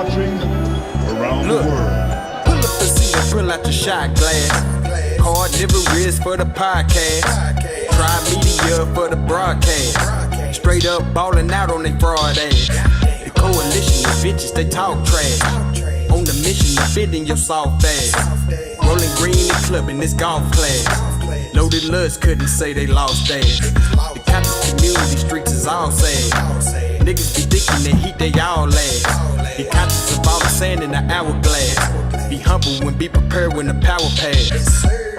watching around the world. Pull up the seat and pull out your shot glass. Hard never wrist for the podcast. Try media for the broadcast. Straight up ballin' out on they fraud ass. The coalition of bitches, they talk trash. On the mission to fit in your soft ass. Rolling green and clubbing this golf class. Loaded lust couldn't say they lost ass. The conscious community streets is all sad. Niggas be thinking the heat they all last. Be conscious of all the sand in the hourglass. Be humble when be prepared when the power pass.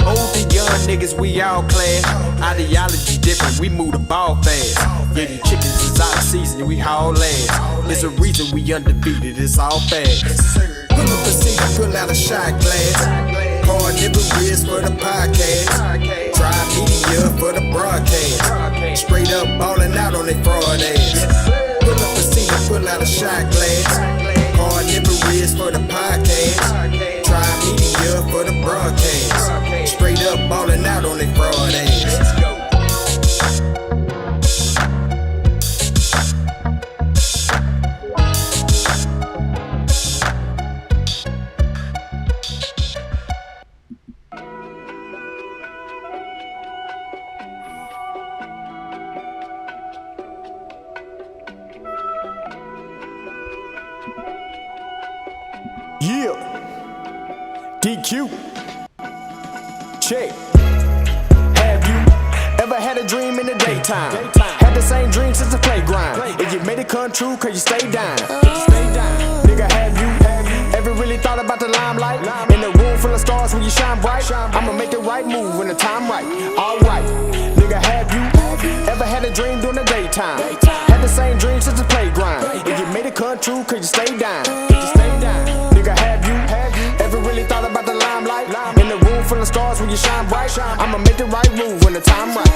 Old and young niggas, we all clash. Ideology different, we move the ball fast. Yeah, these chickens is out of season, we haul ass. There's a reason we undefeated, it's all fast. Pull up the seat and pull out a shot glass. Hard nipple wrist for the podcast. Try media for the broadcast. Straight up ballin' out on they fraud ass. Pull up the seat and pull out a shot glass. Hard nipple wrist for the podcast. Try media for the broadcast. Straight up ballin' out on they fraud ass. Yeah, DQ. Check. Have you ever had a dream in the daytime? Had the same dream since the playground. If you made it come true, cause you stay down. Nigga, have you ever really thought about the limelight? In a room full of stars when you shine bright. I'ma make the right move when the time right. Alright, nigga, have you ever had a dream during the daytime? Had the same dream since the playground. If you made it come true, cause you stay down. Nigga, have you ever really thought about the limelight? In the room full of stars when you shine bright. I'ma make the right move when the time right.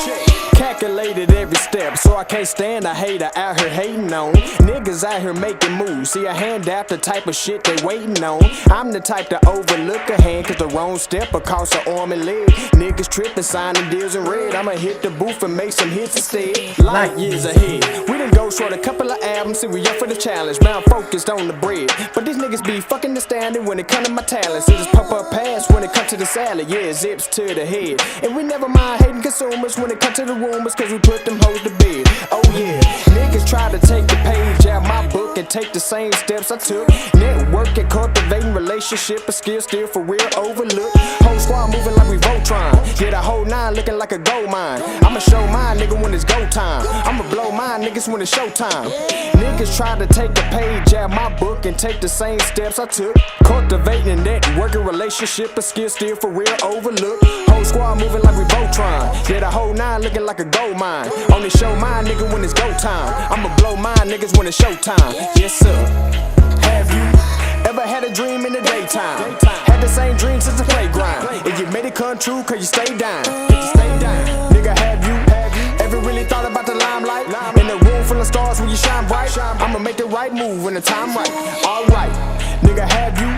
Calculated every step, so I can't stand a hater out here hating on. Niggas out here making moves, see I hand out the type of shit they waiting on. I'm the type to overlook a hand, cause the wrong step will cost an arm and leg. Niggas tripping, signing deals in red. I'ma hit the booth and make some hits instead. Light years ahead, we done go short a couple of albums, see we up for the challenge. Now I'm focused on the bread, but these niggas be fucking understanding when it come to my talents. It just pop up past when it come to the salad, yeah, zips to the head. And we never mind hating consumers when it come to the rumors, cause we put them hoes to bed. Oh yeah, niggas try to take the page out my book and take the same steps I took. Networking, cultivating relationship, a skill still for real overlooked. Whole squad moving like we Voltron, yeah, the whole nine looking like a gold mine. I'ma show mine, nigga, when it's go time. I'ma blow mine, niggas, when it's showtime. Niggas try to take the page out my book and take the same steps I took. Cultivating networking relationship, a skill still for real overlooked. Whole squad moving like we Voltron, yeah, the whole nine looking like a gold mine. Only show mine, nigga, when it's go time. I'ma blow mine, niggas, when it's showtime. Yes, sir. Have you ever had a dream in the daytime? Had the same dream since the playground. If you made it come true, cause you stay down. Nigga, have you ever really thought about the limelight? In a room full of stars when you shine bright. I'ma make the right move when the time right. Alright, nigga, have you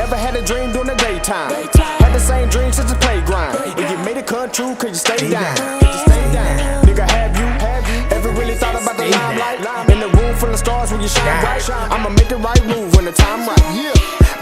ever had a dream during the daytime? Had the same dream since the playground. If you made it come true, cause you stay down. Nigga, have you ever really thought about the limelight? In the room full of stars when you shine bright. I'ma make the right move when the time right. Yeah.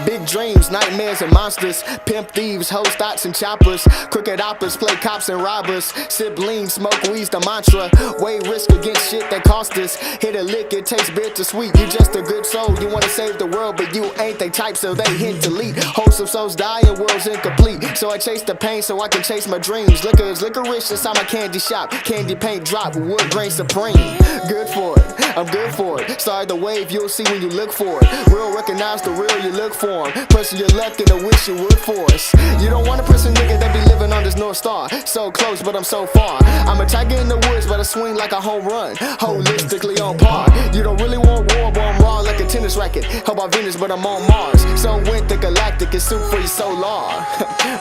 Big dreams, nightmares and monsters. Pimp thieves, hoes, thoughts and choppers. Crooked operas, play cops and robbers. Sip lean, smoke weed's the mantra. Weigh risk against shit that cost us. Hit a lick, it tastes bitter sweet. You just a good soul, you wanna save the world, but you ain't they type, so they hint to lead. Wholesome souls die and world's incomplete. So I chase the pain so I can chase my dreams. Liquor is licorice inside my candy shop. Candy paint drop with wood grain supreme. Good for it, I'm good for it. Sorry the wave you'll see when you look for it. Real recognize the real you look for. Pressing your luck and I wish you would for us. You don't want a person nigga that be living on this North Star. So close but I'm so far. I'm a tiger in the woods but I swing like a home run. Holistically on par. You don't really want war but I'm raw like a tennis racket. How about Venus but I'm on Mars. So went the galactic is soup for your solar.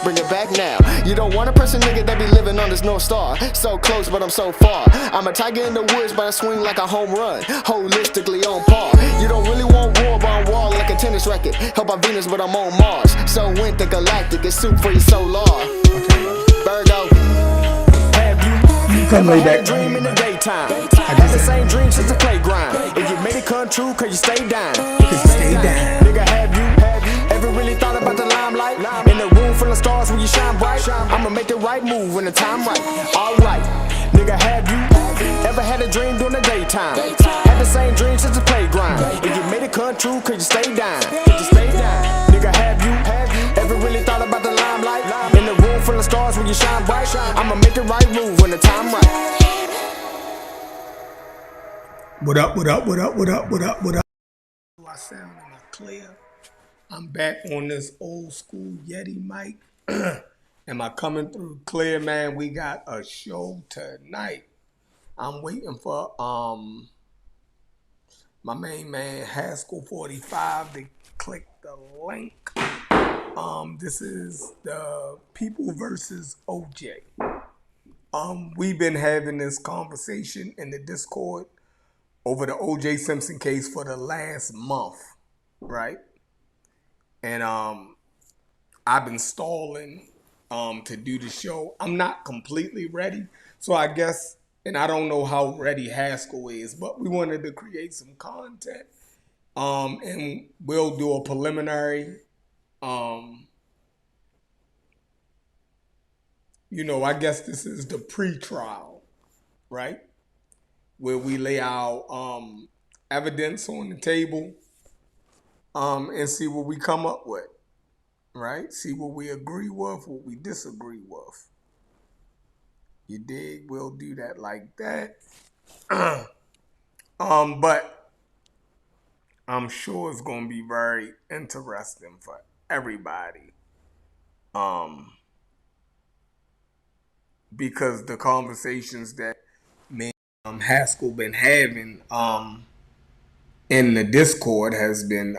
Bring it back now. You don't want a person nigga that be living on this North Star. So close but I'm so far. I'm a tiger in the woods but I swing like a home run. Holistically on par. You don't really want war but I'm raw like a tennis racket. How about Venus but I'm on Mars. So went the galactic is soup for your solar. Virgo. Have you come lay back. Dream in the daytime. I had the same dream since the playground. If you made it come true, cause you stay down. Nigga, have you ever really thought about the limelight? In the room full of stars when you shine bright. I'ma make the right move when the time right. Alright, nigga, have you ever had a dream during the daytime? Had the same dream since the playground. If you made it come true, cause you stay down. Nigga, have you ever really thought about the limelight? In the room full of stars when you shine bright. I'ma make the right move when the time right. What up? Do I sound clear? I'm back on this old school Yeti mic. Am I coming through clear, man? We got a show tonight. I'm waiting for my main man Haskell 45 to click the link. This is the People versus OJ. We've been having this conversation in the Discord over the OJ Simpson case for the last month, right? And I've been stalling to do the show. I'm not completely ready, so I guess, and I don't know how ready Haskell is, but we wanted to create some content, and we'll do a preliminary. I guess this is the pre-trial, right? Where we lay out evidence on the table and see what we come up with, right? See what we agree with, what we disagree with. You dig? We'll do that like that. But I'm sure it's going to be very interesting for everybody. Because the conversations that me and Haskell been having in the Discord has been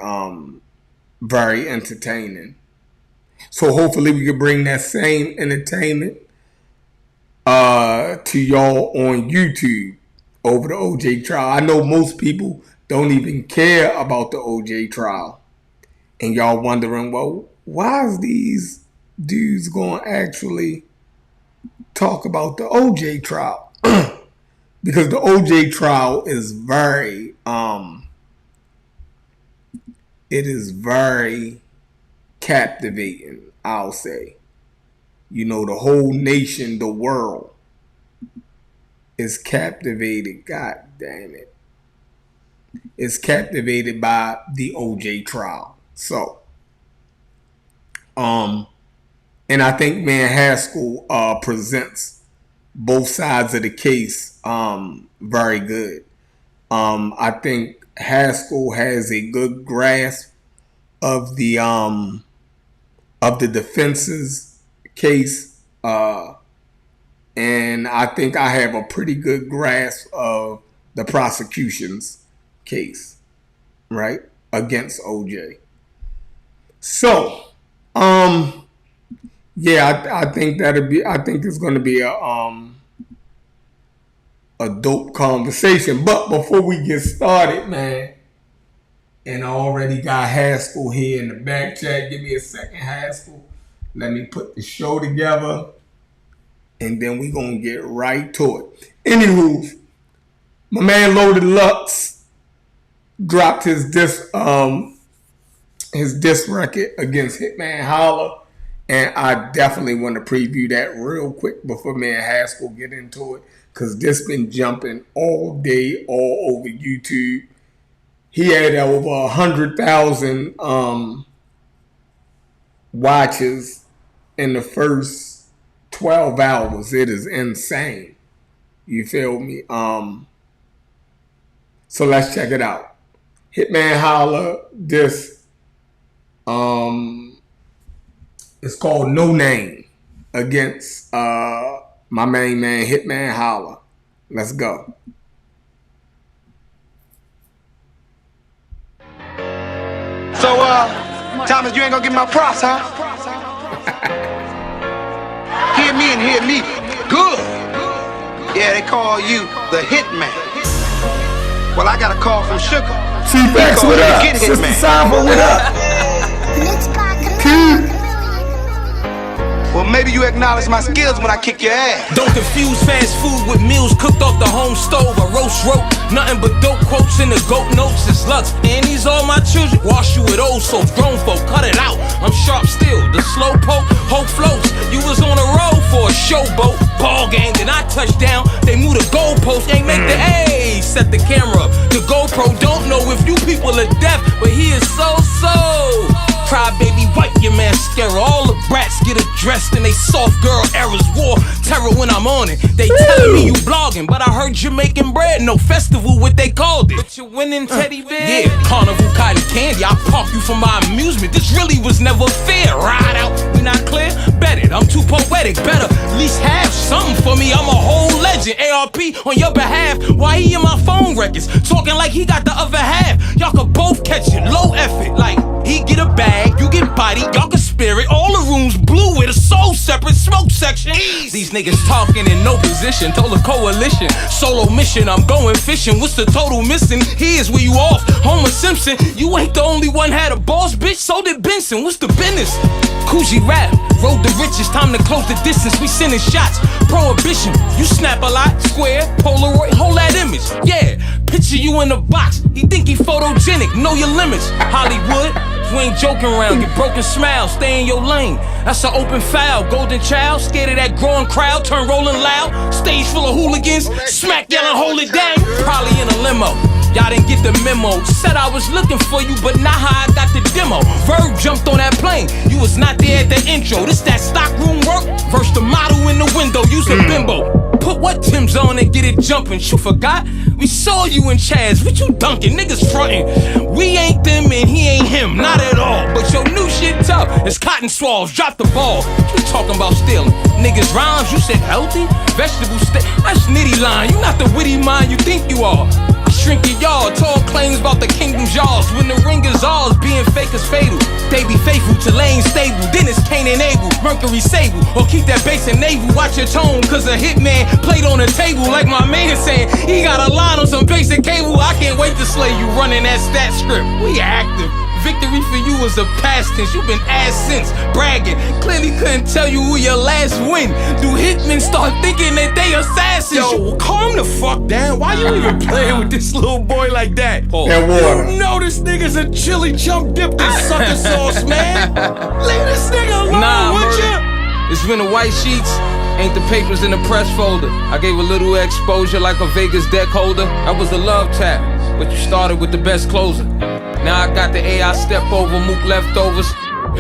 very entertaining. So hopefully we can bring that same entertainment to y'all on YouTube over the OJ trial. I know most people don't even care about the OJ trial. And y'all wondering, well, why is these dudes going to actually talk about the OJ trial? Because the OJ trial is very, it is very captivating, I'll say. The whole nation, the world is captivated, god damn it. It's captivated by the OJ trial. So, and I think Haskell presents both sides of the case very good. I think Haskell has a good grasp of the defense's case, and I think I have a pretty good grasp of the prosecution's case, right, against OJ. So, yeah, I think it's going to be a dope conversation. But before we get started, man, and I already got Haskell here in the back chat. Give me a second, Haskell. Let me put the show together, and then we're going to get right to it. Anywho, my man Loaded Lux dropped his diss record against Hitman Holla. And I definitely want to preview that real quick before me and Haskell get into it. Because this been jumping all day, all over YouTube. He had over 100,000 watches in the first 12 hours. It is insane. You feel me? So let's check it out. Hitman Holla, this it's called No Name against my main man Hitman Holla. Let's go. So Thomas, you ain't gonna give my props, huh? Hear me and hear me. Good. Yeah, they call you the Hitman. Well, I got a call from Sugar. T-Bax, what up? Sister Sava, what up? Well, maybe you acknowledge my skills when I kick your ass. Don't confuse fast food with meals cooked off the home stove. A roast rope, nothing but dope quotes in the goat notes. It's Lux, and these all my children. Wash you with old soap, grown folk, cut it out. I'm sharp still, the slow poke, hope floats. You was on the road for a showboat. Ball game, then I touched down. They move the goalpost, they make the A. Set the camera up. The GoPro don't know if you people are deaf, but he is so. Cry baby, wipe your mascara. All the brats get addressed in they soft girl errors. War terror when I'm on it. They telling me you blogging, but I heard you're making bread. No festival, what they called it. But you're winning teddy bear. Yeah, carnival cotton candy. I park you for my amusement. This really was never fair. Ride out, we not clear? Bet it, I'm too poetic. Better at least have something for me. I'm a whole legend. ARP on your behalf. Why he in my phone records? Talking like he got the other half. Y'all could both catch it. Low effort. Like he get a bag, you get body. Y'all can spare it. All the rooms blue with a soul separate smoke section. These niggas talking in no position. Told a coalition, solo mission. I'm going fishing. What's the total missing? Here's where you off. Homer Simpson. You ain't the only one had a boss, bitch. So did Benson. What's the business? Coogee rap. Road the richest. Time to close the distance. We sending shots. Prohibition. You snap a lot. Square. Polaroid. Hold that image. Yeah. Picture you in a box. He think he photogenic. Know your limits. Hollywood. You ain't joking around, get broken smile, stay in your lane. That's an open foul, golden child, scared of that growing crowd, turn rolling loud. Stage full of hooligans, smack yelling, hold it down. Probably in a limo, y'all didn't get the memo. Said I was looking for you, but not how I got the demo. Verb jumped on that plane, you was not there at the intro. This that stockroom work, verse the model in the window, use a bimbo. Put what Tim's on and get it jumping. You forgot? We saw you in Chaz. What you dunking? Niggas frontin'. We ain't them and he ain't him. Not at all. But your new shit tough. It's cotton swabs. Drop the ball. You talking about stealing? Niggas rhymes. You said healthy? Vegetable steak. That's nitty line. You not the witty mind you think you are. Shrink your yard, tall claims about the kingdom's yours. When the ring is ours, being fake is fatal. They be faithful to lane stable. Dennis Cain and Abel, Mercury Sable. Or keep that bass in naval. Watch your tone, cause a hitman played on the table. Like my man saying, he got a line on some basic cable. I can't wait to slay you running that stat script. We active. Victory for you is a past tense. You been ass since bragging. Clearly couldn't tell you who your last win. Do hitmen start thinking that they assassins? Yo, calm the fuck down. Why you even playing with this little boy like that? You know this nigga's a chili chunk dipped in sucker sauce, man. Leave this nigga alone, would ya? It's been the white sheets. Ain't the papers in the press folder. I gave a little exposure like a Vegas deck holder. I was the love tap, but you started with the best closer. Now I got the AI step over, Mook leftovers.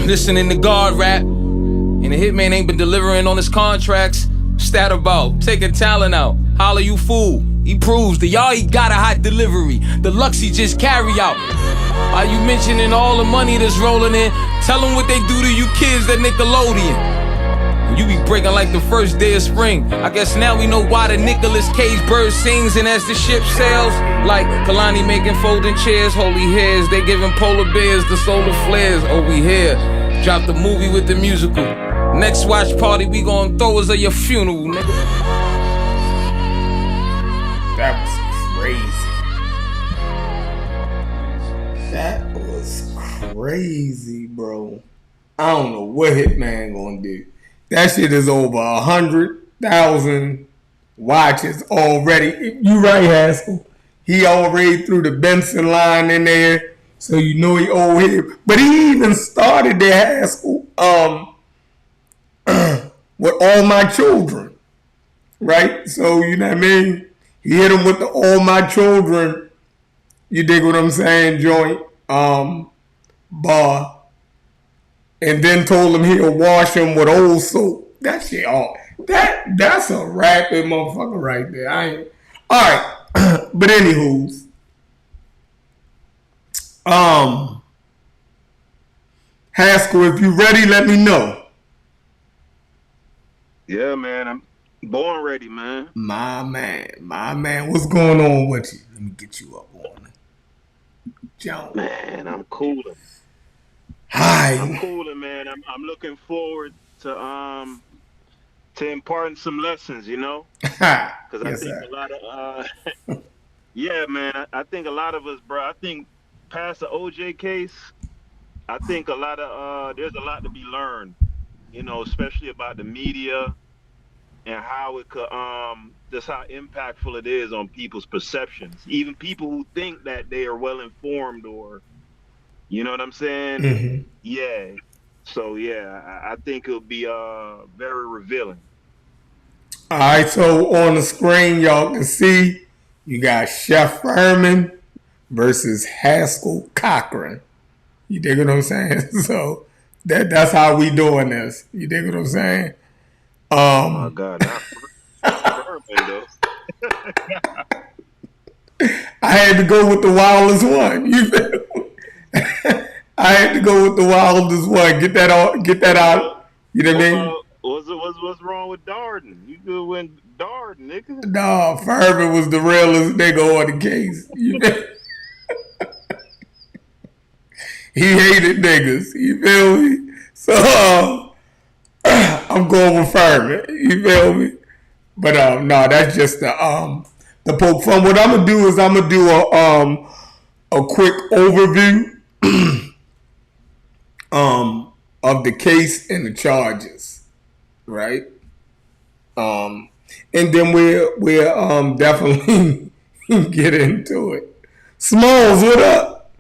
Listening to guard rap. And the hitman ain't been delivering on his contracts. Stat about, taking talent out. Holla you fool. He proves that y'all he got a hot delivery. The Lux he just carry out. Are you mentioning all the money that's rolling in? Tell them what they do to you kids at Nickelodeon. You be breaking like the first day of spring. I guess now we know why the Nicolas Cage bird sings. And as the ship sails, like Kalani making folding chairs, holy hairs, they giving polar bears the solar flares. Oh, we here. Drop the movie with the musical. Next watch party, we gon' throw us at your funeral, nigga. That was crazy. That was crazy, bro. I don't know what Hitman gonna do. That shit is over 100,000 watches already. You right, Haskell. He already threw the Benson line in there, so you know he old here. But he even started the Haskell with All My Children, right? So, you know what I mean? He hit him with the All My Children, you dig what I'm saying, joint, bar. And then told him he'll wash him with old soap. That shit all that's a rapping motherfucker right there. Alright. But anywho's. Haskell, if you ready, let me know. Yeah, man. I'm born ready, man. My man. What's going on with you? Let me get you up on it. John. Man, I'm cooling. Hi. I'm cooling, man. I'm looking forward to imparting some lessons, you know? Because I think a lot of yeah, man. I think a lot of us, bro. I think past the OJ case, I think a lot of there's a lot to be learned especially about the media and how it could just how impactful it is on people's perceptions. Even people who think that they are well informed, or you know what I'm saying? Mm-hmm. Yeah. So yeah, I think it'll be very revealing. All right, so on the screen, y'all can see you got Chef Furman versus Haskell Cochran. You dig what I'm saying? So that's how we doing this. You dig what I'm saying? Oh my God, not Furman though. I had to go with the wildest one. You feel? I had to go with the wildest one. Get that out. Get that out. You know what I mean? What's wrong with Darden? You could win Darden, nigga. No, Furman was the realest nigga on the case. You feel? He hated niggas. You feel me? So I'm going with Furman. You feel me? But no, that's just the poke fun. What I'm gonna do is I'm gonna do a quick overview of the case and the charges, right? And then we'll definitely get into it. Smalls, what up?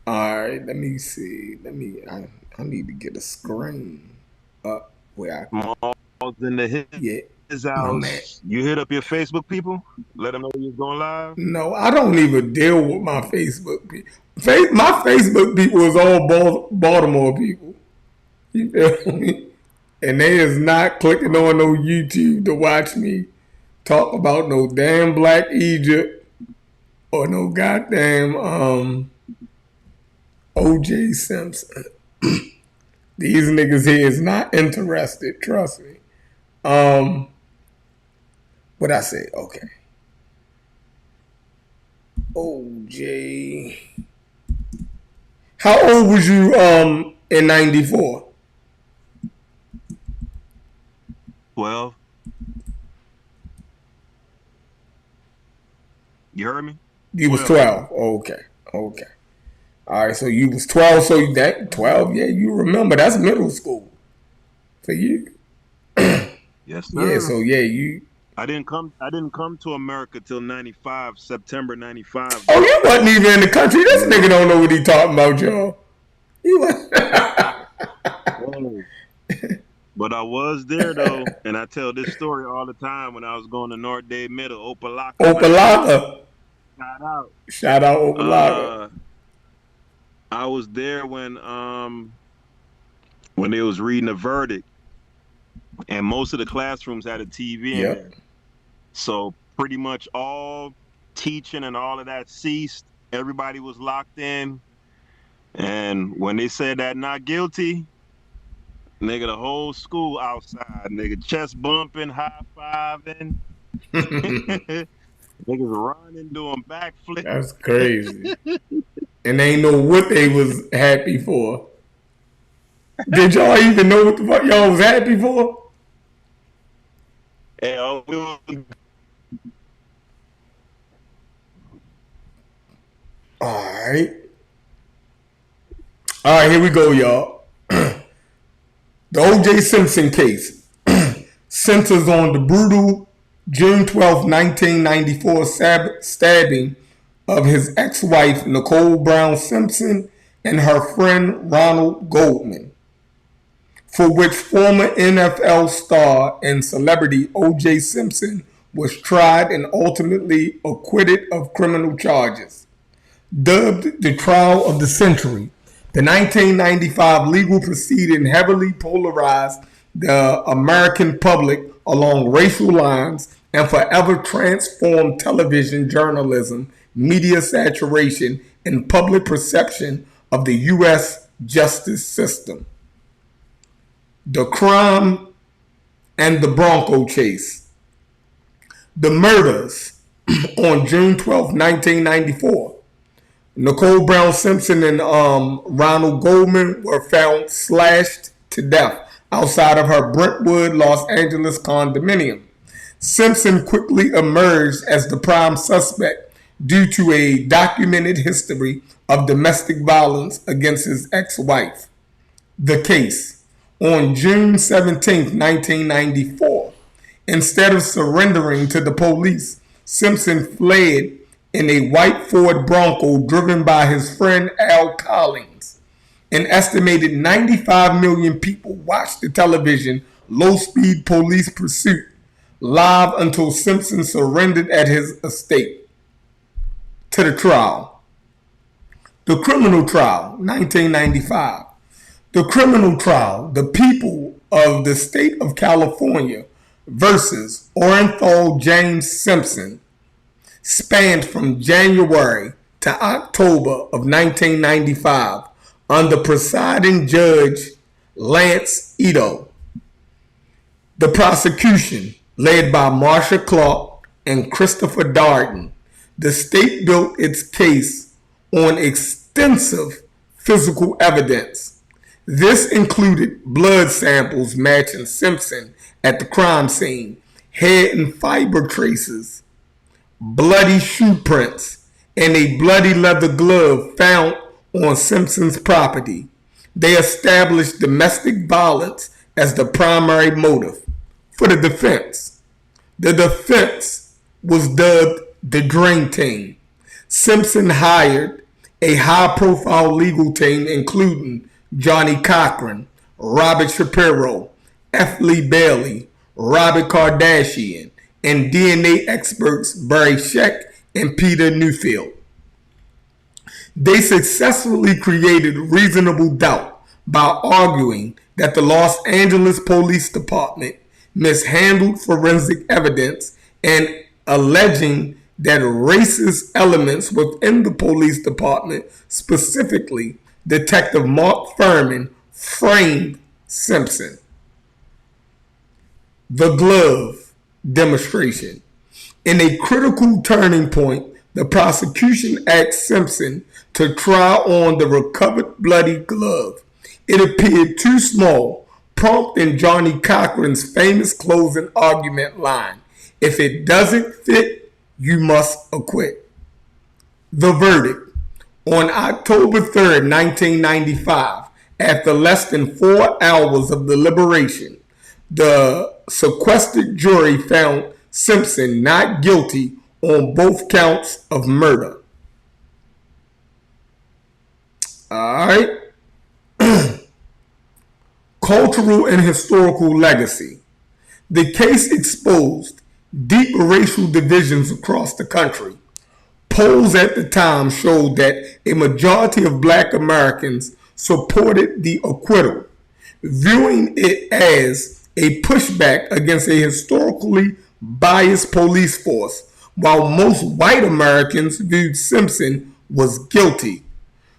All right, let me see. I need to get a screen up where I can. Smalls in the his house. You hit up your Facebook people. Let them know you're going live. No, I don't even deal with my Facebook people. My Facebook people is all Baltimore people. You feel me? And they is not clicking on no YouTube to watch me talk about no damn Black Egypt or no goddamn OJ Simpson. These niggas here is not interested, trust me. What I say? Okay. OJ. How old was you in 94? 12. You heard me? You was 12. Okay. All right, so you was 12, so that 12, yeah, you remember. That's middle school for you. Yes, sir. Yeah, so yeah, you. I didn't come to America till 95, September 95. Oh, you wasn't even in the country. This nigga don't know what he talking about, y'all. He was. But I was there though, and I tell this story all the time when I was going to North Day Middle, Opalaka. Shout out Opalaka. I was there when they was reading the verdict, and most of the classrooms had a TV in there. So pretty much all teaching and all of that ceased. Everybody was locked in, and when they said that not guilty, nigga, the whole school outside, nigga, chest bumping, high fiving, niggas running, doing backflips. That's crazy. And they ain't know what they was happy for. Did y'all even know what the fuck y'all was happy for? Hey, All right, here we go, y'all. The O.J. Simpson case centers on the brutal June 12, 1994 stabbing of his ex-wife Nicole Brown Simpson and her friend Ronald Goldman, for which former NFL star and celebrity O.J. Simpson was tried and ultimately acquitted of criminal charges. Dubbed the trial of the century, the 1995 legal proceeding heavily polarized the American public along racial lines and forever transformed television journalism, media saturation, and public perception of the U.S. justice system. The crime and the Bronco chase. The murders on June 12, 1994. Nicole Brown Simpson and Ronald Goldman were found slashed to death outside of her Brentwood, Los Angeles condominium. Simpson quickly emerged as the prime suspect due to a documented history of domestic violence against his ex-wife. The case. On June 17, 1994, instead of surrendering to the police, Simpson fled in a white Ford Bronco driven by his friend Al Collins. An estimated 95 million people watched the television low-speed police pursuit live until Simpson surrendered at his estate. To the trial. The criminal trial, 1995. The criminal trial, the people of the state of California versus Orenthal James Simpson, spanned from January to October of 1995 under presiding judge Lance Ito. The prosecution, led by Marsha Clark and Christopher Darden, the state built its case on extensive physical evidence. This included blood samples matching Simpson at the crime scene, hair and fiber traces, bloody shoe prints, and a bloody leather glove found on Simpson's property. They established domestic violence as the primary motive for the defense. The defense was dubbed the Dream Team. Simpson hired a high-profile legal team including Johnny Cochran, Robert Shapiro, F. Lee Bailey, Robert Kardashian, and DNA experts Barry Scheck and Peter Neufeld. They successfully created reasonable doubt by arguing that the Los Angeles Police Department mishandled forensic evidence and alleging that racist elements within the police department, specifically Detective Mark Furman, framed Simpson. The glove demonstration. In a critical turning point, the prosecution asked Simpson to try on the recovered bloody glove. It appeared too small, prompting Johnny Cochran's famous closing argument line, "If it doesn't fit, you must acquit." The verdict. On October 3rd, 1995, after less than 4 hours of deliberation, the sequestered jury found Simpson not guilty on both counts of murder. Alright. Cultural and historical legacy. The case exposed deep racial divisions across the country. Polls at the time showed that a majority of Black Americans supported the acquittal, viewing it as a pushback against a historically biased police force, while most white Americans viewed Simpson was guilty.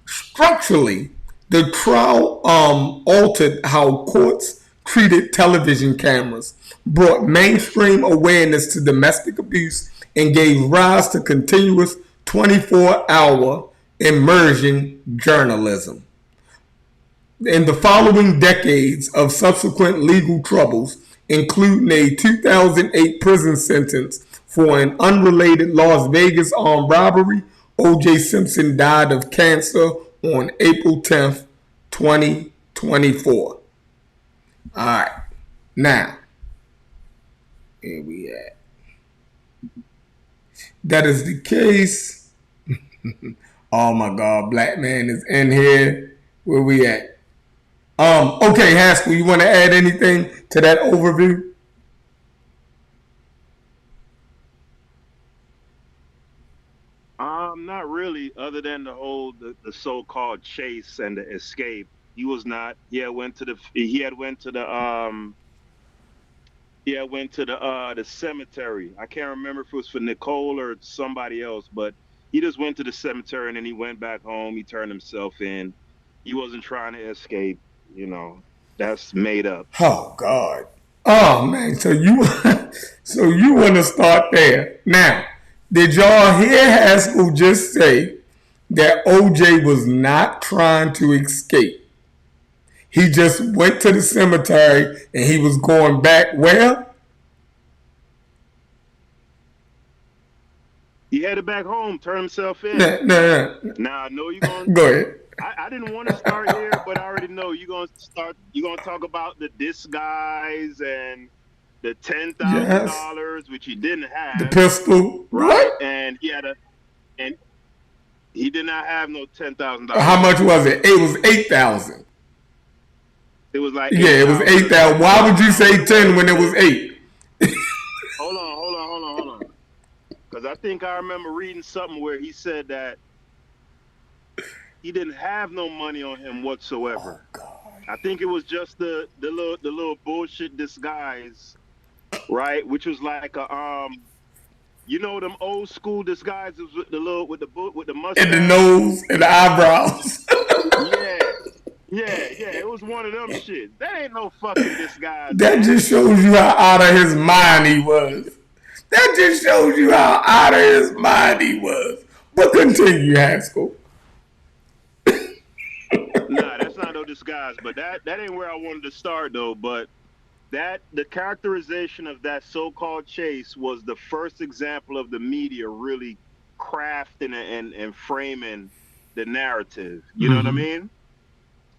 Structurally, the trial altered how courts treated television cameras, brought mainstream awareness to domestic abuse, and gave rise to continuous 24-hour immersion journalism. In the following decades of subsequent legal troubles, including a 2008 prison sentence for an unrelated Las Vegas armed robbery, O.J. Simpson died of cancer on April 10th, 2024. All right. Now, here we at. That is the case. Oh my God, Black man is in here. Where we at? Okay, Haskell, you want to add anything to that overview? Not really, other than the whole the so-called chase and the escape. He was not. He had went to the cemetery. I can't remember if it was for Nicole or somebody else, but he just went to the cemetery and then he went back home. He turned himself in. He wasn't trying to escape. You know, that's made up. Oh God. Oh man. So you want to start there now? Did y'all hear Haskell just say that OJ was not trying to escape? He just went to the cemetery and he was going back where? He headed back home, turned himself in. No. Now I know you're going. Go ahead. I didn't want to start here, but I already know you're gonna talk about the disguise and the $10,000, which he didn't have. The pistol, right? What? And he did not have no $10,000. How much was it? It was 8,000. It was like it was 8,000. Why would you say 10 when it was 8? Hold on. Because I think I remember reading something where he said that he didn't have no money on him whatsoever. Oh, God. I think it was just the little bullshit disguise, right? Which was like a you know them old school disguises with the mustache and the nose and the eyebrows. Yeah, it was one of them shit. That ain't no fucking disguise. That man. just shows you how out of his mind he was. That just shows you how out of his mind he was. But continue, Haskell. Nah, that's not no disguise. But that ain't where I wanted to start though. But the characterization of that so-called chase was the first example of the media really crafting and framing the narrative. You know what I mean?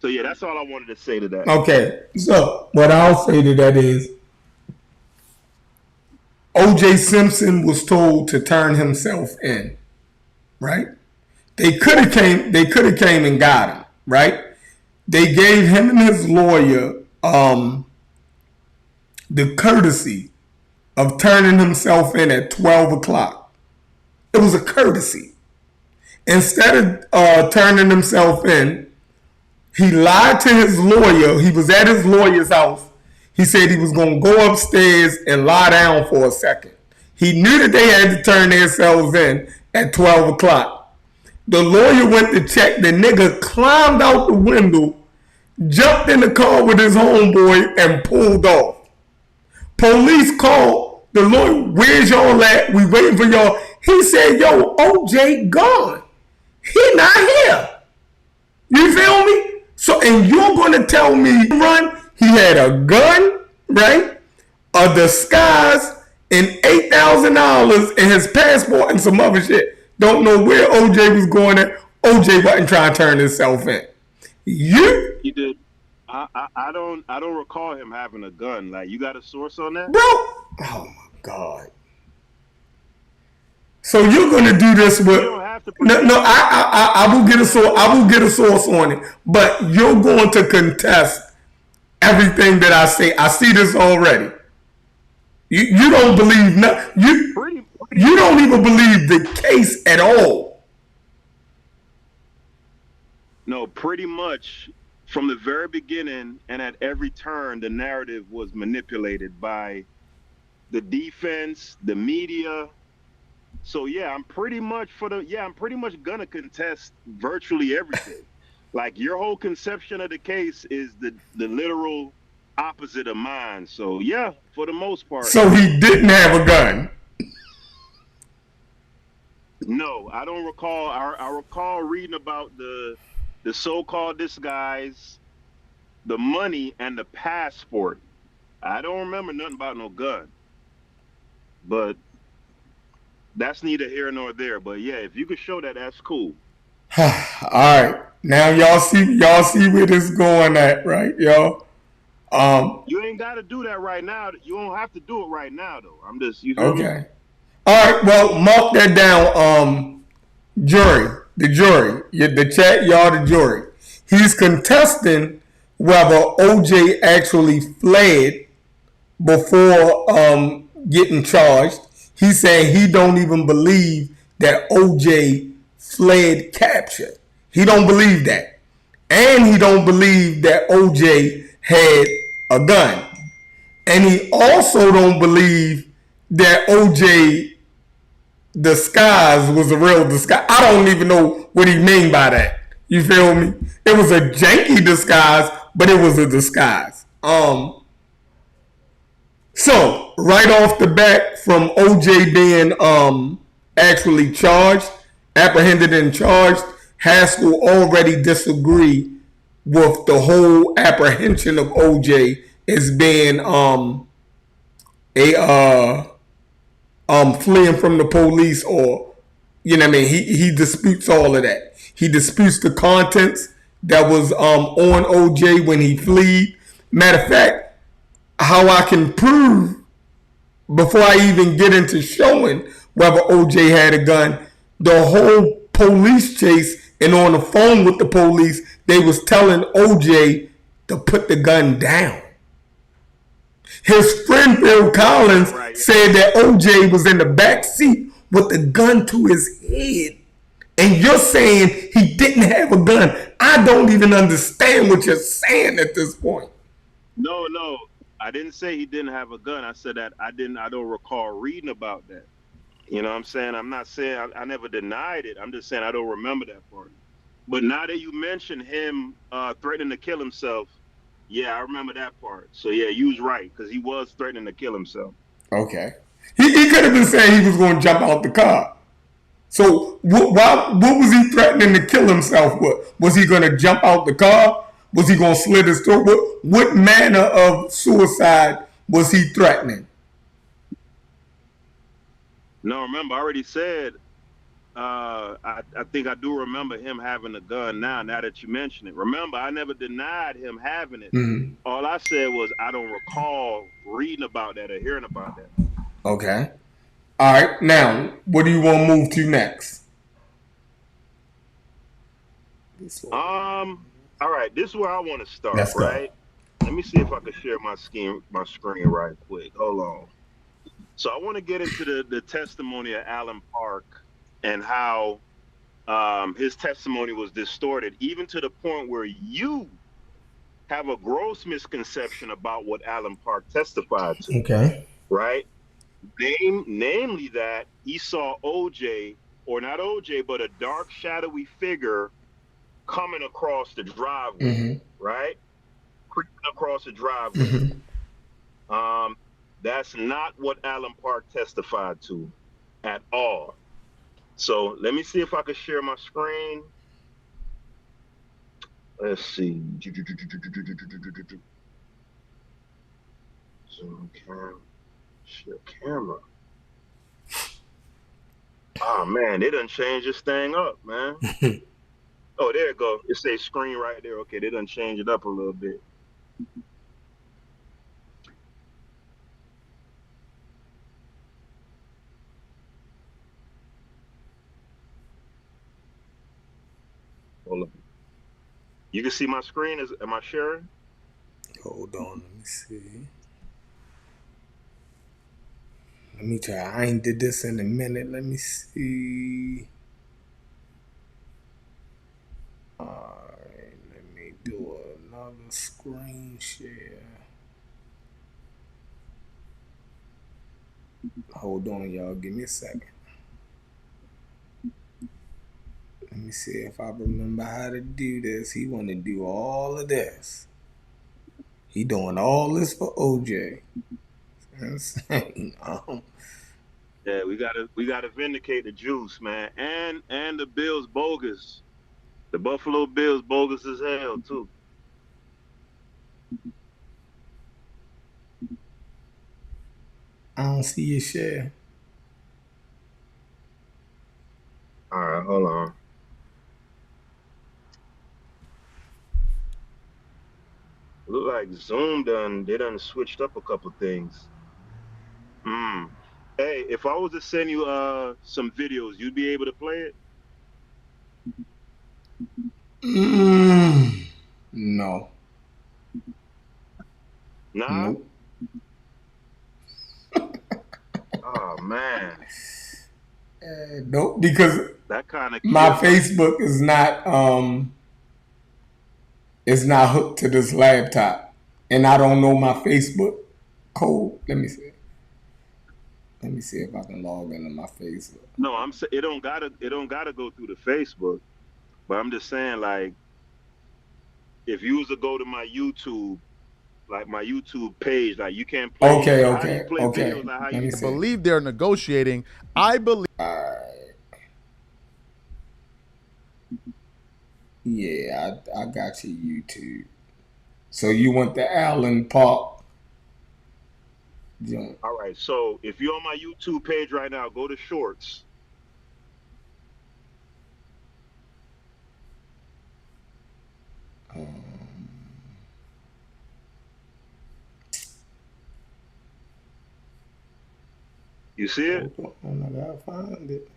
So yeah, that's all I wanted to say to that. Okay, so what I'll say to that is O.J. Simpson was told to turn himself in, right? They could have came and got him, right? They gave him and his lawyer the courtesy of turning himself in at 12 o'clock. It was a courtesy. Instead of turning himself in, he lied to his lawyer. He was at his lawyer's house. He said he was going to go upstairs and lie down for a second. He knew that they had to turn themselves in at 12 o'clock. The lawyer went to check. The nigga climbed out the window, jumped in the car with his homeboy, and pulled off. Police called the lawyer. Where's y'all at? We waiting for y'all. He said, yo, OJ gone. He not here. You feel me? So, and you're going to tell me, run, he had a gun, right? A disguise, and $8,000 in his passport and some other shit. Don't know where OJ was going at. OJ wasn't trying to turn himself in. He did. I don't recall him having a gun. Like, you got a source on that? Bro. Oh my God. So you're gonna do this with I will get a source. I will get a source on it, but you're going to contest everything that I say. I see this already. You don't believe you don't even believe the case at all. No, pretty much from the very beginning and at every turn, the narrative was manipulated by the defense, the media. So yeah, I'm pretty much gonna contest virtually everything. Like, your whole conception of the case is the literal opposite of mine. So yeah, for the most part. So he didn't have a gun. No, I don't recall. I recall reading about the so-called disguise, the money, and the passport. I don't remember nothing about no gun. But that's neither here nor there. But yeah, if you could show that, that's cool. All right. Now y'all see where this is going at, right, y'all? You ain't got to do that right now. You don't have to do it right now, though. I'm just okay. All right. Well, mark that down. Jury, the jury, the chat, y'all, the jury. He's contesting whether OJ actually fled before getting charged. He's saying he don't even believe that OJ fled capture. He don't believe that. And he don't believe that OJ had a gun. And he also don't believe that OJ disguise was a real disguise. I don't even know what he mean by that. You feel me? It was a janky disguise, but it was a disguise. So, right off the bat, from OJ being actually charged, apprehended and charged, Haskell already disagree with the whole apprehension of OJ as being fleeing from the police, or you know what I mean. He disputes all of that. He disputes the contents that was on OJ when he fled. Matter of fact, how I can prove before I even get into showing whether OJ had a gun, the whole police chase and on the phone with the police, they was telling OJ to put the gun down. His friend Phil Collins said that OJ was in the back seat with the gun to his head. And you're saying he didn't have a gun. I don't even understand what you're saying at this point. No, I didn't say he didn't have a gun. I said that I don't recall reading about that. You know what I'm saying? I'm not saying I never denied it. I'm just saying I don't remember that part. But now that you mentioned him threatening to kill himself, yeah, I remember that part. So yeah, you was right because he was threatening to kill himself. Okay. He could have been saying he was going to jump out the car. So what was he threatening to kill himself with? Was he going to jump out the car? Was he going to slit his throat? What manner of suicide was he threatening? No, remember, I already said, I think I do remember him having a gun now that you mention it. Remember, I never denied him having it. Mm-hmm. All I said was I don't recall reading about that or hearing about that. Okay. All right. Now, what do you want to move to next? All right. This is where I want to start, right? Let me see if I can share my screen right quick. Hold on. So I want to get into the testimony of Alan Park and how his testimony was distorted, even to the point where you have a gross misconception about what Alan Park testified to. Okay. Right? Namely that he saw OJ, or not OJ, but a dark, shadowy figure coming across the driveway, mm-hmm. right? Creeping across the driveway. Mm-hmm. That's not what Alan Park testified to at all. So let me see if I can share my screen. Let's see. Zoom cam. Share camera. Oh man, they done changed this thing up, man. Oh, there it go. It says screen right there. Okay, they done changed it up a little bit. Hold on. You can see my screen. Am I sharing? Hold on, let me see. Let me try. I ain't did this in a minute. Let me see. Alright, let me do another screen share. Hold on, y'all. Give me a second. Let me see if I remember how to do this. He want to do all of this. He doing all this for OJ. Insane. Yeah, we gotta vindicate the juice, man, and the Bills bogus. The Buffalo Bills bogus as hell too. I don't see your share. All right, hold on. Look like Zoom they done switched up a couple things. Hey, if I was to send you some videos, you'd be able to play it? No. Nah? Nope. Oh man. Nope, because that kind of my Facebook is not it's not hooked to this laptop, and I don't know my Facebook code. Let me see. Let me see if I can log into my Facebook. No, I'm saying it don't gotta go through the Facebook, but I'm just saying, like, if you was to go to my YouTube, like my YouTube page, like you can't play. Okay. Videos, like how I believe they're negotiating. I believe. Yeah, I got your YouTube. So you want the Allen Park joint? All right. So if you're on my YouTube page right now, go to Shorts. You see it? Hold on, I gotta find it.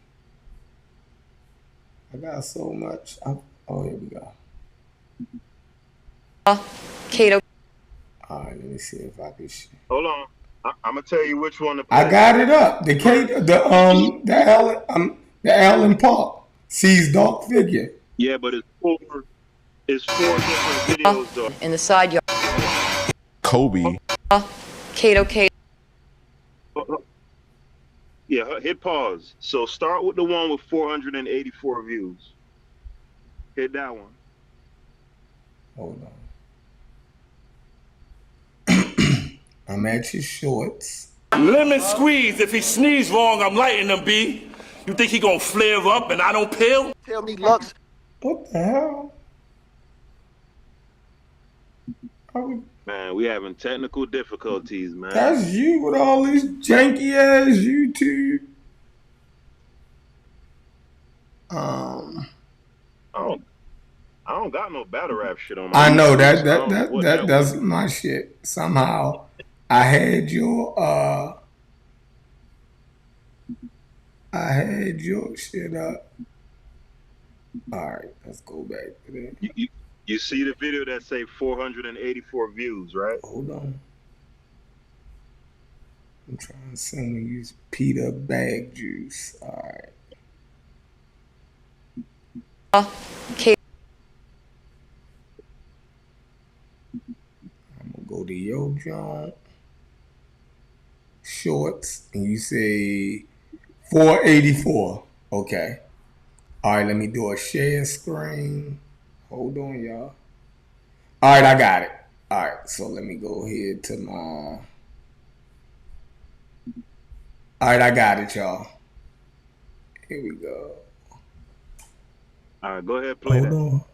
I got so much. Oh, here we go. Kato. All right, let me see if I can. Hold on. I'm gonna tell you which one to play. I got it up. The Allen Park sees dark figure. Yeah, but it's four different videos though. In the side yard. Kobe. Kato. Yeah, hit pause. So start with the one with 484 views. Hit that one. Hold on. I'm at your shorts. Lemon squeeze. If he sneezes wrong, I'm lighting him, B. You think he gonna flare up and I don't peel? Tell me, Lux. What the hell? Man, we having technical difficulties, man. That's you with all this janky ass YouTube. I don't got no battle rap shit on my I know YouTube, that's my shit. Somehow I had your shit up. All right, let's go back to that. You see the video that say 484 views, right? Hold on. I'm trying to sing to use Peter Bag Juice. All right. I'm gonna go to your John shorts, and you say 484. Okay. All right. Let me do a share screen. Hold on, y'all. All right, I got it. All right, so let me go ahead to my. All right, I got it, y'all. Here we go. All right, go ahead, play that. Hold on.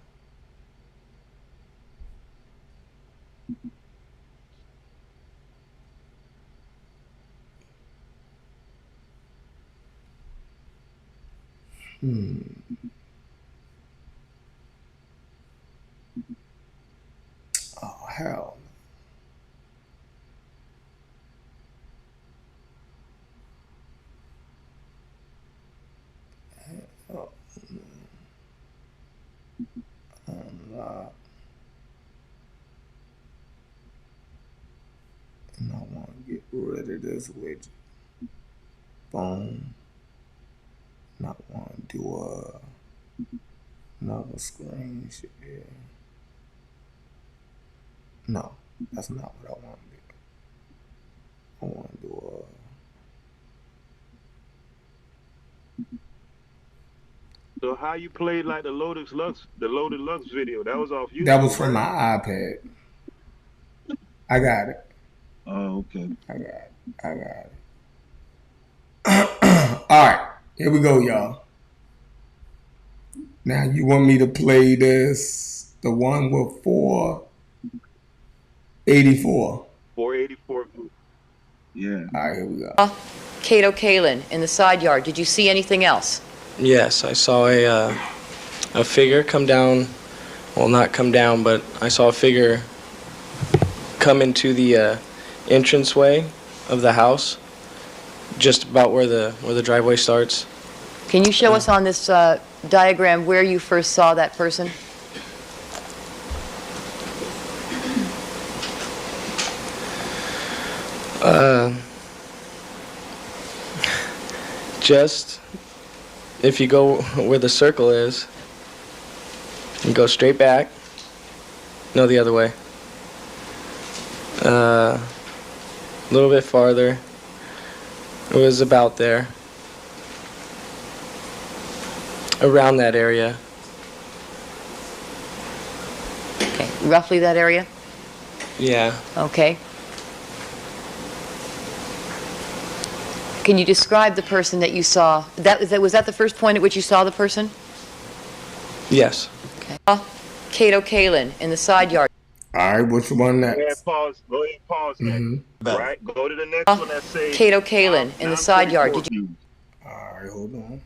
Oh, hell. Unlock. And I want to get rid of this widget. Boom. And I want to do another screen share. No, that's not what I want to do. I want to do So how you played like the Loaded Lux video? That was off YouTube. That was from my iPad. I got it. Oh, okay. I got it. All right, here we go, y'all. Now you want me to play this, the one with 484. 484. Yeah. All right, here we go. Kato Kalin in the side yard. Did you see anything else? Yes, I saw a figure come down. Well, not come down, but I saw a figure come into the entranceway of the house, just about where the driveway starts. Can you show us on this diagram where you first saw that person? Just if you go where the circle is, you go straight back. No, the other way. A little bit farther. It was about there. Around that area. Okay, roughly that area? Yeah. Okay. Can you describe the person that you saw? Was that the first point at which you saw the person? Yes. Okay. Kato Kalin in the side yard. All right, which one next? Go ahead, pause next. Right? Go to the next one that says Kato Kalin in the side yard. Did you? All right, hold on.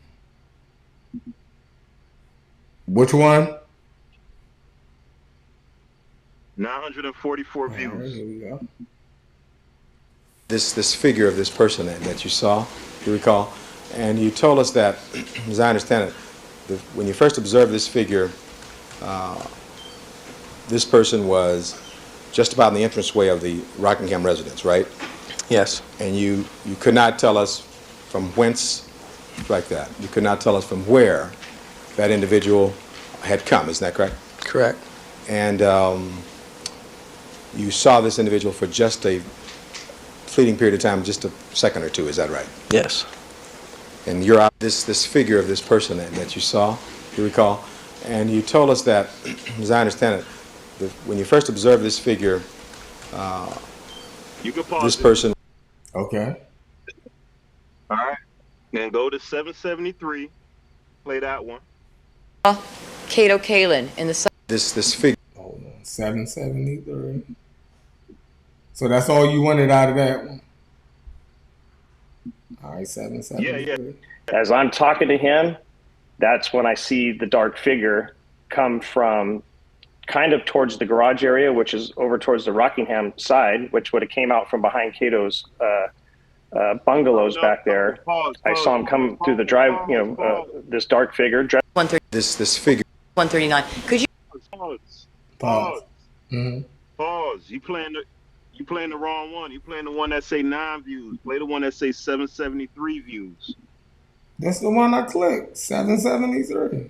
Which one? 944 views. All right, here we go. This figure of this person that you saw, you recall? And you told us that, as I understand it, when you first observed this figure, this person was just about in the entranceway of the Rockingham residence, right? Yes. And you could not tell us from whence, like that, you could not tell us from where that individual had come, isn't that correct? Correct. And you saw this individual for just a fleeting period of time, just a second or two, is that right? Yes. And you're this figure of this person that you saw, you recall? And you told us that, as I understand it, when you first observed this figure, you can pause this person. Okay. All right. Then go to 773. Play that one. Cato Kalin in the this figure. Hold on. 773. So that's all you wanted out of that one. All right, 773. As I'm talking to him, that's when I see the dark figure come from kind of towards the garage area, which is over towards the Rockingham side, which would have came out from behind Cato's bungalows back there. I saw him come through the drive, this dark figure. This figure. 139. Could you pause? Pause. You playing the wrong one. You playing the one that say 9 views. Play the one that say 773 views. That's the one I clicked. 773.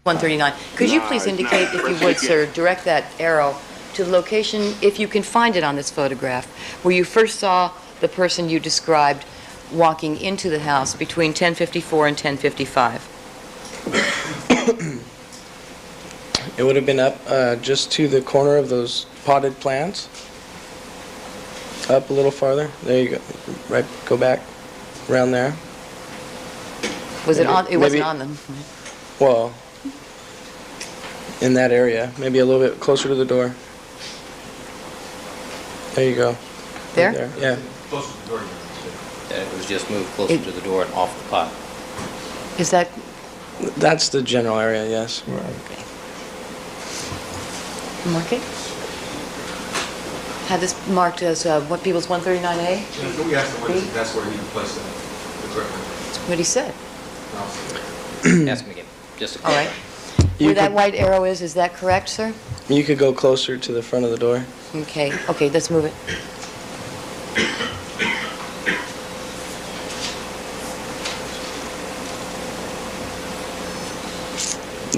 139. Could you please indicate, if you would, sir, direct that arrow to the location, if you can find it on this photograph, where you first saw the person you described walking into the house between 10:54 and 10:55? It would have been up just to the corner of those potted plants. Up a little farther. There you go. Right. Go back. Around there. Was it on? It wasn't on them. Well, in that area, maybe a little bit closer to the door. There you go. There? Right there. Yeah. Closer to the door. It was just moved closer to the door and off the pot. Is that? That's the general area, yes. Right. Okay. Mark it. Had this marked as what People's 139A? We asked him that's where he placed the equipment. That's what he said. Ask him again. Just all right. Where that white arrow is that correct, sir? You could go closer to the front of the door. Okay. Okay, let's move it.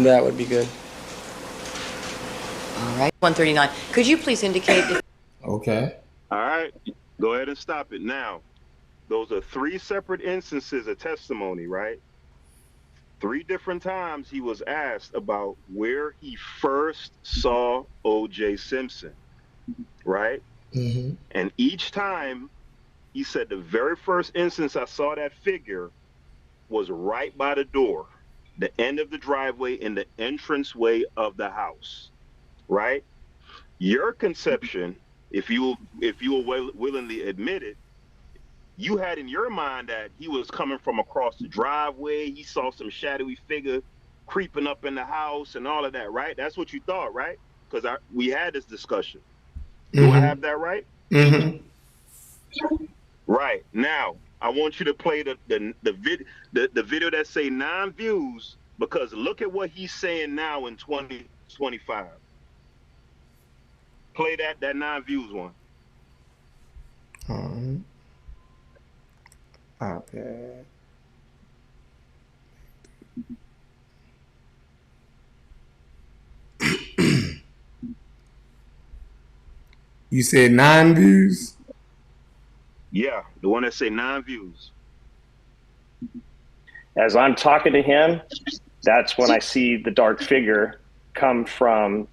That would be good. All right. 139. Could you please indicate if... Okay. All right. Go ahead and stop it now. Those are 3 separate instances of testimony, right? 3 different times he was asked about where he first saw O.J. Simpson, right? Mm-hmm. And each time he said the very first instance I saw that figure was right by the door, the end of the driveway in the entranceway of the house, right? Your conception, if you will willingly admit it, you had in your mind that he was coming from across the driveway. He saw some shadowy figure creeping up in the house and all of that, right? That's what you thought, right? Because we had this discussion. Mm-hmm. Do I have that right? Mm-hmm. Right. Now, I want you to play the video that say 9 views, because look at what he's saying now in 2025. Play that 9 views one. Okay. You said 9 views? Yeah, the one that say 9 views. As I'm talking to him, that's when I see the dark figure come from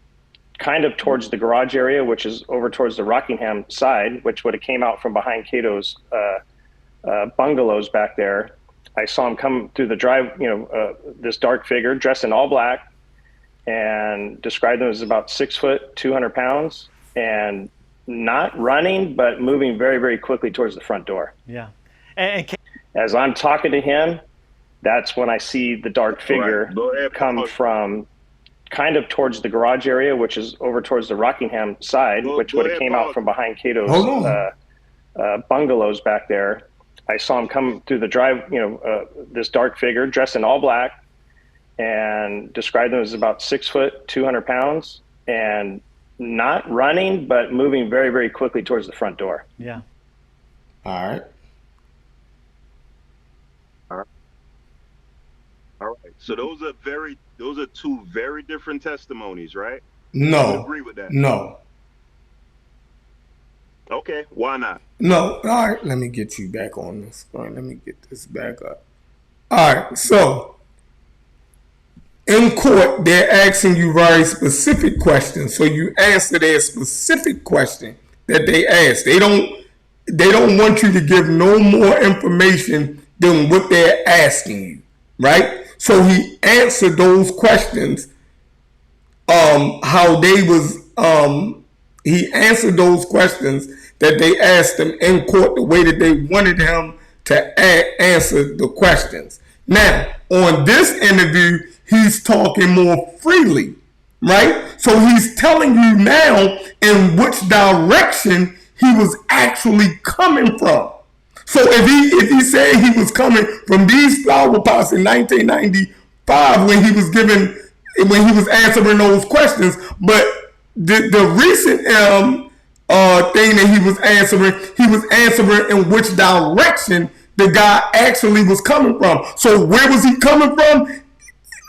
kind of towards the garage area, which is over towards the Rockingham side, which would have came out from behind Cato's bungalows back there. I saw him come through the drive, this dark figure dressed in all black, and described him as about 6 foot, 200 pounds, and not running, but moving very, very quickly towards the front door. Yeah. As I'm talking to him, that's when I see the dark figure come from kind of towards the garage area, which is over towards the Rockingham side, which would have came out from behind Cato's bungalows back there. I saw him come through the drive, this dark figure dressed in all black, and described him as about 6 foot, 200 pounds, and not running, but moving very, very quickly towards the front door. Yeah. All right. All right. So those are two very different testimonies, right? No. I would agree with that. No. Okay. Why not? No. All right. Let me get you back on this. All right. Let me get this back up. All right. So in court, they're asking you very specific questions. So you answer their specific question that they ask. They don't want you to give no more information than what they're asking you, right? So he answered those questions. He answered those questions that they asked him in court the way that they wanted him to answer the questions. Now, on this interview, he's talking more freely, right? So he's telling you now in which direction he was actually coming from. So if he said he was coming from these flower pots in 1995 when he was answering those questions, but the recent thing that he was answering in which direction the guy actually was coming from. So where was he coming from?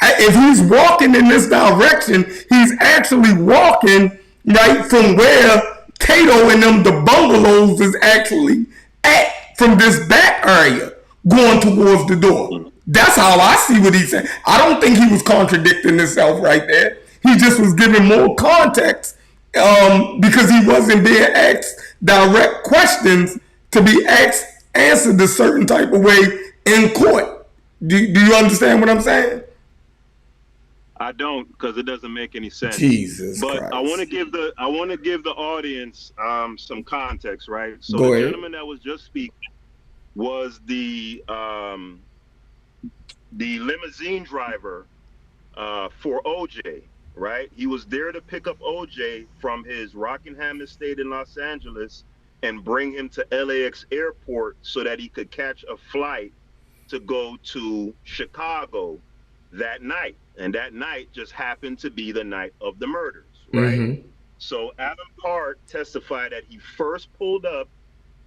If he's walking in this direction, he's actually walking right from where Cato and them, the bungalows, is actually at, from this back area, going towards the door. That's how I see what he's saying. I don't think he was contradicting himself right there. He just was giving more context because he wasn't being asked direct questions to be answered a certain type of way in court. Do you understand what I'm saying? I don't, because it doesn't make any sense. Jesus but Christ. I want to give the audience some context, right? So Go the ahead. gentleman that was just speaking was the limousine driver for OJ, right? He was there to pick up OJ from his Rockingham estate in Los Angeles and bring him to LAX airport so that he could catch a flight to go to Chicago that night. And that night just happened to be the night of the murders, right? Mm-hmm. So Adam Hart testified that he first pulled up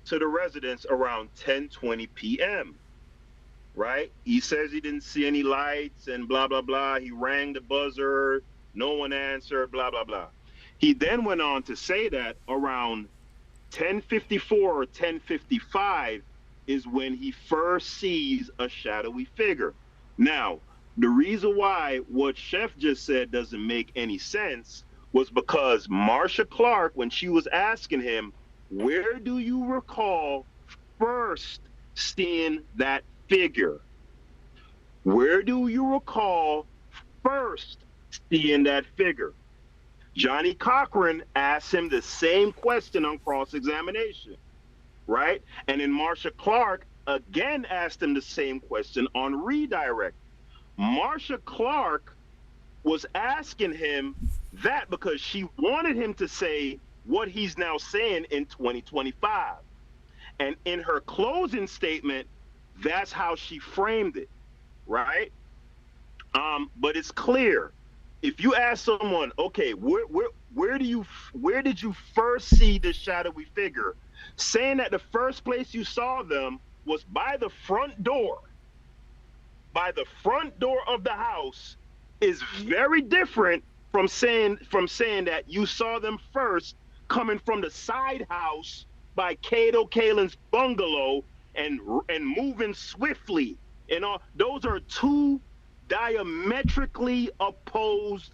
to the residence around 10:20 p.m., right? He says he didn't see any lights and blah, blah, blah. He rang the buzzer. No one answered, blah, blah, blah. He then went on to say that around 10:54 or 10:55 is when he first sees a shadowy figure. Now, the reason why what Chef just said doesn't make any sense was because Marsha Clark, when she was asking him, where do you recall first seeing that figure? Where do you recall first seeing that figure? Johnny Cochran asked him the same question on cross-examination, right? And then Marsha Clark again asked him the same question on redirect. Marsha Clark was asking him that because she wanted him to say what he's now saying in 2025. And in her closing statement, that's how she framed it, right? But it's clear. If you ask someone, okay, where did you first see the shadowy figure? Saying that the first place you saw them was by the front door of the house is very different from saying that you saw them first coming from the side house by Cato Kalin's bungalow and moving swiftly. And all those are two diametrically opposed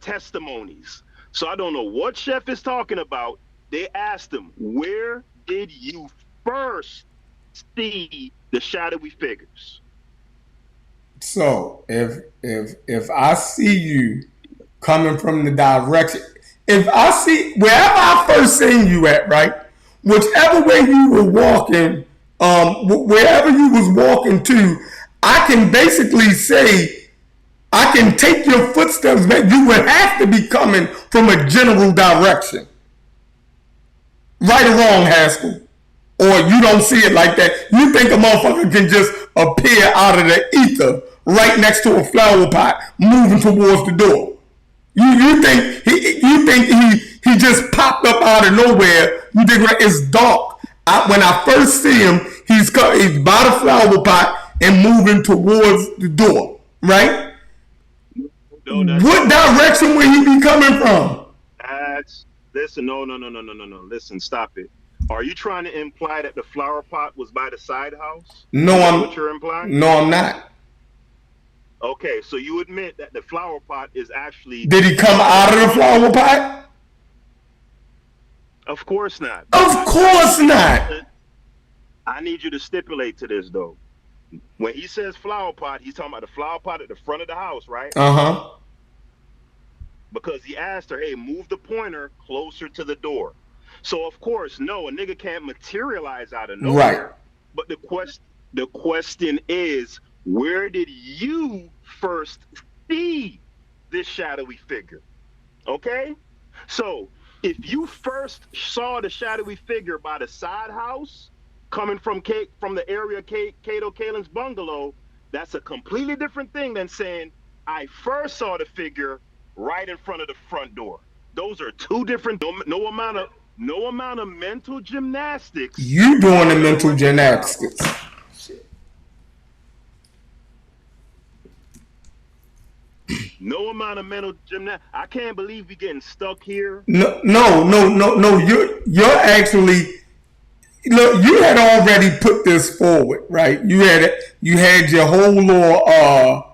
testimonies. So I don't know what Chef is talking about. They asked him, where did you first see the shadowy figures? So if I see you coming from the direction, if I see wherever I first seen you at, right, whichever way you were walking, wherever you was walking to, I can basically say, I can take your footsteps back. You would have to be coming from a general direction. Right or wrong, Haskell? Or Well, you don't see it like that. You think a motherfucker can just appear out of the ether right next to a flower pot, moving towards the door. You think he just popped up out of nowhere. You think it's dark. When I first see him, he's by the flower pot and moving towards the door, right? No, what direction would he be coming from? Listen, no. Listen, stop it. Are you trying to imply that the flower pot was by the side house? No, what you're implying? No, I'm not. Okay, so you admit that the flower pot is actually... Did he come out of the flower pot? Of course not. Of course not. I need you to stipulate to this, though. When he says flower pot, he's talking about the flower pot at the front of the house, right? Uh-huh. Because he asked her, hey, move the pointer closer to the door. So, of course, no, a nigga can't materialize out of nowhere. Right. But the question is, where did you first see this shadowy figure? Okay? So, if you first saw the shadowy figure by the side house, coming from the area Kato Kalen's bungalow, that's a completely different thing than saying, I first saw the figure right in front of the front door. Those are two different, no amount of mental gymnastics. You doing the mental gymnastics. No amount of mental gymnastics. I can't believe we getting stuck here. No. You're actually, look, you had already put this forward, right? You had your whole little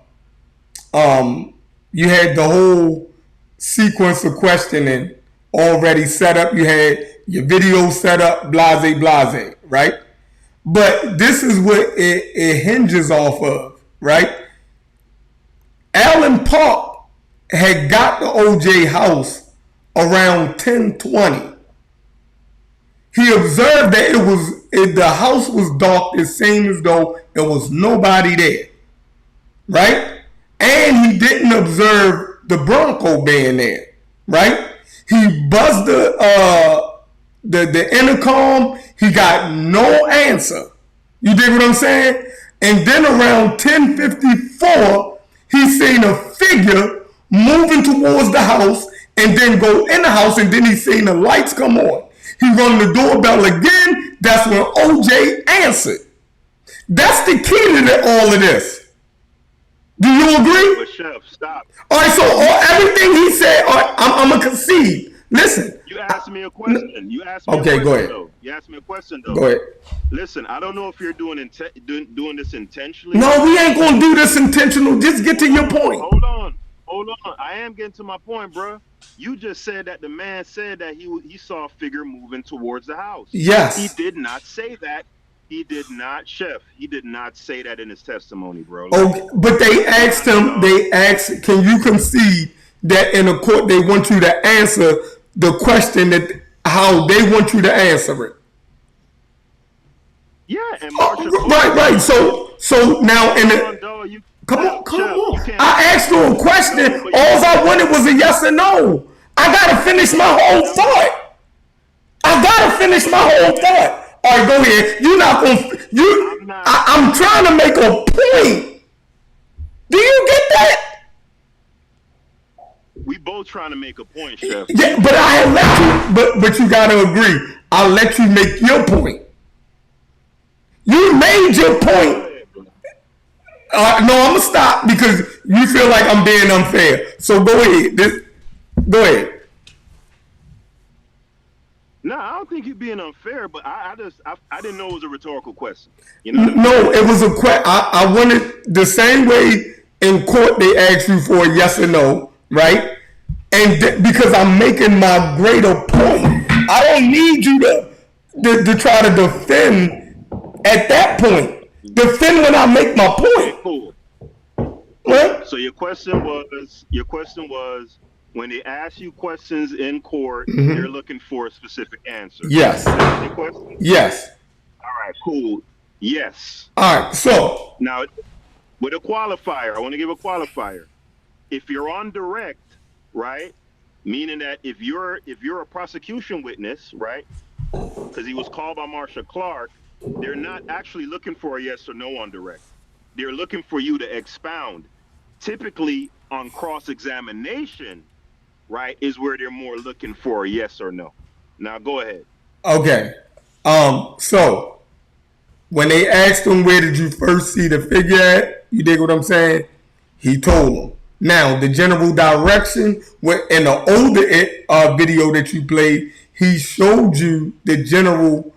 you had the whole sequence of questioning already set up. You had your video set up, blase, right? But this is what it hinges off of, right? Allen Park had got the OJ house around 10:20. He observed that the house was dark, the same as though there was nobody there, right? And he didn't observe the Bronco being there, right? He buzzed the intercom. He got no answer. You dig what I'm saying? And then around 10:54, he seen a figure moving towards the house and then go in the house, and then he seen the lights come on. He rung the doorbell again. That's when OJ answered. That's the key to all of this. Do you agree? But Chef, stop. All right, so everything he said, I'm going to concede. Listen. You asked me a question. You asked me okay, a question, go ahead. though. You asked me a question, though. Go ahead. Listen, I don't know if you're doing this intentionally. No, we ain't going to do this intentional. Just get to your point. Hold on. I am getting to my point, bro. You just said that the man said that he saw a figure moving towards the house. Yes. He did not say that. He did not, Chef. He did not say that in his testimony, bro. Oh, but they asked him, can you concede that in a court they want you to answer the question that how they want you to answer it? Yeah, and Marshall. Right. So now in the come on. I asked you a question. All I wanted was a yes or no. I gotta finish my whole thought. All right, go ahead. You're not gonna. I'm trying to make a point. Do you get that? We both trying to make a point, Chef. Yeah, but I had let you. But you gotta agree. I'll let you make your point. You made your point. No, I'm gonna stop because you feel like I'm being unfair. So go ahead. Go ahead. No, I don't think you're being unfair, but I didn't know it was a rhetorical question. You know? No, it was a question. I wanted the same way in court they asked you for a yes or no, right? And because I'm making my greater point, I don't need you to try to defend at that point. Defend when I make my point. Cool. What? So your question was when they ask you questions in court, they're looking for a specific answer. Yes. That's the question? Yes. All right, cool. Yes. All right, so. Now, with a qualifier, I want to give a qualifier. If you're on direct, right, meaning that if you're a prosecution witness, right, because he was called by Marsha Clark, they're not actually looking for a yes or no on direct. They're looking for you to expound. Typically, on cross examination, right, is where they're more looking for a yes or no. Now, go ahead. Okay. So when they asked him where did you first see the figure at, you dig what I'm saying? He told them. Now the general direction, in the older video that you played, he showed you the general.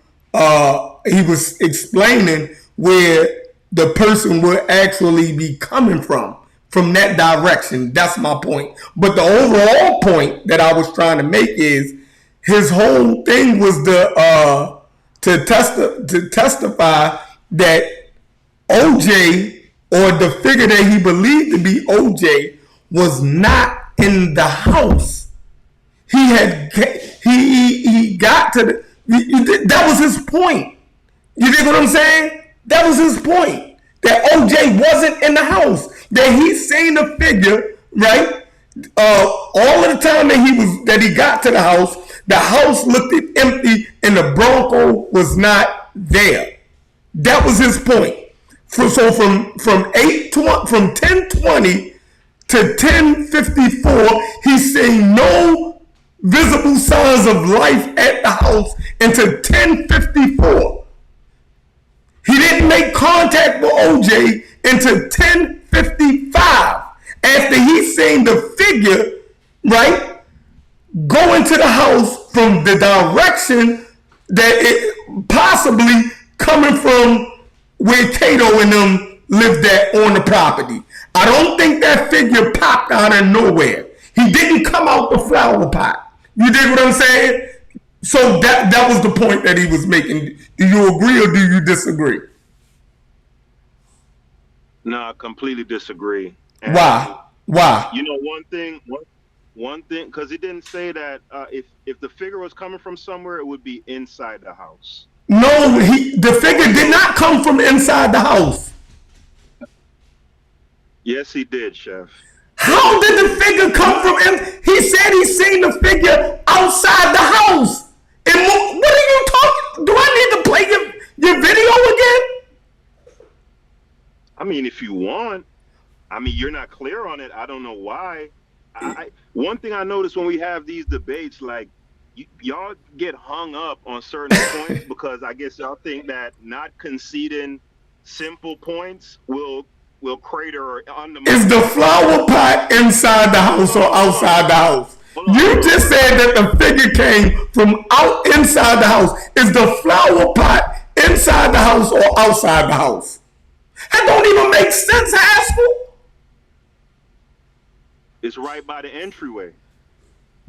He was explaining where the person would actually be coming from that direction. That's my point. But the overall point that I was trying to make is his whole thing was to testify that OJ, or the figure that he believed to be OJ, was not in the house. He got to that was his point. You dig what I'm saying? That was his point. That OJ wasn't in the house. That he seen the figure, right? All of the time that he got to the house looked empty and the Bronco was not there. That was his point. So from 10:20 to 10:54, he's saying no visible signs of life at the house until 10:54. He didn't make contact with OJ until 10:55 after he seen the figure, right, go into the house from the direction that it possibly coming from where Cato and them lived at on the property. I don't think that figure popped out of nowhere. He didn't come out the flower pot. You dig what I'm saying? So that was the point that he was making. Do you agree or do you disagree? No, I completely disagree. And Why? You know, one thing, because he didn't say that if the figure was coming from somewhere, it would be inside the house. No, the figure did not come from inside the house. Yes, he did, Chef. How did the figure come from him? He said he seen the figure outside the house. And what are you talking? Do I need to play your video again? I mean, if you want. I mean, you're not clear on it. I don't know why. One thing I notice when we have these debates, like, y'all get hung up on certain points because I guess y'all think that not conceding simple points will crater or undermine. Is the flower pot inside the house or outside the house? You just said that the figure came from inside the house. Is the flower pot inside the house or outside the house? That don't even make sense, Haskell. It's right by the entryway.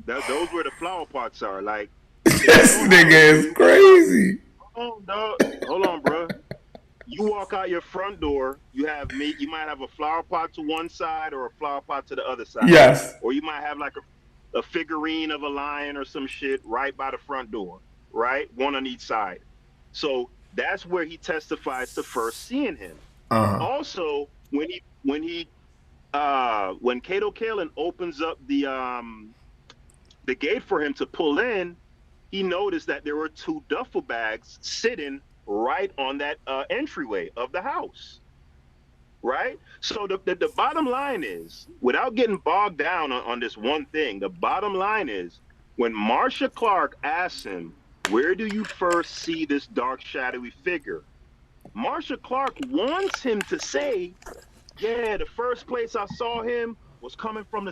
Those where the flower pots are. Like, this nigga is crazy. Hold on, bro. You walk out your front door. You might have a flower pot to one side or a flower pot to the other side. Yes. Or you might have like a figurine of a lion or some shit right by the front door. Right, one on each side. So that's where he testifies to first seeing him. Also, when Cato Kalin opens up the gate for him to pull in, he noticed that there were two duffel bags sitting right on that entryway of the house. Right? So the bottom line is, without getting bogged down on this one thing, the bottom line is, when Marsha Clark asks him, where do you first see this dark, shadowy figure? Marsha Clark wants him to say, yeah, the first place I saw him was coming up from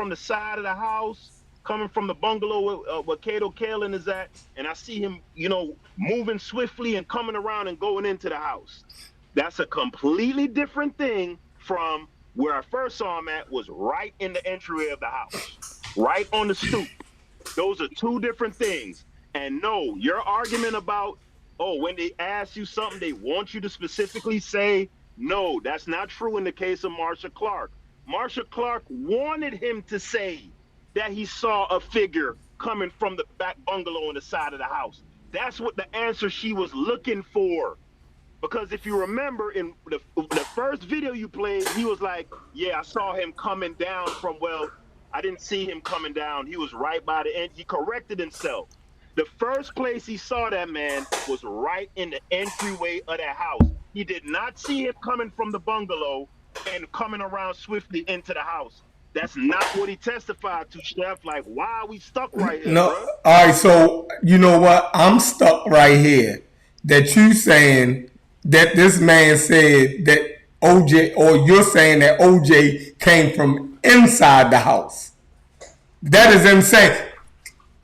the side of the house, coming from the bungalow where Cato Kalin is at, and I see him, moving swiftly and coming around and going into the house. That's a completely different thing from where I first saw him at, was right in the entryway of the house, right on the stoop. Those are two different things. And no, your argument about, when they ask you something, they want you to specifically say, no, that's not true in the case of Marsha Clark. Marsha Clark wanted him to say that he saw a figure coming from the back bungalow on the side of the house. That's what the answer she was looking for. Because if you remember in the first video you played, he was like, yeah, I saw him coming down from, I didn't see him coming down. He was right by the end. He corrected himself. The first place he saw that man was right in the entryway of that house. He did not see him coming from the bungalow and coming around swiftly into the house. That's not what he testified to, Chef. Like, why are we stuck right here, No, bro? all right. So you know what? I'm stuck right here. That you saying that this man said that OJ, or you're saying that OJ came from inside the house. That is insane.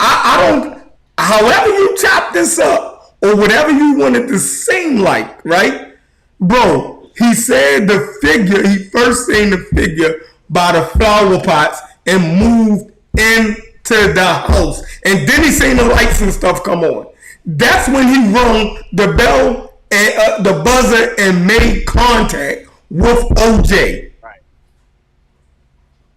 I don't. However you chop this up, or whatever you want it to seem like, right, bro? He said the figure. He first seen the figure by the flower pots and moved into the house, and then he seen the lights and stuff come on. That's when he rung the bell and the buzzer and made contact with OJ. Right.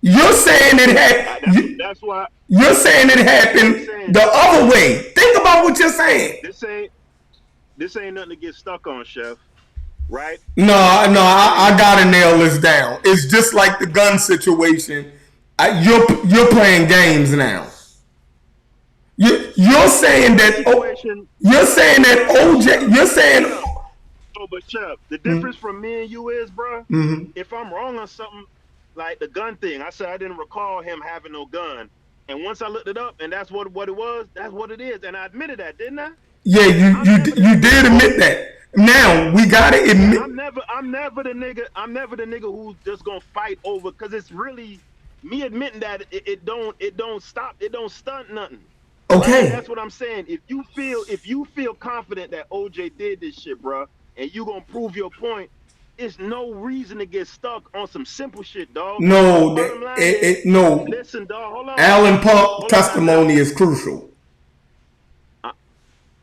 You're saying it had. That's why. You're saying it happened the other way. Think about what you're saying. This ain't nothing to get stuck on, Chef. Right? No, I gotta nail this down. It's just like the gun situation. You're playing games now. You're saying that. You're saying that OJ. You're saying. Oh, but Chef, the difference from me and you is, bro. If I'm wrong on something like the gun thing, I said I didn't recall him having no gun. And once I looked it up, and that's what it was, that's what it is. And I admitted that, didn't I? Yeah, you did admit that. Now we gotta admit. I'm never the nigga who's just gonna fight over, because it's really me admitting that it don't stunt nothing. Okay. Right? That's what I'm saying. If you feel confident that OJ did this shit, bro, and you gonna prove your point, it's no reason to get stuck on some simple shit, dog. No, no. Listen, dog. Hold on. Alan Park's testimony is crucial.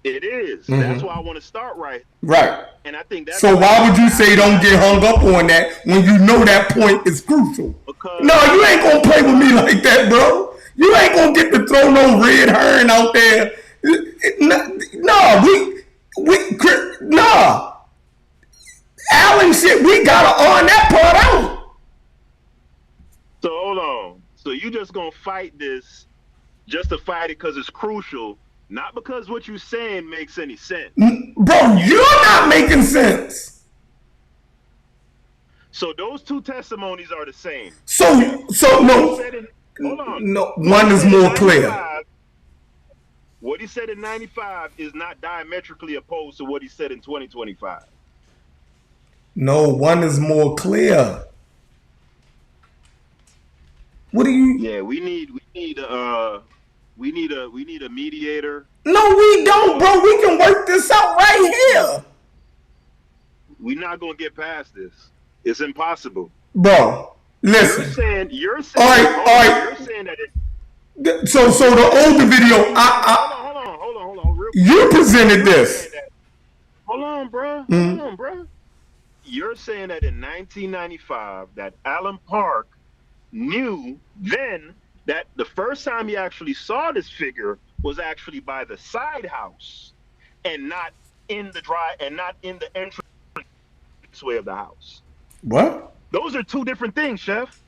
It is. That's why I want to start right. Right. And I think that's so. Why would you say don't get hung up on that when you know that point is crucial? Because no, you ain't gonna play with me like that, bro. You ain't gonna get to throw no red herring out there. No, Alan shit, we gotta on that part out. So hold on. So you just gonna fight this just to fight it because it's crucial, not because what you're saying makes any sense. Bro, you're not making sense. So those two testimonies are the same. So no. Hold on. No, one is more clear. What he said in 95 is not diametrically opposed to what he said in 2025. No, one is more clear. What do you? Yeah, we need a mediator. No, we don't, bro. We can work this out right here. We're not gonna get past this. It's impossible, bro. Listen. You're saying. All right. You're saying that it. So the older video. Hold on. You presented this. Hold on, bro. Hold on, bro. You're saying that in 1995, that Alan Park knew then that the first time he actually saw this figure was actually by the side house, and not in the entranceway of the house. What? Those are two different things, Chef.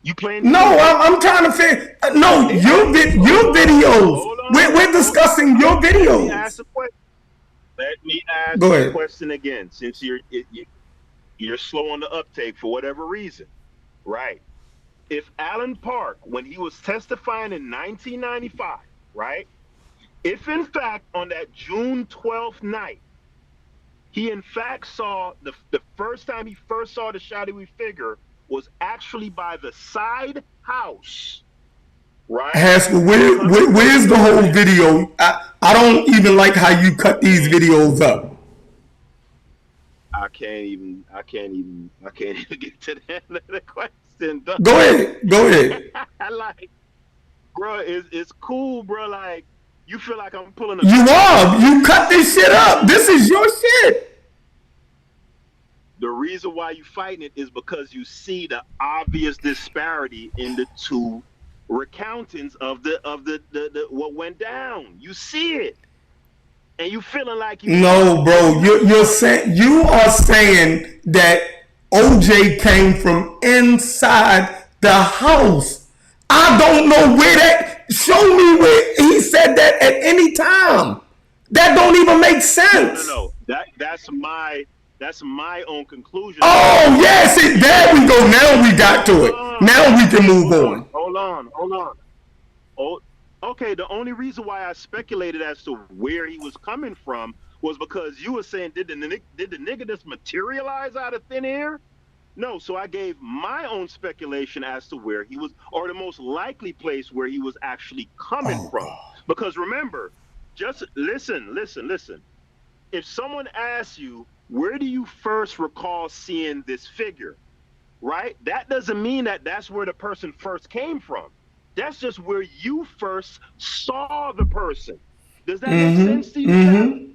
You playing? No, I'm trying to figure. No, your videos. We're discussing your videos. Let me ask the question again, since you're slow on the uptake for whatever reason, right? If Alan Park, when he was testifying in 1995, right? If in fact on that June 12th night, he in fact saw the first time he first saw the shadowy figure was actually by the side house, right? Haskell, where's the whole video? I don't even like how you cut these videos up. I can't even get to the end of the question. Go ahead. Like, bro, it's cool, bro. Like, you feel like I'm pulling a. You are. You cut this shit up. This is your shit. The reason why you fighting it is because you see the obvious disparity in the two recountings of the what went down. You see it, and you feeling like you. No, bro. You are saying that OJ came from inside the house. I don't know where that. Show me where he said that at any time. That don't even make sense. No. That's my own conclusion. Oh, yes. There we go. Now we got to it. Now we can move on. Hold on. Oh, okay, the only reason why I speculated as to where he was coming from was because you were saying, did the nigga just materialize out of thin air? No, so I gave my own speculation as to where he was, or the most likely place where he was actually coming from. Because remember, just listen. If someone asks you, where do you first recall seeing this figure, right? That doesn't mean that that's where the person first came from. That's just where you first saw the person. Does that make sense to you?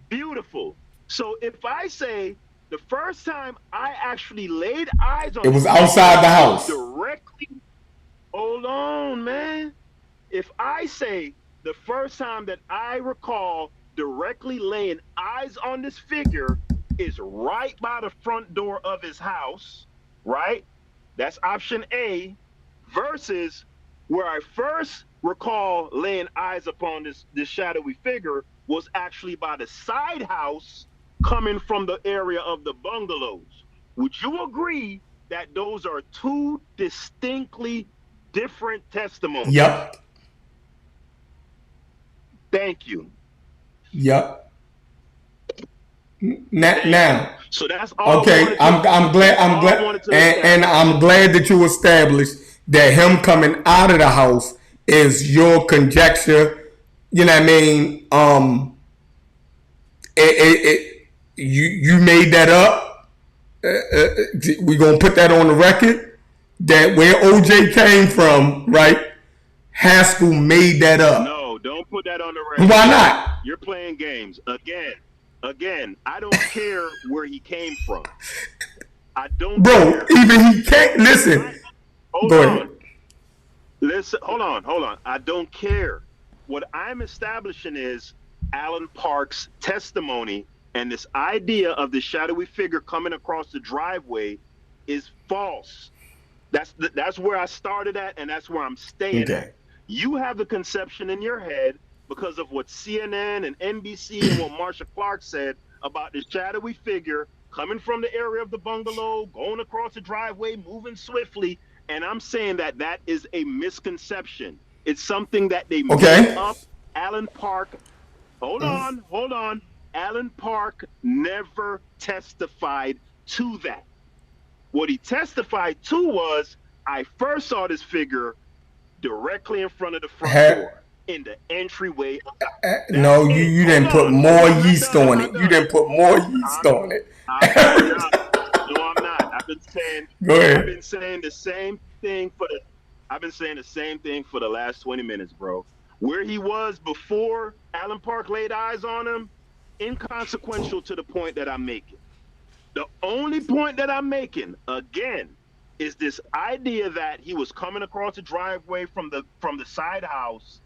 Beautiful. So if I say the first time I actually laid eyes on it was outside the house. Directly. Hold on, man. If I say the first time that I recall directly laying eyes on this figure is right by the front door of his house, right? That's option A. Versus where I first recall laying eyes upon this shadowy figure was actually by the side house coming from the area of the bungalows. Would you agree that those are two distinctly different testimonies? Yep. Thank you. Yep. Now. So that's all. Okay, I'm glad, and I'm glad that you established that him coming out of the house is your conjecture. You know what I mean? You made that up. We're gonna put that on the record. That where OJ came from, right? Haskell made that up. No, don't put that on the record. Why not? You're playing games again. I don't care where he came from. I don't. Bro, care. Even he can't listen. Hold on. Listen, hold on. I don't care. What I'm establishing is Alan Park's testimony, and this idea of the shadowy figure coming across the driveway is false. That's where I started at, and that's where I'm staying at. You have the conception in your head because of what CNN and NBC and what Marsha Clark said about this shadowy figure coming from the area of the bungalow, going across the driveway, moving swiftly. And I'm saying that is a misconception. It's something that they made up. Alan Park, hold on. Alan Park never testified to that. What he testified to was, I first saw this figure directly in front of the front door in the entryway. No, you didn't put more yeast on it. You didn't put more yeast on it. No, I'm not. I've been saying. Go ahead. I've been saying the same thing for the last 20 minutes, bro. Where he was before Alan Park laid eyes on him, inconsequential to the point that I'm making. The only point that I'm making, again, is this idea that he was coming across the driveway from the side house.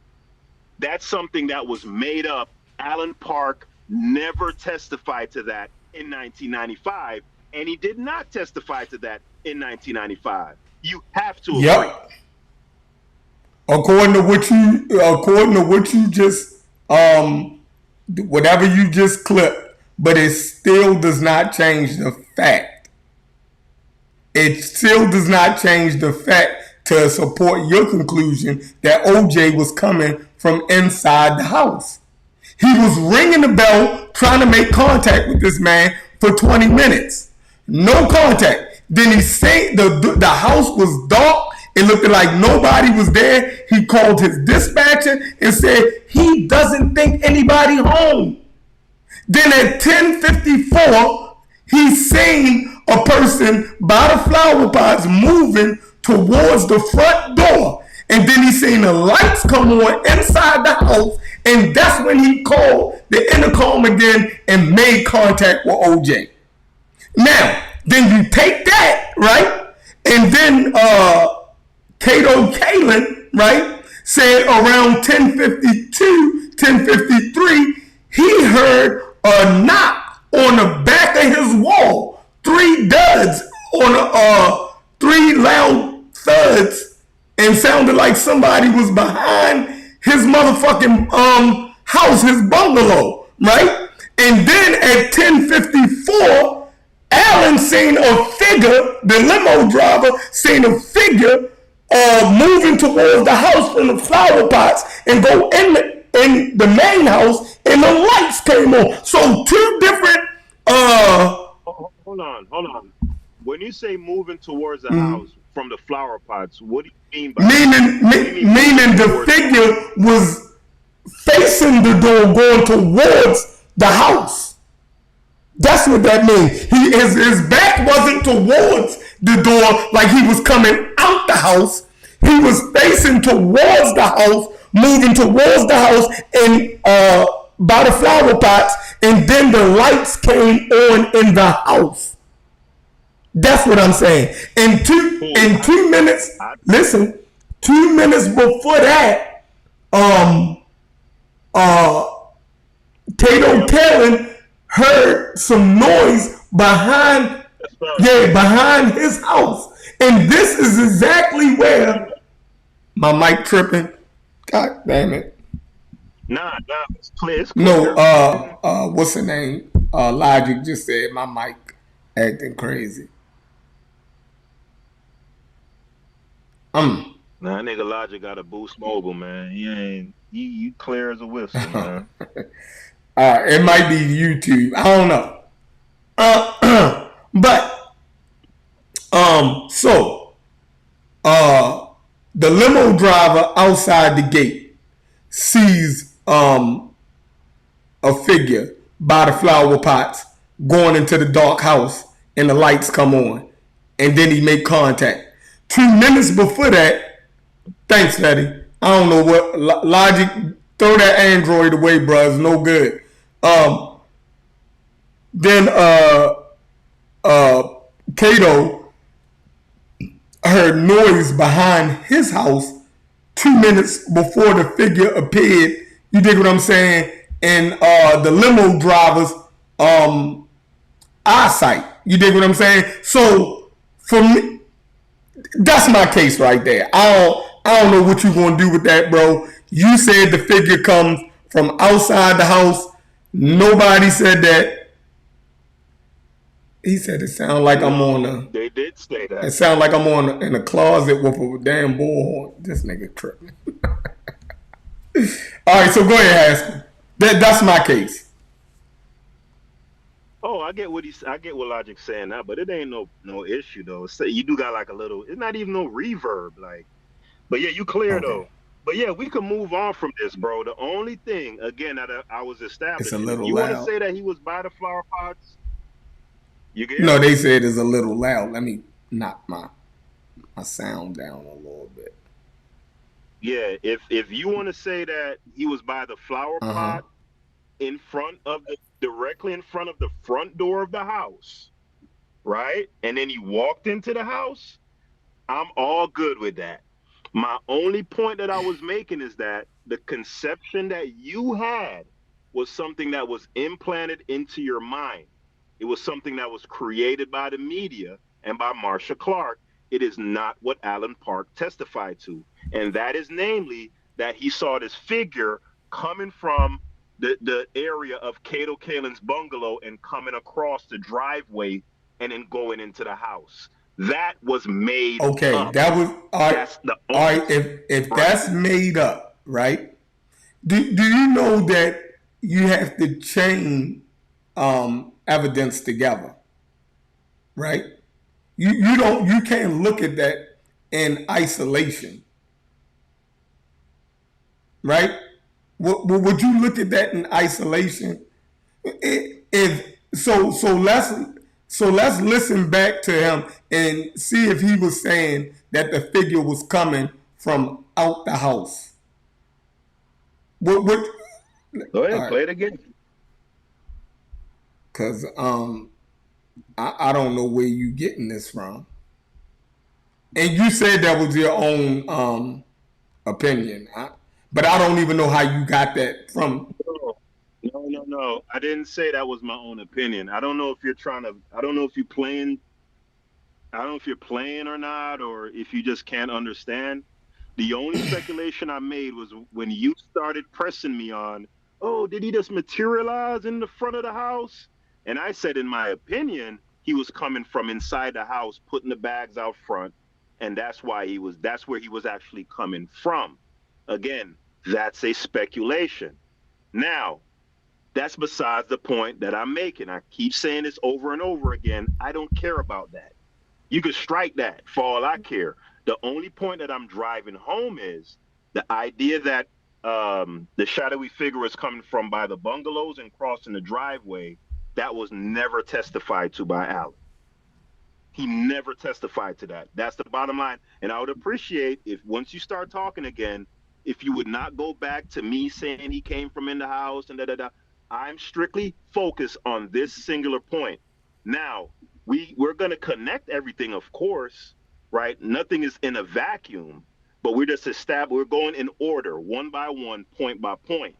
That's something that was made up. Alan Park never testified to that in 1995, and he did not testify to that in 1995. You have to agree. Yep. According to what you just whatever you just clipped, but it still does not change the fact. It still does not change the fact to support your conclusion that OJ was coming from inside the house. He was ringing the bell, trying to make contact with this man for 20 minutes. No contact. Then he said the house was dark. It looked like nobody was there. He called his dispatcher and said he doesn't think anybody home. Then at 10:54, he's seen a person by the flower pots moving towards the front door. And then he seen the lights come on inside the house. And that's when he called the intercom again and made contact with OJ. Now, then you take that, right? And then Kato Kalin, right, said around 10:52, 10:53, he heard a knock on the back of his wall. 3 duds on 3 loud thuds and sounded like somebody was behind his motherfucking house, his bungalow, right? And then at 10:54, Alan seen a figure, the limo driver seen a figure moving towards the house from the flower pots and go in the main house, and the lights came on. So two different Hold on. When you say moving towards the house from the flower pots, what do you mean by meaning the figure was facing the door going towards the house. That's what that means. His back wasn't towards the door like he was coming out the house. He was facing towards the house, moving towards the house, and by the flower pots, and then the lights came on in the house. That's what I'm saying. In 2 minutes, listen, 2 minutes before that, Kato Kellen heard some noise behind his house. And this is exactly where my mic tripping. God damn it. Nah, it's clear. It's clear. No, what's the name? Logic just said my mic acting crazy. Nah, nigga Logic got a Boost Mobile, man. You clear as a whistle, man. It might be YouTube. I don't know. But the limo driver outside the gate sees a figure by the flower pots going into the dark house, and the lights come on, and then he make contact. 2 minutes before that, thanks, Betty. I don't know what Logic. Throw that Android away, bro. It's no good. Then Kato heard noise behind his house 2 minutes before the figure appeared. You dig what I'm saying? And the limo driver's eyesight. You dig what I'm saying? So for me, that's my case right there. I don't know what you're gonna do with that, bro. You said the figure comes from outside the house. Nobody said that. He said it sounded like I'm on a. They did say that. It sounded like I'm in a closet with a damn bullhorn. This nigga tripping. All right, so go ahead, ask him. That's my case. Oh, I get what Logic's saying now, but it ain't no issue though. You do got like a little. It's not even no reverb, like. But yeah, you clear though. But yeah, we can move on from this, bro. The only thing, again, that I was establishing. It's a little you loud. Want to say that he was by the flower pots? You get No, they said it's a little loud. Let me knock my sound down a little bit. Yeah, if you want to say that he was by the flower pot directly in front of the front door of the house, right? And then he walked into the house, I'm all good with that. My only point that I was making is that the conception that you had was something that was implanted into your mind. It was something that was created by the media and by Marsha Clark. It is not what Alan Park testified to. And that is namely that he saw this figure coming from the area of Kato Kalen's bungalow and coming across the driveway and then going into the house. That was made up. That was all right. If that's made up, right? Do you know that you have to chain evidence together, right? You can't look at that in isolation, right? Would you look at that in isolation? So let's listen back to him and see if he was saying that the figure was coming from out the house. Go ahead, play it again. Cause I don't know where you getting this from. And you said that was your own opinion, but I don't even know how you got that from. No. I didn't say that was my own opinion. I don't know if you're playing or not, or if you just can't understand. The only speculation I made was when you started pressing me on, oh, did he just materialize in the front of the house? And I said, in my opinion, he was coming from inside the house, putting the bags out front, and that's where he was actually coming from. Again, that's a speculation. Now, that's besides the point that I'm making. I keep saying this over and over again. I don't care about that. You could strike that for all I care. The only point that I'm driving home is the idea that the shadowy figure is coming from by the bungalows and crossing the driveway. That was never testified to by Alan. He never testified to that. That's the bottom line. And I would appreciate if once you start talking again, if you would not go back to me saying he came from in the house and da da da. I'm strictly focused on this singular point. Now, we're going to connect everything, of course, right? Nothing is in a vacuum, but we're going in order, one by one, point by point.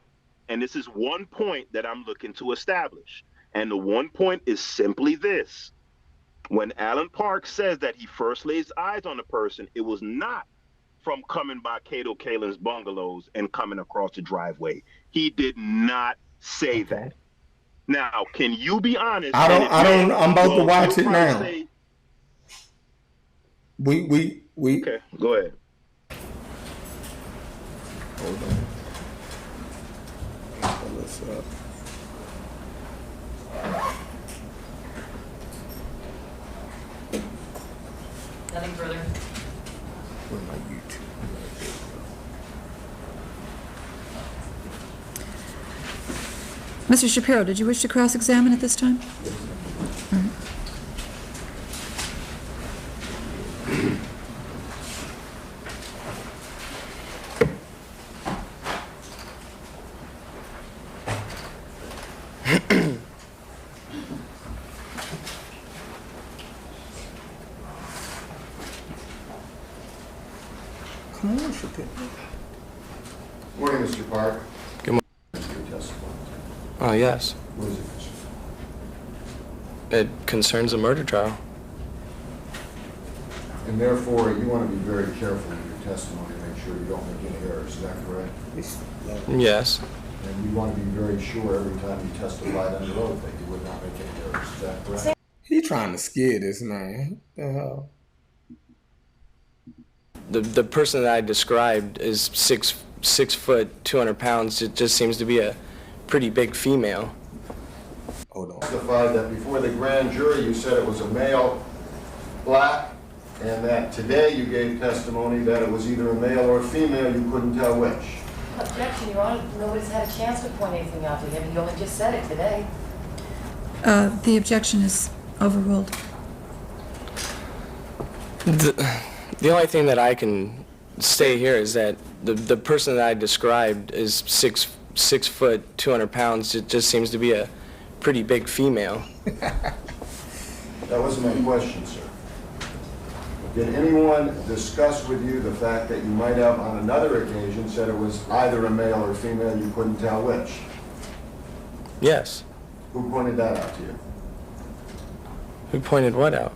And this is one point that I'm looking to establish. And the one point is simply this. When Alan Parks says that he first lays eyes on the person, it was not from coming by Cato Kalin's bungalows and coming across the driveway. He did not say that. Now, can you be honest? I'm about to watch it now. We. Okay, go ahead. Hold on. Pull this up. Nothing further. Where's my YouTube? Mr. Shapiro, did you wish to cross-examine at this time? All right. Come on, Shapiro. Morning, Mr. Park. Good morning. Your testimony. Oh, yes. What is it? It concerns a murder trial. And therefore, you want to be very careful in your testimony to make sure you don't make any errors. Is that correct? Yes. And you want to be very sure every time you testified under oath that you would not make any errors. Is that correct? He trying to scare this man. What the hell? The person that I described is 6 foot, 200 pounds. It just seems to be a pretty big female. Hold on. Testified that before the grand jury you said it was a male, black, and that today you gave testimony that it was either a male or a female, you couldn't tell which. Objection, Your Honor. Nobody's had a chance to point anything out to him. He only just said it today. The objection is overruled. The only thing that I can say here is that the person that I described is 6 foot, 200 pounds. It just seems to be a pretty big female. That wasn't my question, sir. Did anyone discuss with you the fact that you might have on another occasion said it was either a male or female, you couldn't tell which? Yes. Who pointed that out to you? Who pointed what out?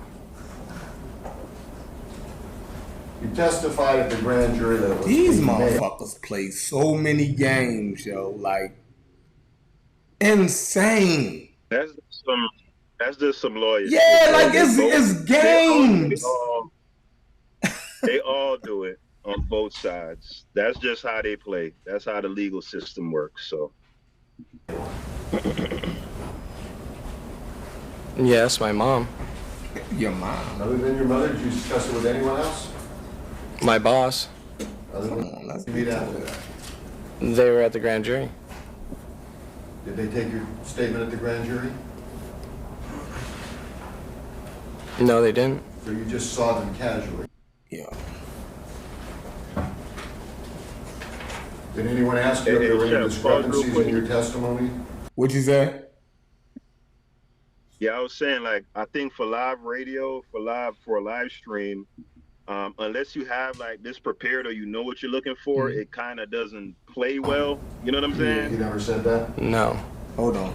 You testified at the grand jury that it was These a male. motherfuckers play so many games, yo. Like, insane. That's just some lawyers. Yeah, like it's games. They all do it on both sides. That's just how they play. That's how the legal system works. So. Yes, my mom. Your mom. Other than your mother, did you discuss it with anyone else? My boss. Other than Let's meet after that. They were at the grand jury. Did they take your statement at the grand jury? No, they didn't. So you just saw them casually? Yeah. Did anyone ask you if there were any discrepancies in your testimony? What'd you say? Yeah, I was saying, like, I think for live radio, for a live stream, unless you have like this prepared or you know what you're looking for, it kind of doesn't play well. You know what I'm saying? You never said that? No. Hold on.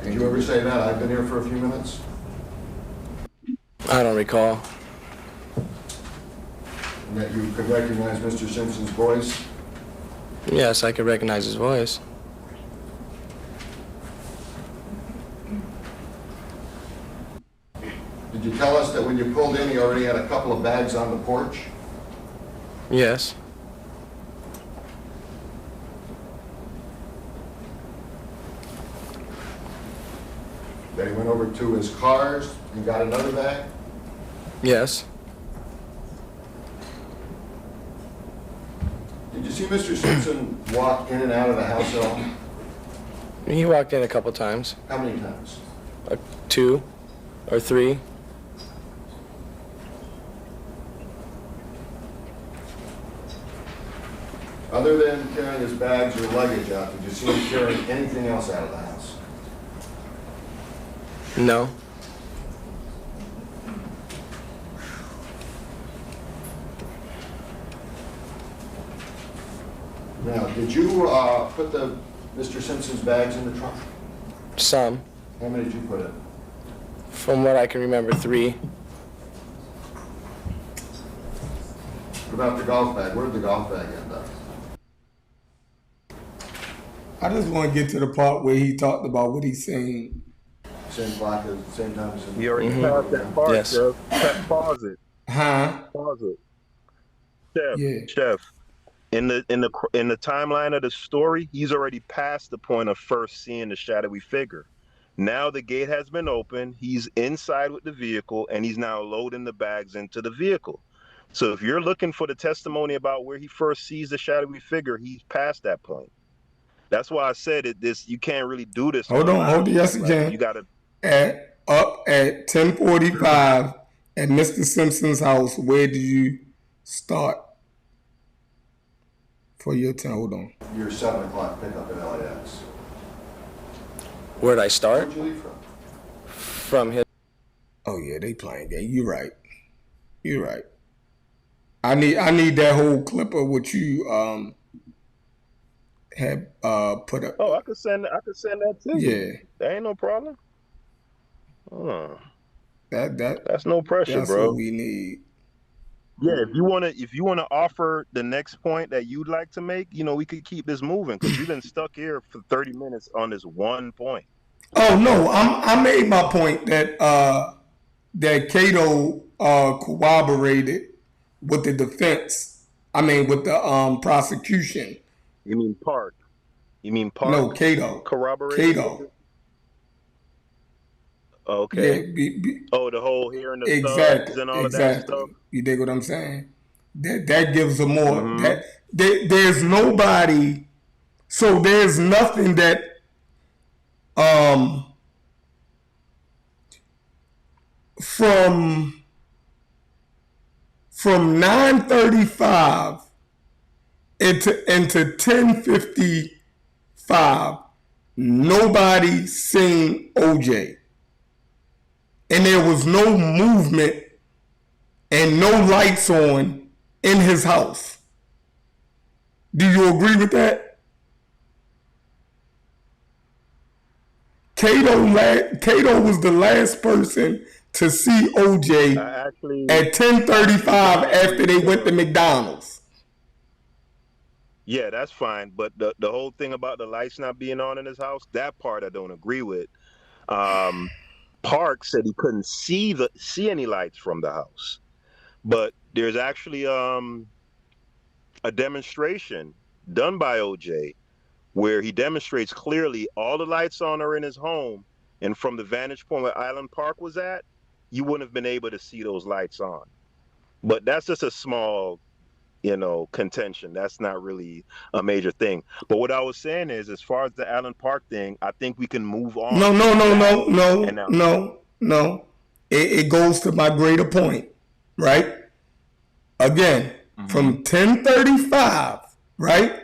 Did you ever say that? I've been here for a few minutes. I don't recall. And that you could recognize Mr. Simpson's voice? Yes, I could recognize his voice. Did you tell us that when you pulled in, he already had a couple of bags on the porch? Yes. That he went over to his cars and got another bag? Yes. Did you see Mr. Simpson walk in and out of the house at all? He walked in a couple times. How many times? 2 or 3. Other than carrying his bags or luggage out, did you see him carrying anything else out of the house? No. Now, did you put Mr. Simpson's bags in the trunk? Some. How many did you put in? From what I can remember, 3. What about the golf bag? Where did the golf bag end up? I just want to get to the part where he talked about what he's saying. Same block as same time as You already passed that part, Yes. Chef. Pause it. Huh? Pause it. Chef. Yeah. Chef. In the timeline of the story, he's already past the point of first seeing the shadowy figure. Now the gate has been opened. He's inside with the vehicle, and he's now loading the bags into the vehicle. So if you're looking for the testimony about where he first sees the shadowy figure, he's past that point. That's why I said it. You can't really do this. Hold on. Yes, you can. You gotta Up at 10:45 at Mr. Simpson's house. Where did you start for your 10? Hold on. Your 7 o'clock pickup at LAX. Where'd I start? Where'd you leave from? From his. Oh yeah, they playing game. You're right. I need that whole clip of what you had put up. Oh, I could send that to you. Yeah. That ain't no problem. That's no pressure, that's bro. what we need. Yeah, if you wanna offer the next point that you'd like to make, we could keep this moving because we've been stuck here for 30 minutes on this one point. Oh no, I made my point that Cato corroborated with the defense. I mean, with the prosecution. You mean Park? No, Cato. Corroborated? Cato. Okay. Yeah, the whole hearing the thugs and all of that stuff. You dig what I'm saying? That gives a more there's nobody. So there's nothing that from 9:35 into 10:55, nobody seen OJ. And there was no movement and no lights on in his house. Do you agree with that? Cato was the last person to see OJ at 10:35 after they went to McDonald's. Yeah, that's fine. But the whole thing about the lights not being on in his house, that part I don't agree with. Park said he couldn't see any lights from the house. But there's actually a demonstration done by OJ where he demonstrates clearly all the lights on are in his home, and from the vantage point where Island Park was at, you wouldn't have been able to see those lights on. But that's just a small, contention. That's not really a major thing. But what I was saying is, as far as the Island Park thing, I think we can move on. No. It goes to my greater point, right? Again, from 10:35, right?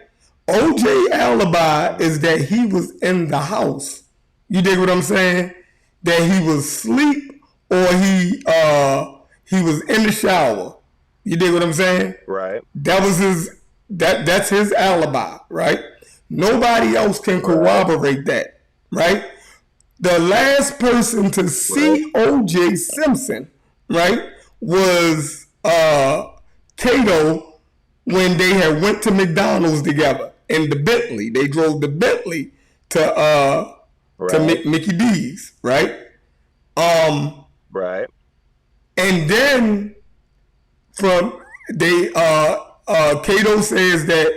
OJ alibi is that he was in the house. You dig what I'm saying? That he was asleep or he was in the shower. You dig what I'm saying? Right. That was that's his alibi, right? Nobody else can corroborate that, right? The last person to see OJ Simpson, right, was Cato when they had went to McDonald's together in the Bentley. They drove the Bentley to Mickey D's, right? Right. And then Cato says that,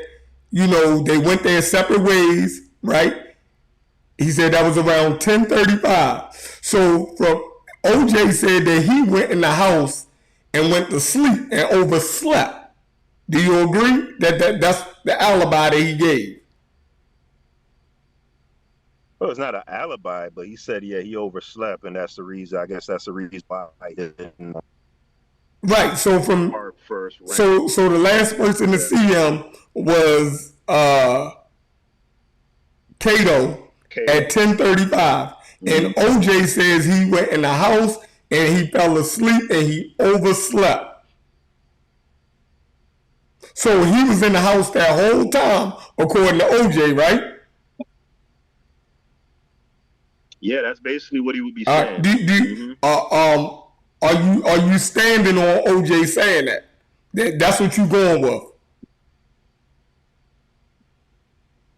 you know, they went their separate ways, right? He said that was around 10:35. So from OJ said that he went in the house and went to sleep and overslept. Do you agree that that's the alibi that he gave? Well, it's not an alibi, but he said, yeah, he overslept, and that's the reason. I guess that's the reason why he didn't. Right. So so the last person to see him was Cato at 10:35, and OJ says he went in the house and he fell asleep and he overslept. So he was in the house that whole time, according to OJ, right? Yeah, that's basically what he would be saying. Are you standing on OJ saying that? That's what you going with?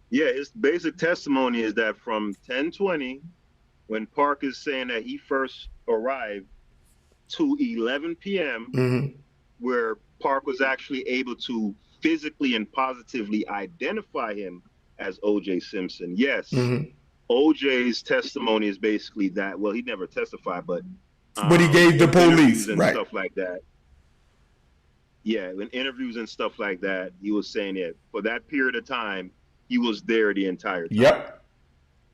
Yeah, his basic testimony is that from 10:20, when Park is saying that he first arrived, to 11 p.m., where Park was actually able to physically and positively identify him as O.J. Simpson. Yes, O.J.'s testimony is basically that. Well, he never testified, but he gave the police and stuff like that. Yeah, in interviews and stuff like that, he was saying that for that period of time, he was there the entire time. Yep.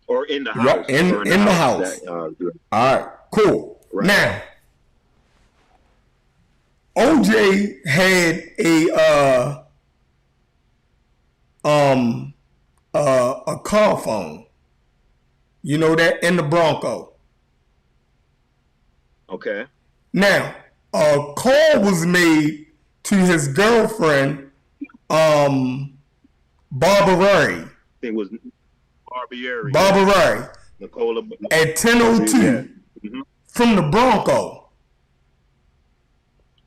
Or in the house. In the house. All right, cool. Right. Now, OJ had a car phone. You know that, in the Bronco. Okay. Now, a call was made to his girlfriend, Barbara. It was Barbieri. Barbara. Nicola. At 10:02 from the Bronco.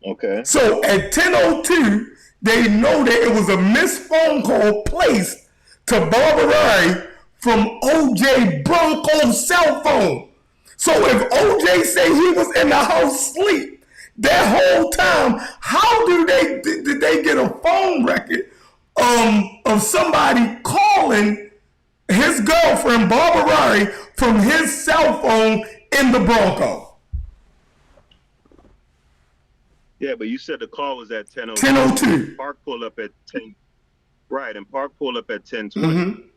Okay. So at 10:02, they know that it was a missed phone call placed to Barbara from OJ Bronco's cell phone. So if OJ say he was in the house asleep that whole time, how did they get a phone record of somebody calling his girlfriend Barbara from his cell phone in the Bronco? Yeah, but you said the call was at 10:02. 10:02. Park pulled up at 10. Right, and Park pulled up at 10:20.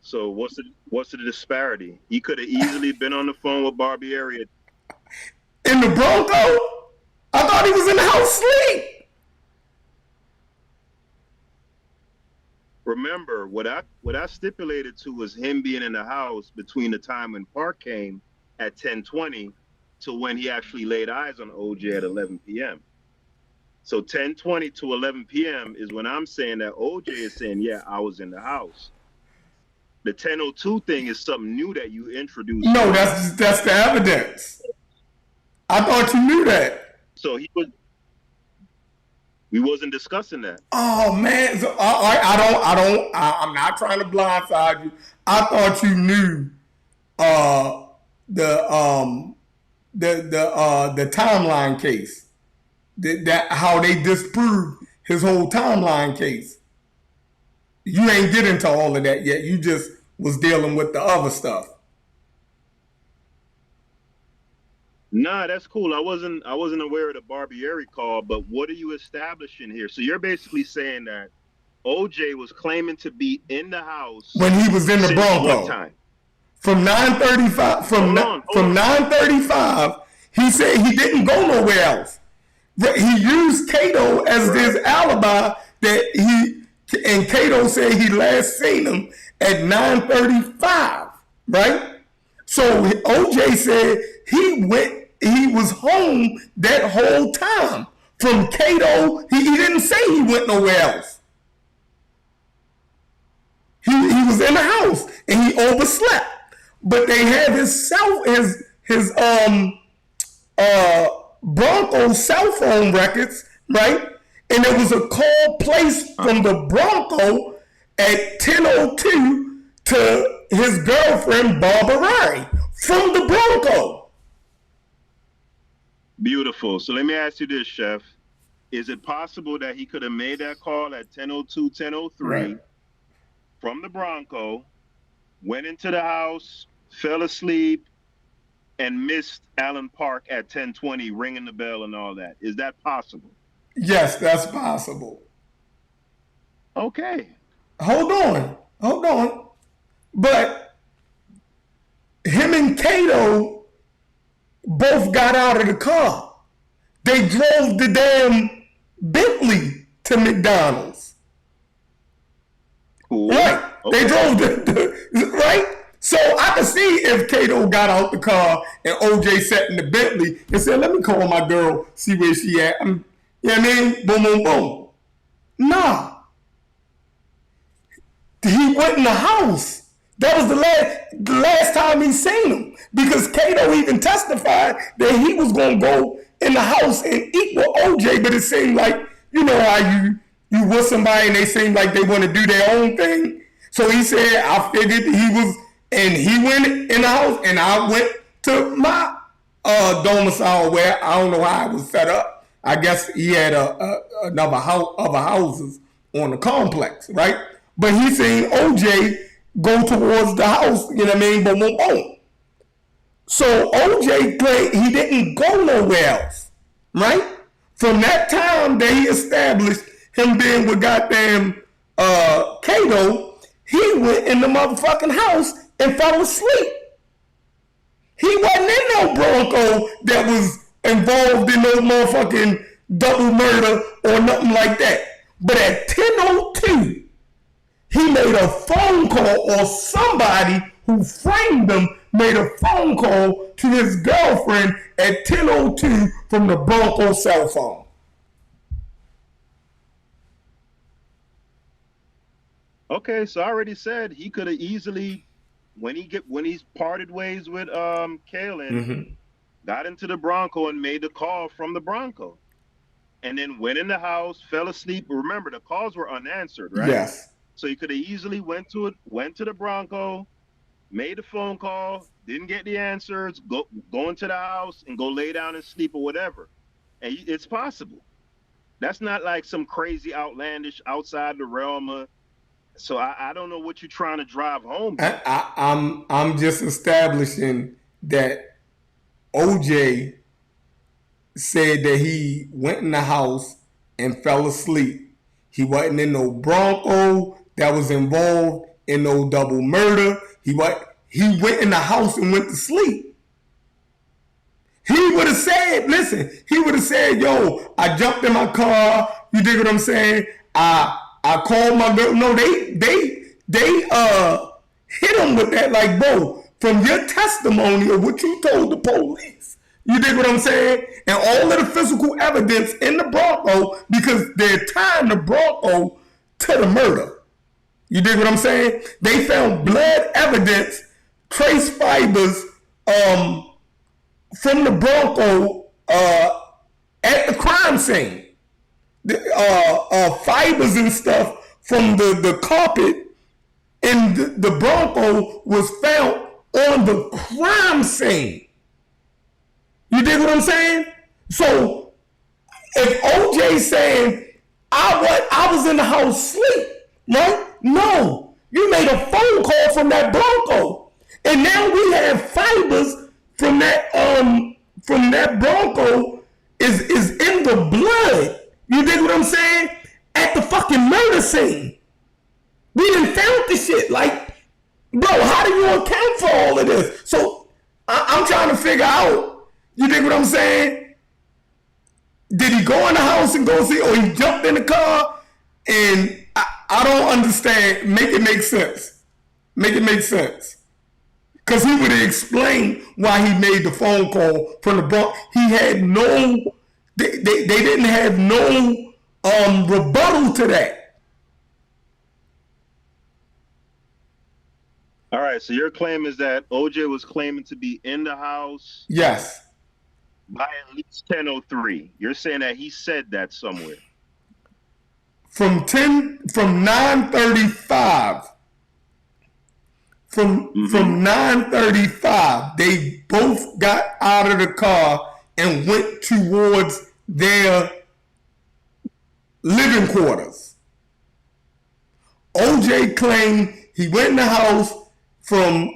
So what's the disparity? He could have easily been on the phone with Barbieri in the Bronco. I thought he was in the house asleep. Remember, what I stipulated to was him being in the house between the time when Park came at 10:20 to when he actually laid eyes on OJ at 11 p.m. So 10:20 to 11 p.m. is when I'm saying that OJ is saying, yeah, I was in the house. The 10:02 thing is something new that you introduced. No, that's the evidence. I thought you knew that. So we wasn't discussing that. Oh man, so, I'm not trying to blindside you. I thought you knew the timeline case. That how they disproved his whole timeline case. You ain't get into all of that yet. You just was dealing with the other stuff. Nah, that's cool. I wasn't aware of the Barbieri call, but what are you establishing here? So you're basically saying that OJ was claiming to be in the house when he was in the Bronco. What time? From 9:35. From 9:35, he said he didn't go nowhere else. He used Cato as his alibi and Cato said he last seen him at 9:35, right? So OJ said he was home that whole time. From Cato, he didn't say he went nowhere else. He was in the house and he overslept. But they have his Bronco cell phone records, right? and there was a call placed from the Bronco at 10:02 to his girlfriend Barbara Ray from the Bronco. Beautiful. So let me ask you this, Chef. Is it possible that he could have made that call at 10:02, 10:03 from the Bronco, went into the house, fell asleep, and missed Allen Park at 10:20, ringing the bell and all that? Is that possible? Yes, that's possible. Okay. Hold on. But him and Kato both got out of the car. They drove the damn Bentley to McDonald's. Cool. Right. Okay. They drove right? So I can see if Kato got out the car and OJ sat in the Bentley and said, let me call my girl, see where she at. You know what I mean? Boom, boom, boom. Nah. He went in the house. That was the last time he seen him. Because Kato even testified that he was going to go in the house and eat with OJ, but it seemed like, you know how you with somebody and they seem like they want to do their own thing. So he said, I figured he was, and he went in the house and I went to my domicile where I don't know how it was set up. I guess he had other houses on the complex, right? But he seen OJ go towards the house, you know what I mean? Boom, boom, boom. So OJ claimed he didn't go nowhere else, right? From that time that he established him being with goddamn Kato, he went in the motherfucking house and fell asleep. He wasn't in no Bronco that was involved in no motherfucking double murder or nothing like that. But at 10:02, he made a phone call, or somebody who framed him made a phone call to his girlfriend at 10:02 from the Bronco cell phone. Okay, so I already said he could have easily, when he's parted ways with Kalen, got into the Bronco and made the call from the Bronco, and then went in the house, fell asleep. Remember, the calls were unanswered, right? Yes. So he could have easily went to the Bronco, made a phone call, didn't get the answers, go into the house and go lay down and sleep or whatever. And it's possible. That's not like some crazy outlandish outside the realm of. So I don't know what you're trying to drive home. I'm just establishing that OJ said that he went in the house and fell asleep. He wasn't in no Bronco that was involved in no double murder. He went in the house and went to sleep. He would have said, listen, yo, I jumped in my car. You dig what I'm saying? I called my girl. No, they hit him with that, like, bro, from your testimony of what you told the police. You dig what I'm saying? And all of the physical evidence in the Bronco, because they're tying the Bronco to the murder. You dig what I'm saying? They found blood evidence, trace fibers from the Bronco at the crime scene. Fibers and stuff from the carpet in the Bronco was found on the crime scene. You dig what I'm saying? So if OJ's saying I was in the house asleep, right? No, you made a phone call from that Bronco, and now we have fibers from that Bronco is in the blood. You dig what I'm saying? At the fucking murder scene. We done found the shit. Like, bro, how do you account for all of this? So I'm trying to figure out, you dig what I'm saying? Did he go in the house and go see, or he jumped in the car? And I don't understand. Make it make sense. Make it make sense. Because he would have explained why he made the phone call from the Bronx. He had no... They didn't have no rebuttal to that. All right, so your claim is that OJ was claiming to be in the house. Yes. By at least 10:03. You're saying that he said that somewhere. from 9:35. From 9:35, they both got out of the car and went towards their living quarters. OJ claimed he went in the house from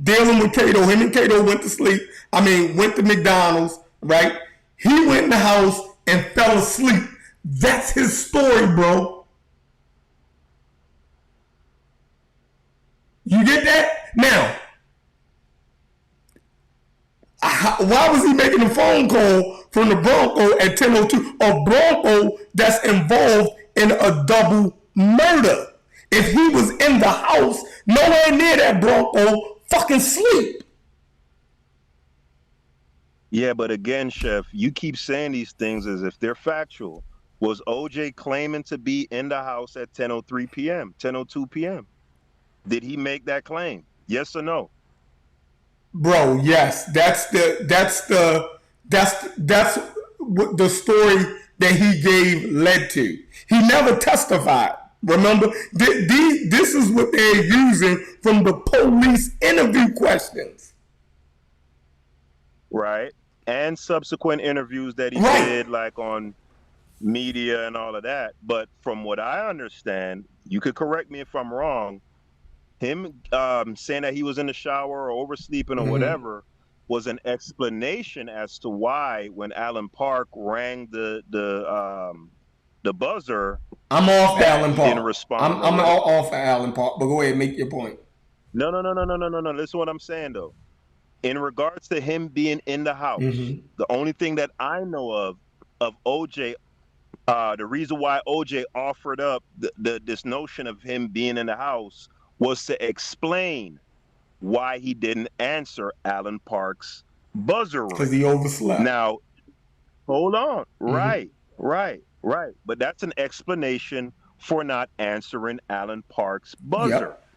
dealing with Kato. Him and Kato went to sleep. Went to McDonald's, right? He went in the house and fell asleep. That's his story, bro. You get that? Now, why was he making a phone call from the Bronco at 10:02? A Bronco that's involved in a double murder. If he was in the house, nowhere near that Bronco, fucking sleep. Yeah, but again, Chef, you keep saying these things as if they're factual. Was OJ claiming to be in the house at 10:03 p.m., 10:02 p.m.? Did he make that claim? Yes or no? Bro, yes. That's what the story that he gave led to. He never testified. Remember, this is what they're using from the police interview questions. Right. And subsequent interviews that he did, like on media and all of that. But from what I understand, you could correct me if I'm wrong, him saying that he was in the shower or oversleeping or whatever was an explanation as to why when Alan Park rang the buzzer. I'm off Alan Park. Didn't respond. I'm off Alan Park, but go ahead, make your point. No. Listen to what I'm saying though. In regards to him being in the house, the only thing that I know of OJ, the reason why OJ offered up this notion of him being in the house was to explain why he didn't answer Alan Park's buzzer ring. Because he overslept. Now, hold on. Right. But that's an explanation for not answering Alan Park's buzzer. Yep.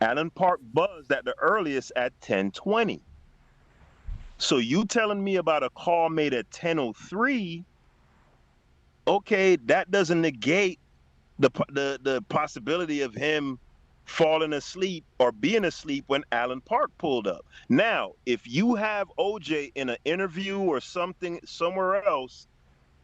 Alan Park buzzed at the earliest at 10:20. So you telling me about a call made at 10:03? Okay, that doesn't negate the possibility of him falling asleep or being asleep when Alan Park pulled up. Now, if you have OJ in an interview or something somewhere else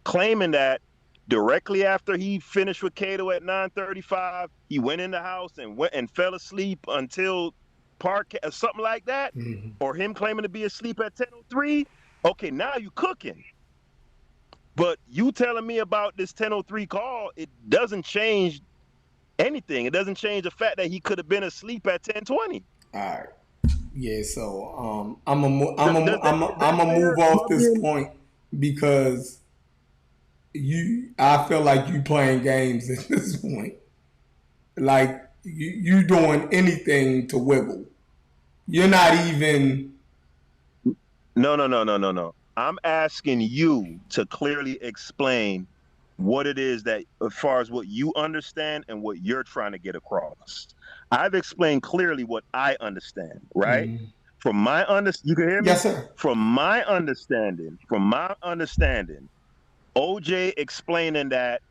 claiming that directly after he finished with Kato at 9:35, he went in the house and fell asleep until Park, something like that, or him claiming to be asleep at 10:03, okay, now you cooking. But you telling me about this 10:03 call, it doesn't change anything. It doesn't change the fact that he could have been asleep at 10:20. All right. Yeah, so I'm gonna move off this point because I feel like you playing games at this point. Like you doing anything to wiggle. You're not even. No. I'm asking you to clearly explain what it is that, as far as what you understand and what you're trying to get across. I've explained clearly what I understand, right? From my you can hear me? Yes, sir. From my understanding, OJ explaining that,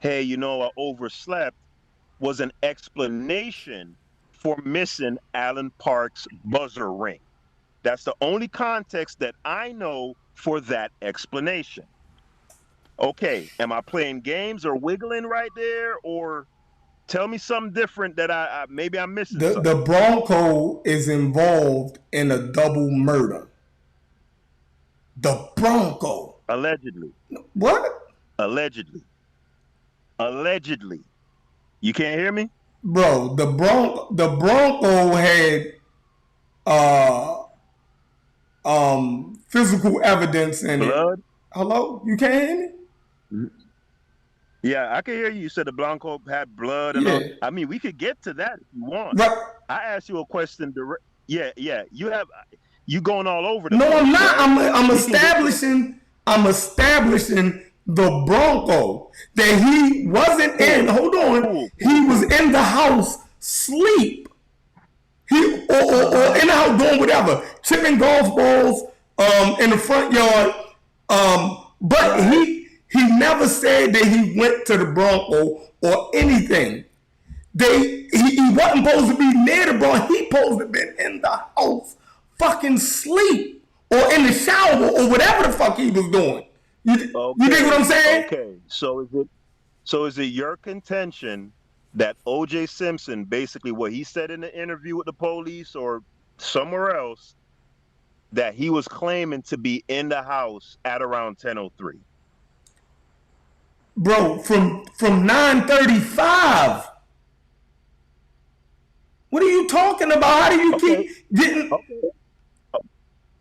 hey, I overslept was an explanation for missing Alan Park's buzzer ring. That's the only context that I know for that explanation. Okay, am I playing games or wiggling right there, or tell me something different that maybe I'm missing something. The Bronco is involved in a double murder. The Bronco. Allegedly. What? Allegedly. You can't hear me? Bro, the Bronco had physical evidence in blood? It. Hello? You can't hear me? Yeah, I can hear you. You said the Blanco had blood and all. I mean, we could get to that if you want. Right. I asked you a question. Yeah. You going all over the No, place, I'm not. right? I'm establishing the Bronco that he wasn't in. Hold on. He was in the house sleep. Or in the house doing whatever. Chipping golf balls in the front yard. But He never said that he went to the Bronco or anything. He wasn't supposed to be near the Bronco. He supposed to have been in the house, fucking sleep, or in the shower, or whatever the fuck he was doing. You dig what I'm saying? Okay, so is it your contention that O.J. Simpson, basically what he said in the interview with the police or somewhere else, that he was claiming to be in the house at around 10:03? Bro, from 9:35. What are you talking about? How do you keep getting?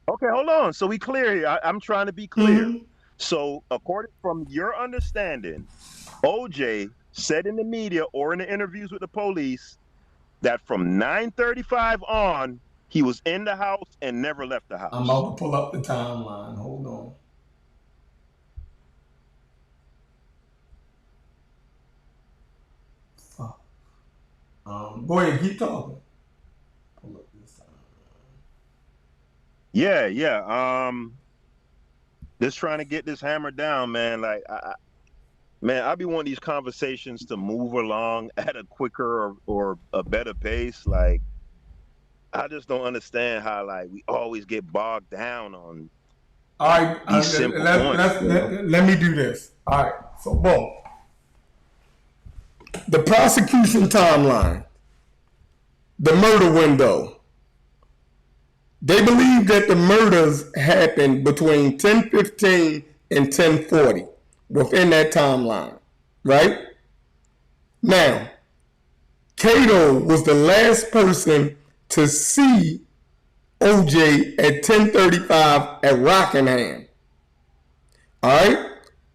Okay, hold on. So we clear here. I'm trying to be clear. So according from your understanding, OJ said in the media or in the interviews with the police that from 9:35 on, he was in the house and never left the house. I'm about to pull up the timeline. Hold on. Fuck. Go ahead, keep talking. Pull up this timeline. Yeah. Just trying to get this hammered down, man. Like, I be wanting these conversations to move along at a quicker or a better pace. Like, I just don't understand how we always get bogged down on these simple points. Let me do this. All right. So, boom. The prosecution timeline, the murder window. They believe that the murders happened between 10:15 and 10:40 within that timeline, right? Now, Cato was the last person to see OJ at 10:35 at Rockingham. All right?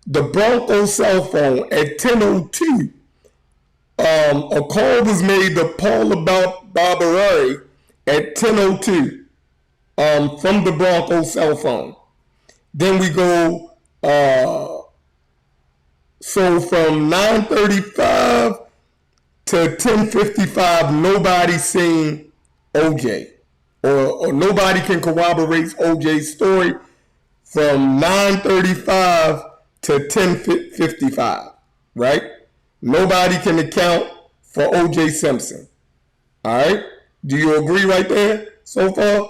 The Bronco cell phone at 10:02. A call was made to Paula Barberari at 10:02 from the Bronco cell phone. Then we go, so from 9:35 to 10:55, nobody seen OJ. Or nobody can corroborate OJ's story from 9:35 to 10:55, right? Nobody can account for O.J. Simpson. All right? Do you agree right there so far?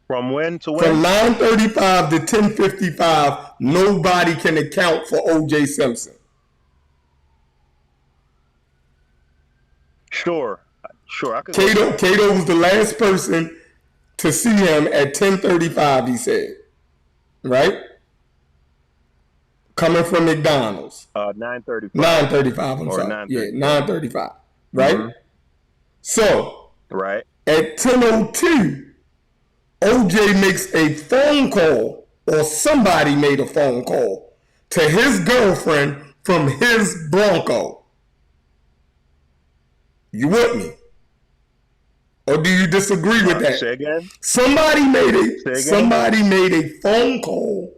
From when to when? From 9:35 to 10:55, nobody can account for O.J. Simpson. Sure. I could. Cato was the last person to see him at 10:35, he said. Right? Coming from McDonald's. 9:35. 9:35, I'm sorry. Yeah, 9:35. Right? Mm-hmm. So, right. At 10:02, OJ makes a phone call, or somebody made a phone call to his girlfriend from his Bronco. You with me? Or do you disagree with that? Say again? Somebody made a phone call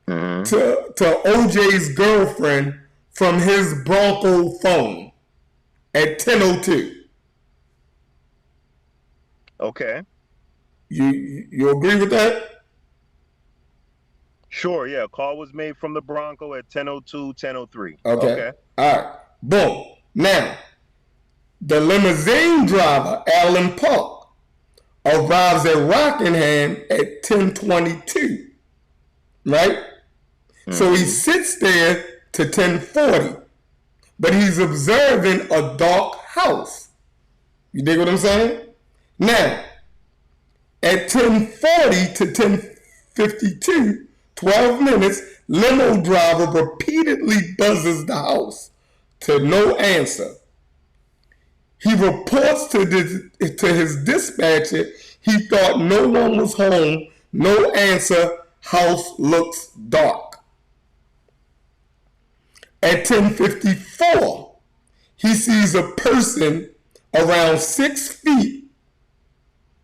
to OJ's girlfriend from his Bronco phone at 10:02. Okay. You agree with that? Sure, yeah. A call was made from the Bronco at 10:02, 10:03. Okay. All right. Boom. Now, the limousine driver, Alan Park, arrives at Rockingham at 10:22. Right? Mm-hmm. So he sits there to 10:40. But he's observing a dark house. You dig what I'm saying? Now, at 10:40 to 10:52, 12 minutes, limo driver repeatedly buzzes the house to no answer. He reports to his dispatcher he thought no one was home, no answer, house looks dark. At 10:54, he sees a person around 6 feet,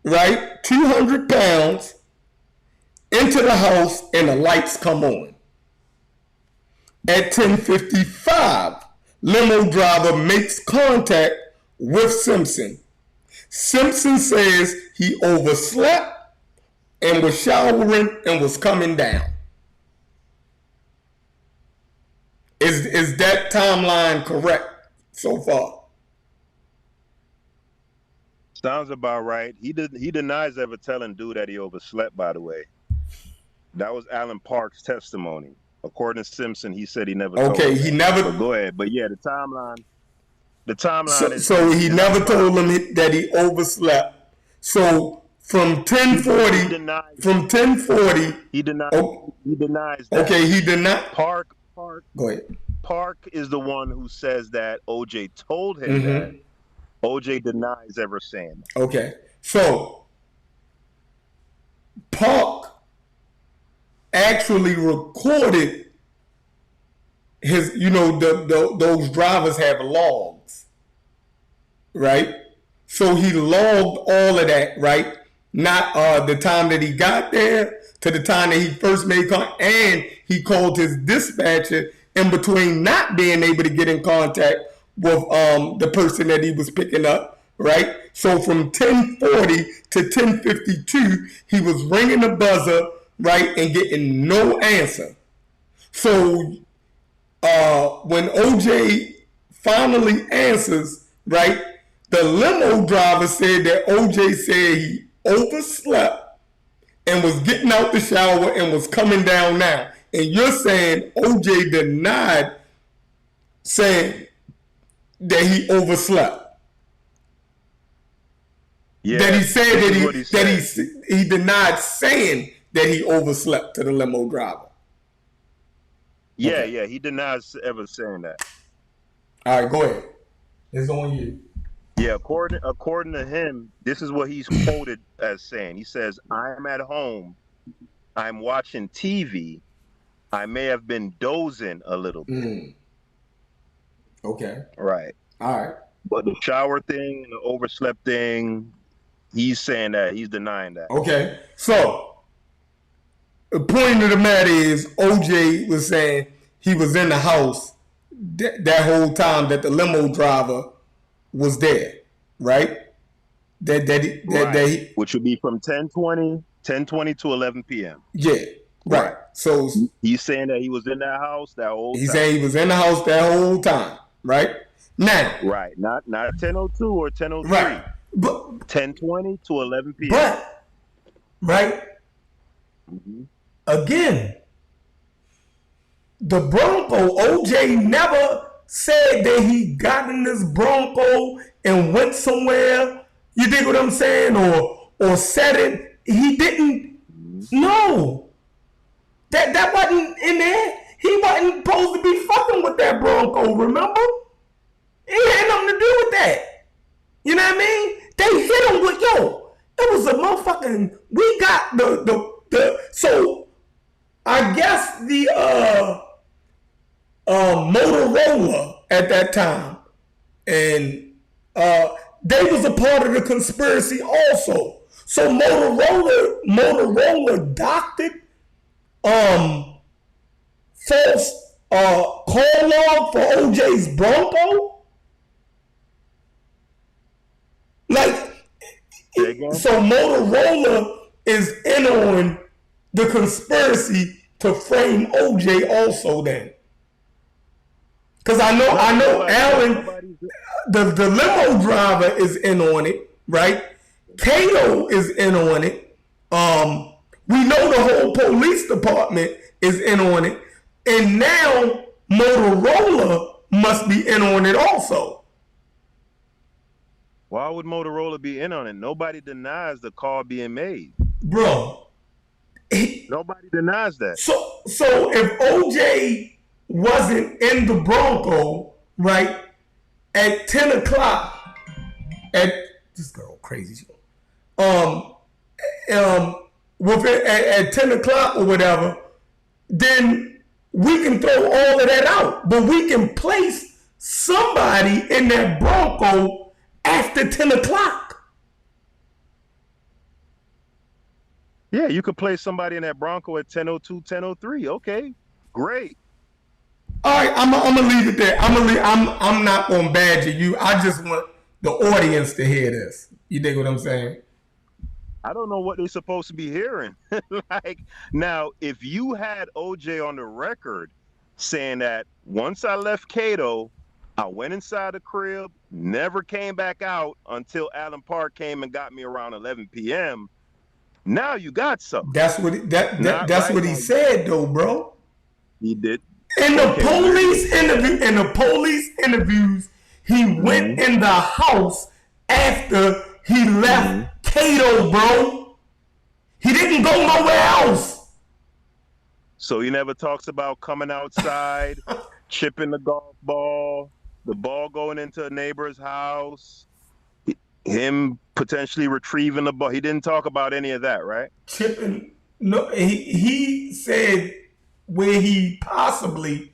right, 200 pounds, into the house and the lights come on. At 10:55, limo driver makes contact with Simpson. Simpson says he overslept and was showering and was coming down. Is that timeline correct so far? Sounds about right. He denies ever telling dude that he overslept, by the way. That was Alan Park's testimony. According to Simpson, he said he never told him he that. never. But go ahead. But yeah, the timeline is. So he never told him that he overslept. So from 10:40, he denies. Oh, he denies that. Okay, he denied. Park. Go ahead. Park is the one who says that OJ told him that. OJ denies ever saying that. Okay, so Park actually recorded his. Those drivers have logs, right? So he logged all of that, right? Not the time that he got there to the time that he first made contact, and he called his dispatcher in between not being able to get in contact with the person that he was picking up, right? So from 10:40 to 10:52, he was ringing the buzzer, right, and getting no answer. So when OJ finally answers, right, the limo driver said that OJ said he overslept and was getting out the shower and was coming down now. And you're saying OJ denied saying that he overslept. Yeah, that he said he denied saying that he overslept to the limo driver. Yeah, Okay. yeah, he denies ever saying that. All right, go ahead. It's on you. Yeah, according to him, this is what he's quoted as saying. He says, "I'm at home. I'm watching TV. I may have been dozing a little bit." Okay. Right. All right. But the shower thing, the overslept thing, he's saying that. He's denying that. Okay. So, the point of the matter is, OJ was saying he was in the house that whole time that the limo driver was there, right? Which would be from 10:20 to 11 p.m. Yeah, right. So he's saying that he was in that house that whole time. He's saying he was in the house that whole time, right? Now, right, not 10:02 or 10:03, right? But 10:20 to 11 p.m. But right, again, the Bronco, OJ never said that he got in this Bronco and went somewhere. You dig what I'm saying? Or said it. He didn't. No. That wasn't in there. He wasn't supposed to be fucking with that Bronco, remember? It had nothing to do with that. You know what I mean? They hit him with, it was a motherfucking, we got so I guess the Motorola at that time, and they was a part of the conspiracy also. So Motorola doctored false call log for OJ's Bronco. So Motorola is in on the conspiracy to frame OJ also then. Because I know Alan, the limo driver is in on it, right? Kato is in on it. We know the whole police department is in on it. And now Motorola must be in on it also. Why would Motorola be in on it? Nobody denies the call being made. Bro. Nobody denies that. So if OJ wasn't in the Bronco, right, at 10 o'clock, at this girl crazy, at 10 o'clock or whatever, then we can throw all of that out. But we can place somebody in that Bronco after 10 o'clock. Yeah, you could place somebody in that Bronco at 10:02, 10:03. Okay, great. All right, I'm gonna leave it there. I'm not gonna badger you. I just want the audience to hear this. You dig what I'm saying? I don't know what they're supposed to be hearing. Like, now, if you had OJ on the record saying that once I left Cato, I went inside the crib, never came back out until Allen Park came and got me around 11 p.m. Now you got something. That's what that's right what he now. said though, bro. He did. In the police interviews, he went in the house after he left Cato, bro. He didn't go nowhere else. So he never talks about coming outside, chipping the golf ball, the ball going into a neighbor's house, him potentially retrieving the ball. He didn't talk about any of that, right? Chipping. No, he said where he possibly.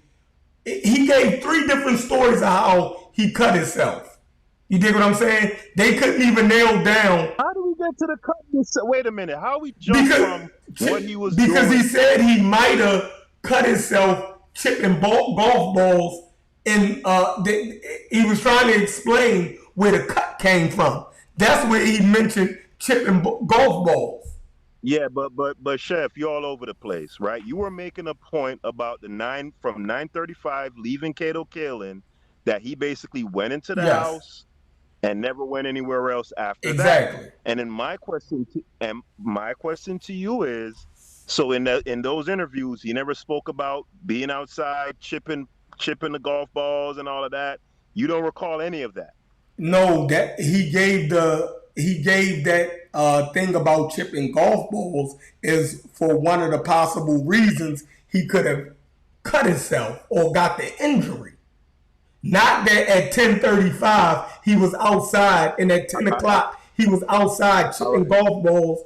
He gave 3 different stories of how he cut himself. You dig what I'm saying? They couldn't even nail down. How do we get to the cut? Wait a minute. How we jump from what he was doing? Because he said he might have cut himself chipping golf balls, and he was trying to explain where the cut came from. That's where he mentioned chipping golf balls. Yeah, but Chef, you're all over the place, right? You were making a point about the 935 leaving Cato Kalin, that he basically went into the house and never went anywhere else after that. And then my question to you is, so in those interviews, he never spoke about being outside, chipping the golf balls and all of that. You don't recall any of that? No, that he gave that thing about chipping golf balls is for one of the possible reasons he could have cut himself or got the injury. Not that at 10:35 he was outside, and at 10 o'clock he was outside chipping golf balls.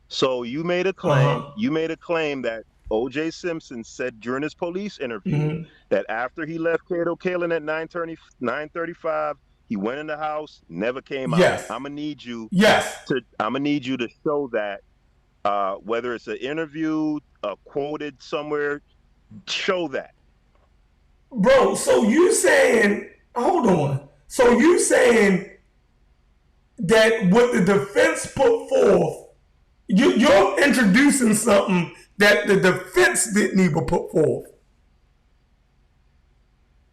So you made a claim. You made a claim that O.J. Simpson said during his police interview that after he left Cato Kalin at 9:35, he went in the house, never came out. I'm gonna need you. I'm gonna need you to show that, whether it's an interview, quoted somewhere. Show that, bro. So you saying? Hold on. So you saying that what the defense put forth? You're introducing something that the defense didn't even put forth.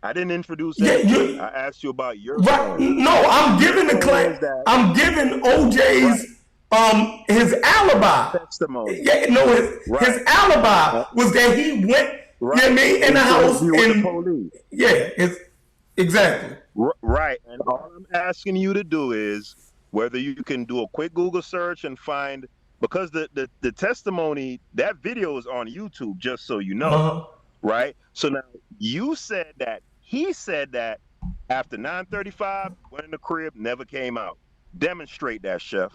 I didn't introduce anything. I asked you about your claim. No, I'm giving the claim. I'm giving OJ's his alibi. Testimony. Yeah, no, his alibi was that he went. You know what I mean? In the house and the police. Yeah, exactly. Right, and all I'm asking you to do is whether you can do a quick Google search and find, because the testimony, that video is on YouTube, just so you know, right? So now you said that he said that after 9:35, went in the crib, never came out. Demonstrate that, Chef.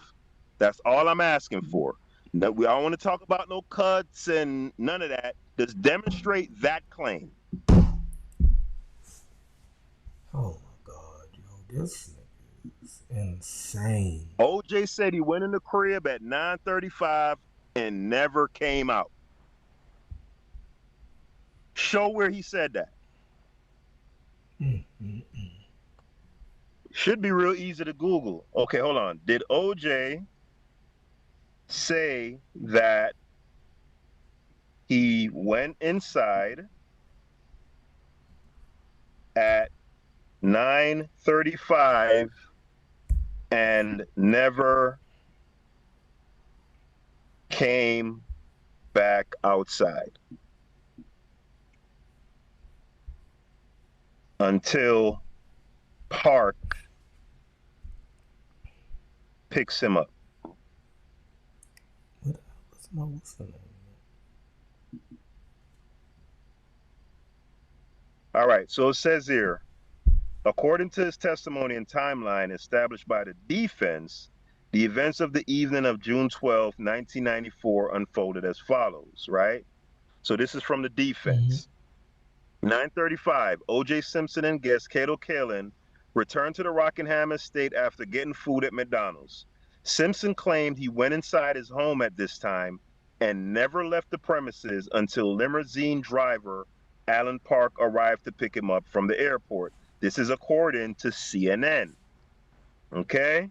That's all I'm asking for. Now, I don't want to talk about no cuts and none of that. Just demonstrate that claim. Oh my God, yo, this is insane. OJ said he went in the crib at 9:35 and never came out. Show where he said that. Should be real easy to Google. Okay, hold on. Did OJ say that he went inside at 9:35 and never came back outside until Park picks him up? What's my listening? All right, so it says here, according to his testimony and timeline established by the defense, the events of the evening of June 12, 1994 unfolded as follows, right? So this is from the defense. 9:35, O.J. Simpson and guest Cato Kalin returned to the Rockingham estate after getting food at McDonald's. Simpson claimed he went inside his home at this time and never left the premises until limousine driver Allen Park arrived to pick him up from the airport. This is according to CNN. Okay?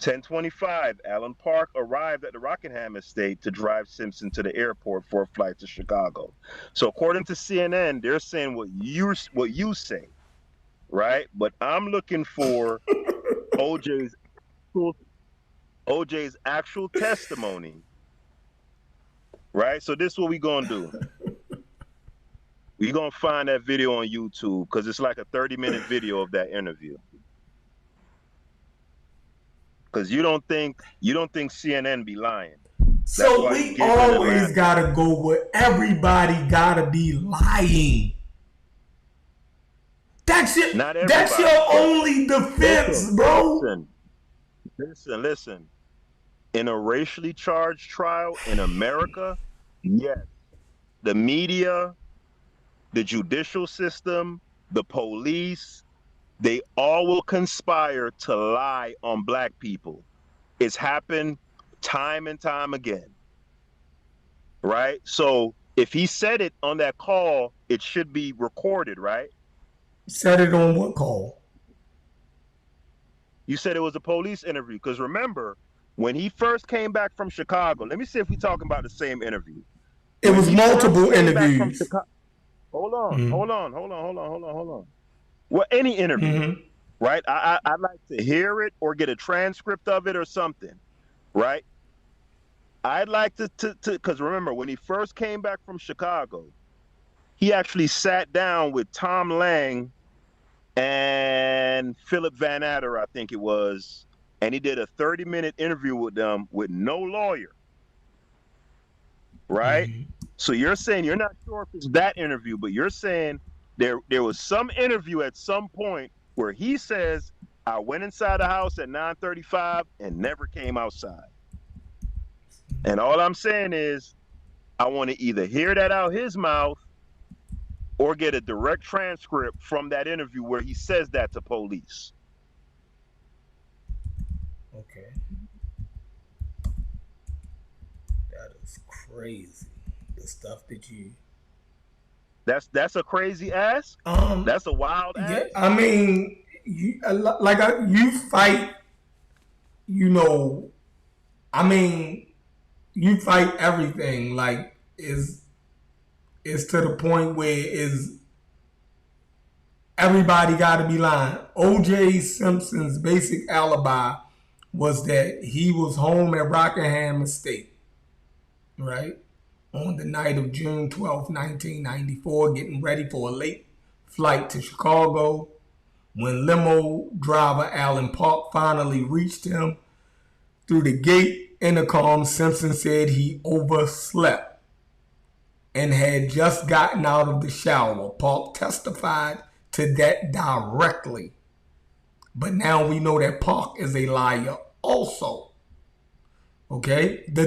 10:25, Alan Park arrived at the Rockingham estate to drive Simpson to the airport for a flight to Chicago. So according to CNN, they're saying what you say, right? But I'm looking for OJ's OJ's actual testimony, right? So this is what we gonna do. We're gonna find that video on YouTube because it's like a 30-minute video of that interview. Because you don't think CNN be lying. So we always gotta go where everybody gotta be lying. That's your only defense, bro. Listen. In a racially charged trial in America, yes, the media, the judicial system, the police, they all will conspire to lie on black people. It's happened time and time again, right? So if he said it on that call, it should be recorded, right? Said it on what call? You said it was a police interview, because remember, when he first came back from Chicago, let me see if we're talking about the same interview. It was multiple interviews. Hold on. Well, any interview, right? I'd like to hear it or get a transcript of it or something, right? I'd like to because remember, when he first came back from Chicago, he actually sat down with Tom Lang and Philip Van Adder, I think it was, and he did a 30-minute interview with them with no lawyer, right? So you're saying you're not sure if it's that interview, but you're saying there was some interview at some point where he says, I went inside the house at 9:35 and never came outside. And all I'm saying is I want to either hear that out his mouth or get a direct transcript from that interview where he says that to police. Okay. That is crazy. The stuff that you... That's a crazy ass? That's a wild ass? Yeah, I mean, you fight, you fight everything. Like, is to the point where is everybody got to be lying. O.J. Simpson's basic alibi was that he was home at Rockingham Estate, right, on the night of June 12, 1994, getting ready for a late flight to Chicago. When limo driver Alan Park finally reached him through the gate intercom, Simpson said he overslept and had just gotten out of the shower. Park testified to that directly. But now we know that Park is a liar also. Okay? The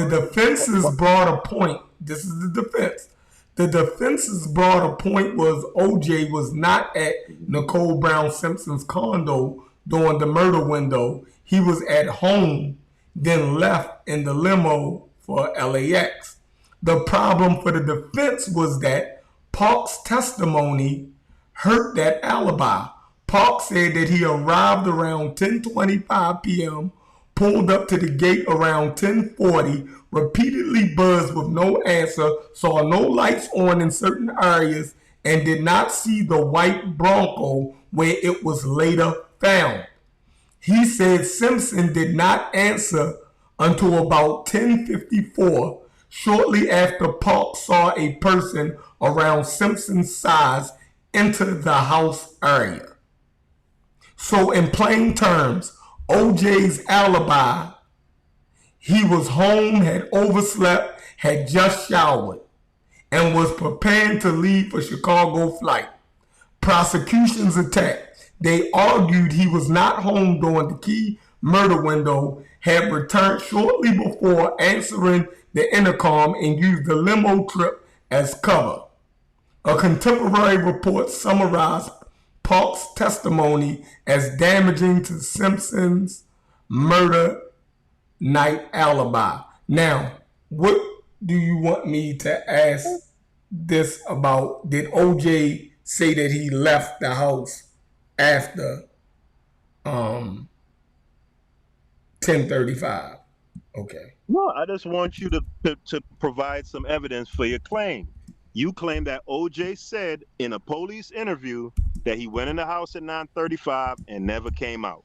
defense's broader point, this is the defense. The defense's broader point was OJ was not at Nicole Brown Simpson's condo during the murder window. He was at home, then left in the limo for LAX. The problem for the defense was that Park's testimony hurt that alibi. Park said that he arrived around 10:25 p.m., pulled up to the gate around 10:40, repeatedly buzzed with no answer, saw no lights on in certain areas, and did not see the white Bronco where it was later found. He said Simpson did not answer until about 10:54, shortly after Park saw a person around Simpson's size enter the house area. So in plain terms, OJ's alibi, he was home, had overslept, had just showered, and was preparing to leave for Chicago flight. Prosecution's attack. They argued he was not home during the key murder window, had returned shortly before answering the intercom, and used the limo trip as cover. A contemporary report summarized Park's testimony as damaging to Simpson's murder night alibi. Now, what do you want me to ask this about? Did OJ say that he left the house after 10:35. Okay. No, I just want you to provide some evidence for your claim. You claim that OJ said in a police interview that he went in the house at 9:35 and never came out.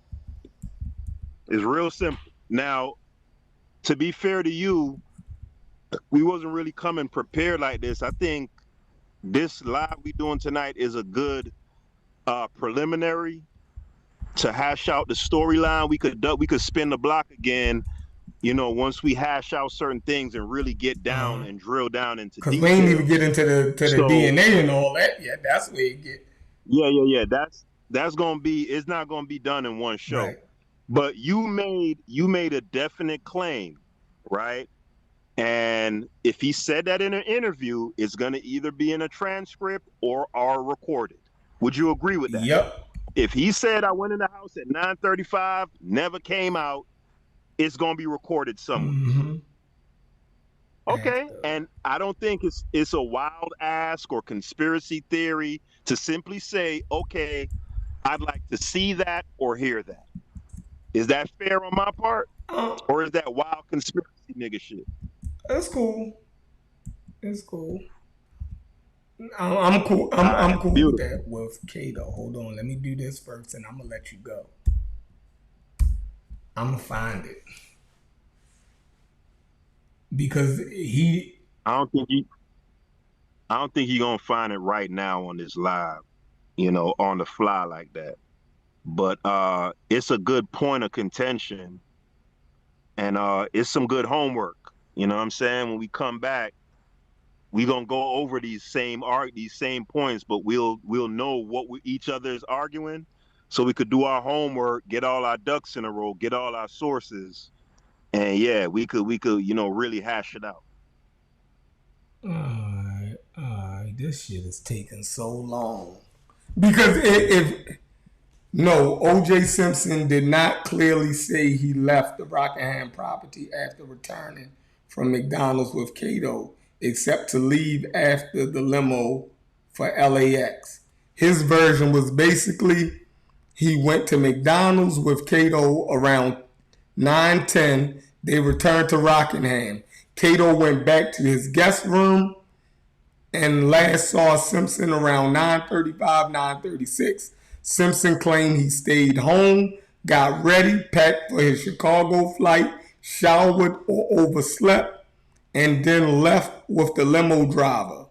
It's real simple. Now, to be fair to you, we wasn't really coming prepared like this. I think this live we doing tonight is a good preliminary to hash out the storyline. We could spin the block again, once we hash out certain things and really get down and drill down into Because details. we ain't even get into the DNA and all that yet. That's where it get. Yeah. That's gonna be. It's not gonna be done in one show. Right. But you made a definite claim, right? And if he said that in an interview, it's gonna either be in a transcript or are recorded. Would you agree with that? Yep. If he said I went in the house at 9:35, never came out, it's gonna be recorded somewhere. Mm-hmm. Okay, and I don't think it's a wild ask or conspiracy theory to simply say, okay, I'd like to see that or hear that. Is that fair on my part, or is that wild conspiracy nigga shit? That's cool. It's cool. I'm cool. I'm cool with that with Kato. Hold on, let me do this first, and I'm gonna let you go. I'm gonna find it because I don't think he gonna find it right now on this live, on the fly like that. But it's a good point of contention, and it's some good homework. You know what I'm saying? When we come back, we gonna go over these same points, but we'll know what each other is arguing, so we could do our homework, get all our ducks in a row, get all our sources, and yeah, we could really hash it out. Alright. This shit is taking so long because O.J. Simpson did not clearly say he left the Rockingham property after returning from McDonald's with Kato, except to leave after the limo for LAX. His version was basically he went to McDonald's with Kato around 9:10. They returned to Rockingham. Kato went back to his guest room and last saw Simpson around 9:35, 9:36. Simpson claimed he stayed home, got ready, packed for his Chicago flight, showered or overslept, and then left with the limo driver.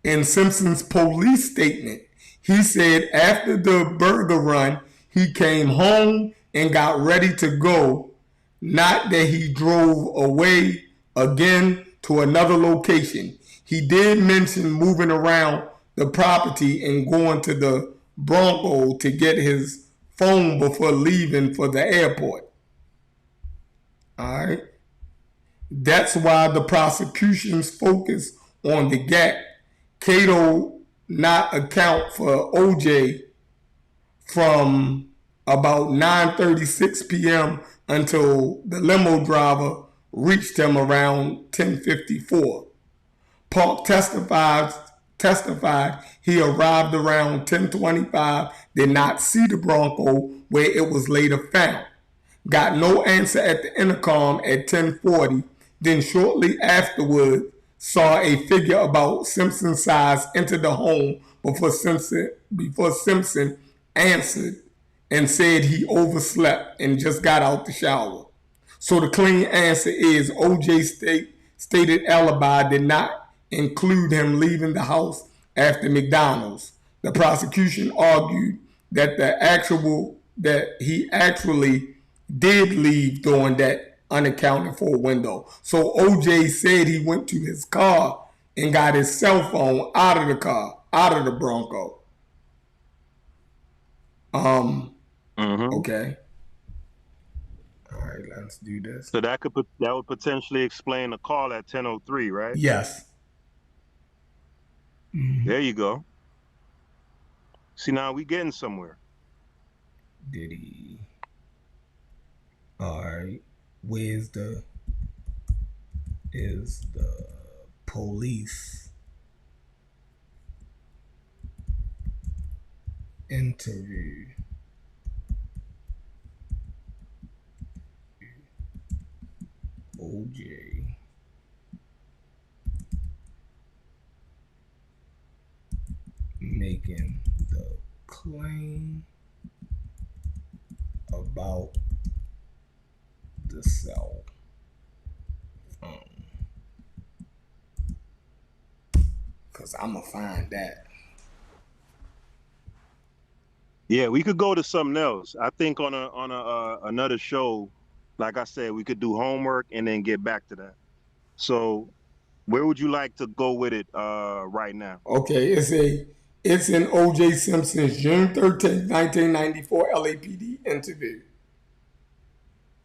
In Simpson's police statement, he said after the burger run, he came home and got ready to go, not that he drove away again to another location. He did mention moving around the property and going to the Bronco to get his phone before leaving for the airport. All right. That's why the prosecution's focus on the gap. Kato not account for OJ from about 9:36 p.m. until the limo driver reached him around 10:54. Park testified he arrived around 10:25, did not see the Bronco where it was later found. Got no answer at the intercom at 10:40, then shortly afterward saw a figure about Simpson's size enter the home before Simpson answered and said he overslept and just got out the shower. So the clean answer is OJ's stated alibi did not include him leaving the house after McDonald's. The prosecution argued that he actually did leave during that unaccounted for window. So OJ said he went to his car and got his cell phone out of the car, out of the Bronco. Okay. All right, let's do this. So that would potentially explain the call at 10:03, right? Yes. There you go. See, now we getting somewhere. Did he? All right. Where's the police interview? OJ making the claim about the cell phone. Cause I'ma find that. Yeah, we could go to something else. I think on another show, like I said, we could do homework and then get back to that. So, where would you like to go with it right now? Okay, it's in O.J. Simpson's June 13th, 1994 LAPD interview.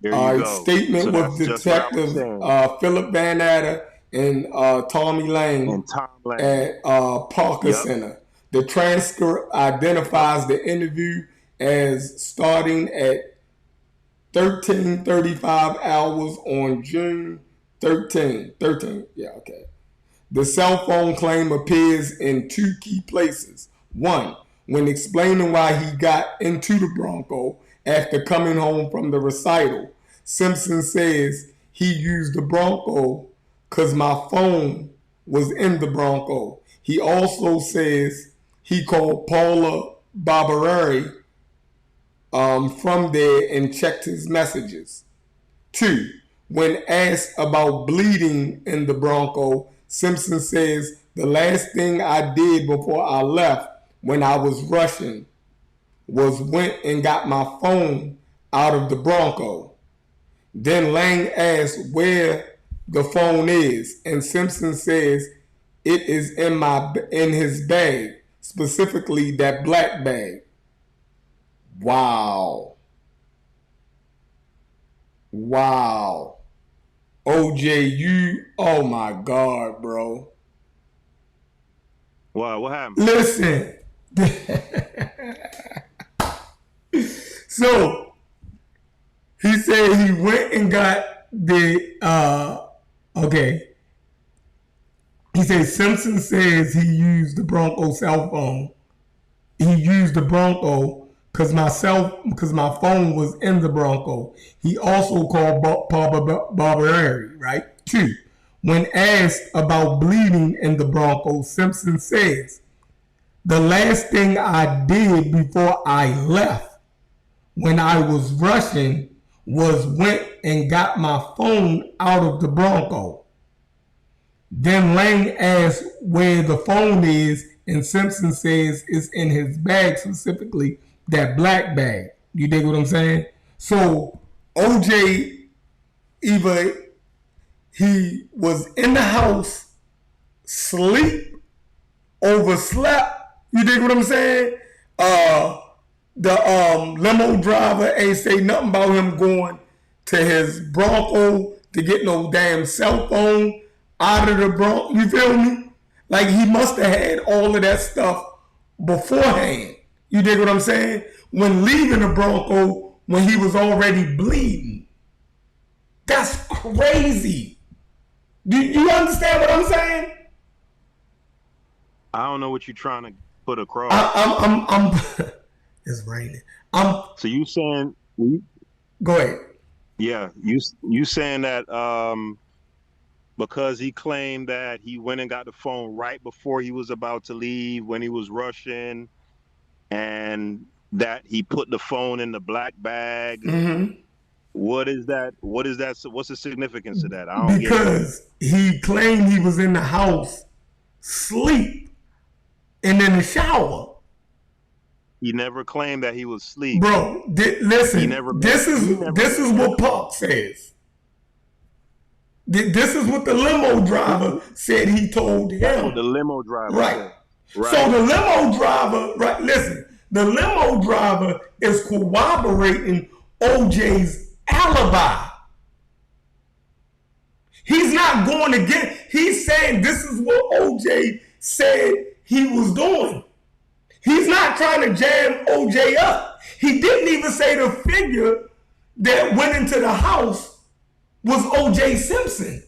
There you go. Statement So with that's just what I was detectives saying. Philip Van Adder and Tommy Lane And Tom Lane. at Parker Center. The transcript identifies the interview as starting at 13:35 hours on June 13. Yeah, okay. The cell phone claim appears in two key places. One, when explaining why he got into the Bronco after coming home from the recital, Simpson says he used the Bronco because my phone was in the Bronco. He also says he called Paula Barberari from there and checked his messages. Two, when asked about bleeding in the Bronco, Simpson says the last thing I did before I left when I was rushing was went and got my phone out of the Bronco. Then Lang asks where the phone is, and Simpson says it is in his bag, specifically that black bag. Wow. OJ, oh my God, bro. Wow, what happened? Listen. So, he said he went and got the, okay. He said Simpson says he used the Bronco cell phone. He used the Bronco because my phone was in the Bronco. He also called Barberari, right? Two, when asked about bleeding in the Bronco, Simpson says, the last thing I did before I left when I was rushing was went and got my phone out of the Bronco. Then Lang asks where the phone is, and Simpson says it's in his bag, specifically that black bag. You dig what I'm saying? So OJ, either he was in the house, sleep, overslept. You dig what I'm saying? The limo driver ain't say nothing about him going to his Bronco to get no damn cell phone out of the Bronco. You feel me? Like he must have had all of that stuff beforehand. You dig what I'm saying? When leaving the Bronco, when he was already bleeding. That's crazy. Do you understand what I'm saying? I don't know what you're trying to put across. I'm it's raining. So you saying? Go ahead. Yeah, you saying that because he claimed that he went and got the phone right before he was about to leave when he was rushing, and that he put the phone in the black bag. Mm-hmm. What is that? What's the significance of that? I don't because he claimed he was in the house, sleep, and in the shower. He never claimed that he was asleep. Bro, listen. This is what Park says. This is what the limo driver said he told him. That's what the limo driver right. said. Right. So the limo driver, right? Listen, the limo driver is corroborating OJ's alibi. He's not going to get. He's saying this is what OJ said he was doing. He's not trying to jam OJ up. He didn't even say the figure that went into the house was OJ Simpson.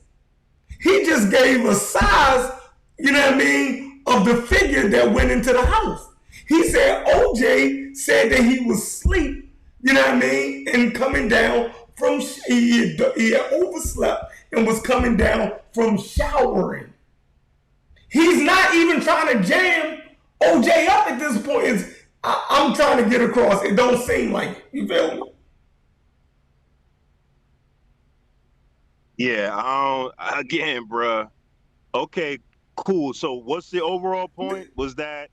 He just gave a size, you know what I mean, of the figure that went into the house. He said OJ said that he was asleep, you know what I mean, and coming down from, he had overslept and was coming down from showering. He's not even trying to jam OJ up at this point. I'm trying to get across. It don't seem like it. You feel me? Yeah, again, bruh. Okay, cool. So what's the overall point? Was that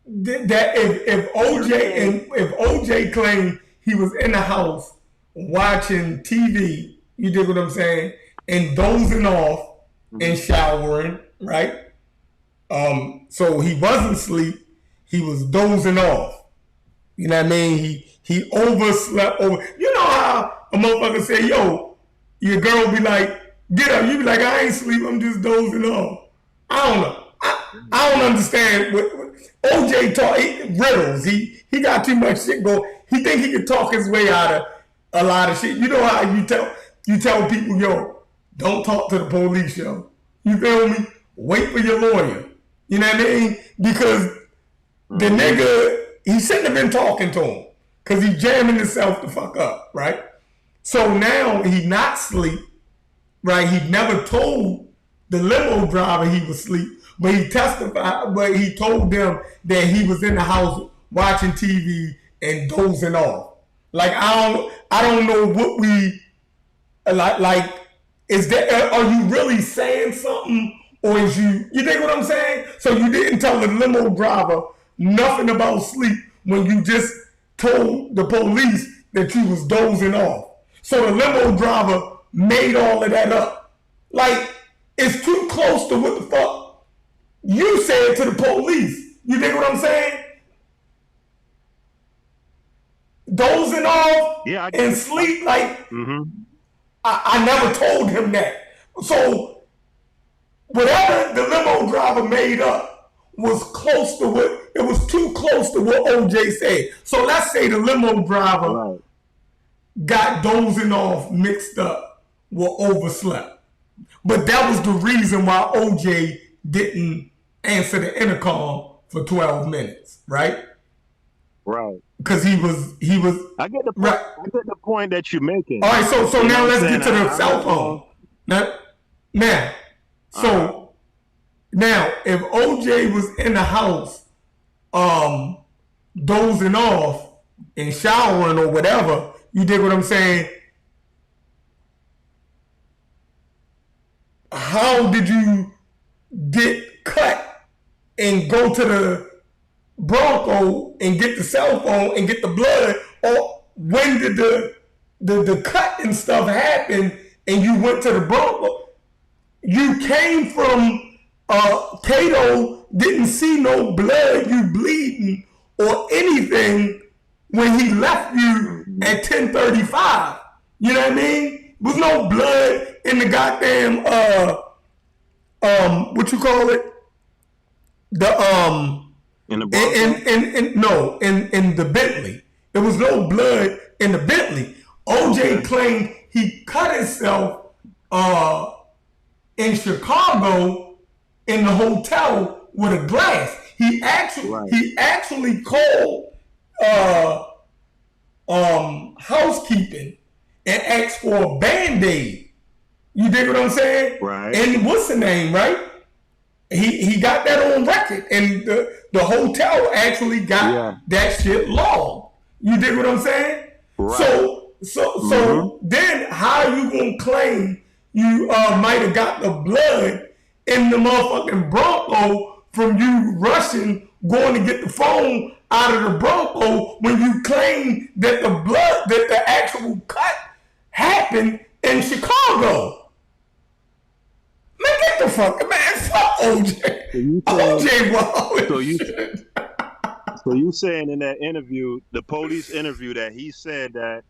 if OJ claimed he was in the house watching TV, you dig what I'm saying, and dozing off and showering, right? So he wasn't asleep, he was dozing off. You know what I mean? He overslept over. You know how a motherfucker say, yo, your girl be like, get up. You be like, I ain't sleep, I'm just dozing off. I don't know. I don't understand what OJ talk. Riddles. He got too much shit going. He think he can talk his way out of a lot of shit. You know how you tell people, yo, don't talk to the police, yo. You feel me? Wait for your lawyer. You know what I mean? Because the nigga, he shouldn't have been talking to him. Because he jamming himself the fuck up, right? So now he not asleep, right? He never told the limo driver he was asleep, but he testified, but he told them that he was in the house watching TV and dozing off. Like, I don't know what we, like, is that, are you really saying something? Or is you think what I'm saying? So you didn't tell the limo driver nothing about sleep when you just told the police that you was dozing off. So the limo driver made all of that up. Like, it's too close to what the fuck you said to the police. You think what I'm saying? Dozing off and sleep, like, I never told him that. So whatever the limo driver made up was close to what, it was too close to what OJ said. So let's say the limo driver got dozing off mixed up with overslept. But that was the reason why OJ didn't answer the intercom for 12 minutes, right? Right. Because he was. I get the point. Right. I get the point that you're making. All right, so now let's get to the cell phone. Now, if OJ was in the house, dozing off and showering or whatever, you dig what I'm saying? How did you get cut and go to the Bronco and get the cell phone and get the blood? Or when did the cut and stuff happen and you went to the Bronco? You came from Cato, didn't see no blood, you bleeding or anything when he left you at 10:35. You know what I mean? There was no blood in the goddamn what you call it? In the Bronco? In the Bentley. There was no blood in the Bentley. OJ claimed he cut himself in Chicago in the hotel with a glass. He actually called housekeeping and asked for a Band-Aid. You dig what I'm saying? Right. And what's the name, right? He got that on record, and the hotel actually got that shit logged. You dig what I'm saying? Right. So then how are you gonna claim you might have got the blood in the motherfucking Bronco from you rushing, going to get the phone out of the Bronco when you claim that the blood, that the actual cut happened in Chicago? Man, get the fuck, man, fuck OJ. So you saying in that interview, the police interview, that he said that,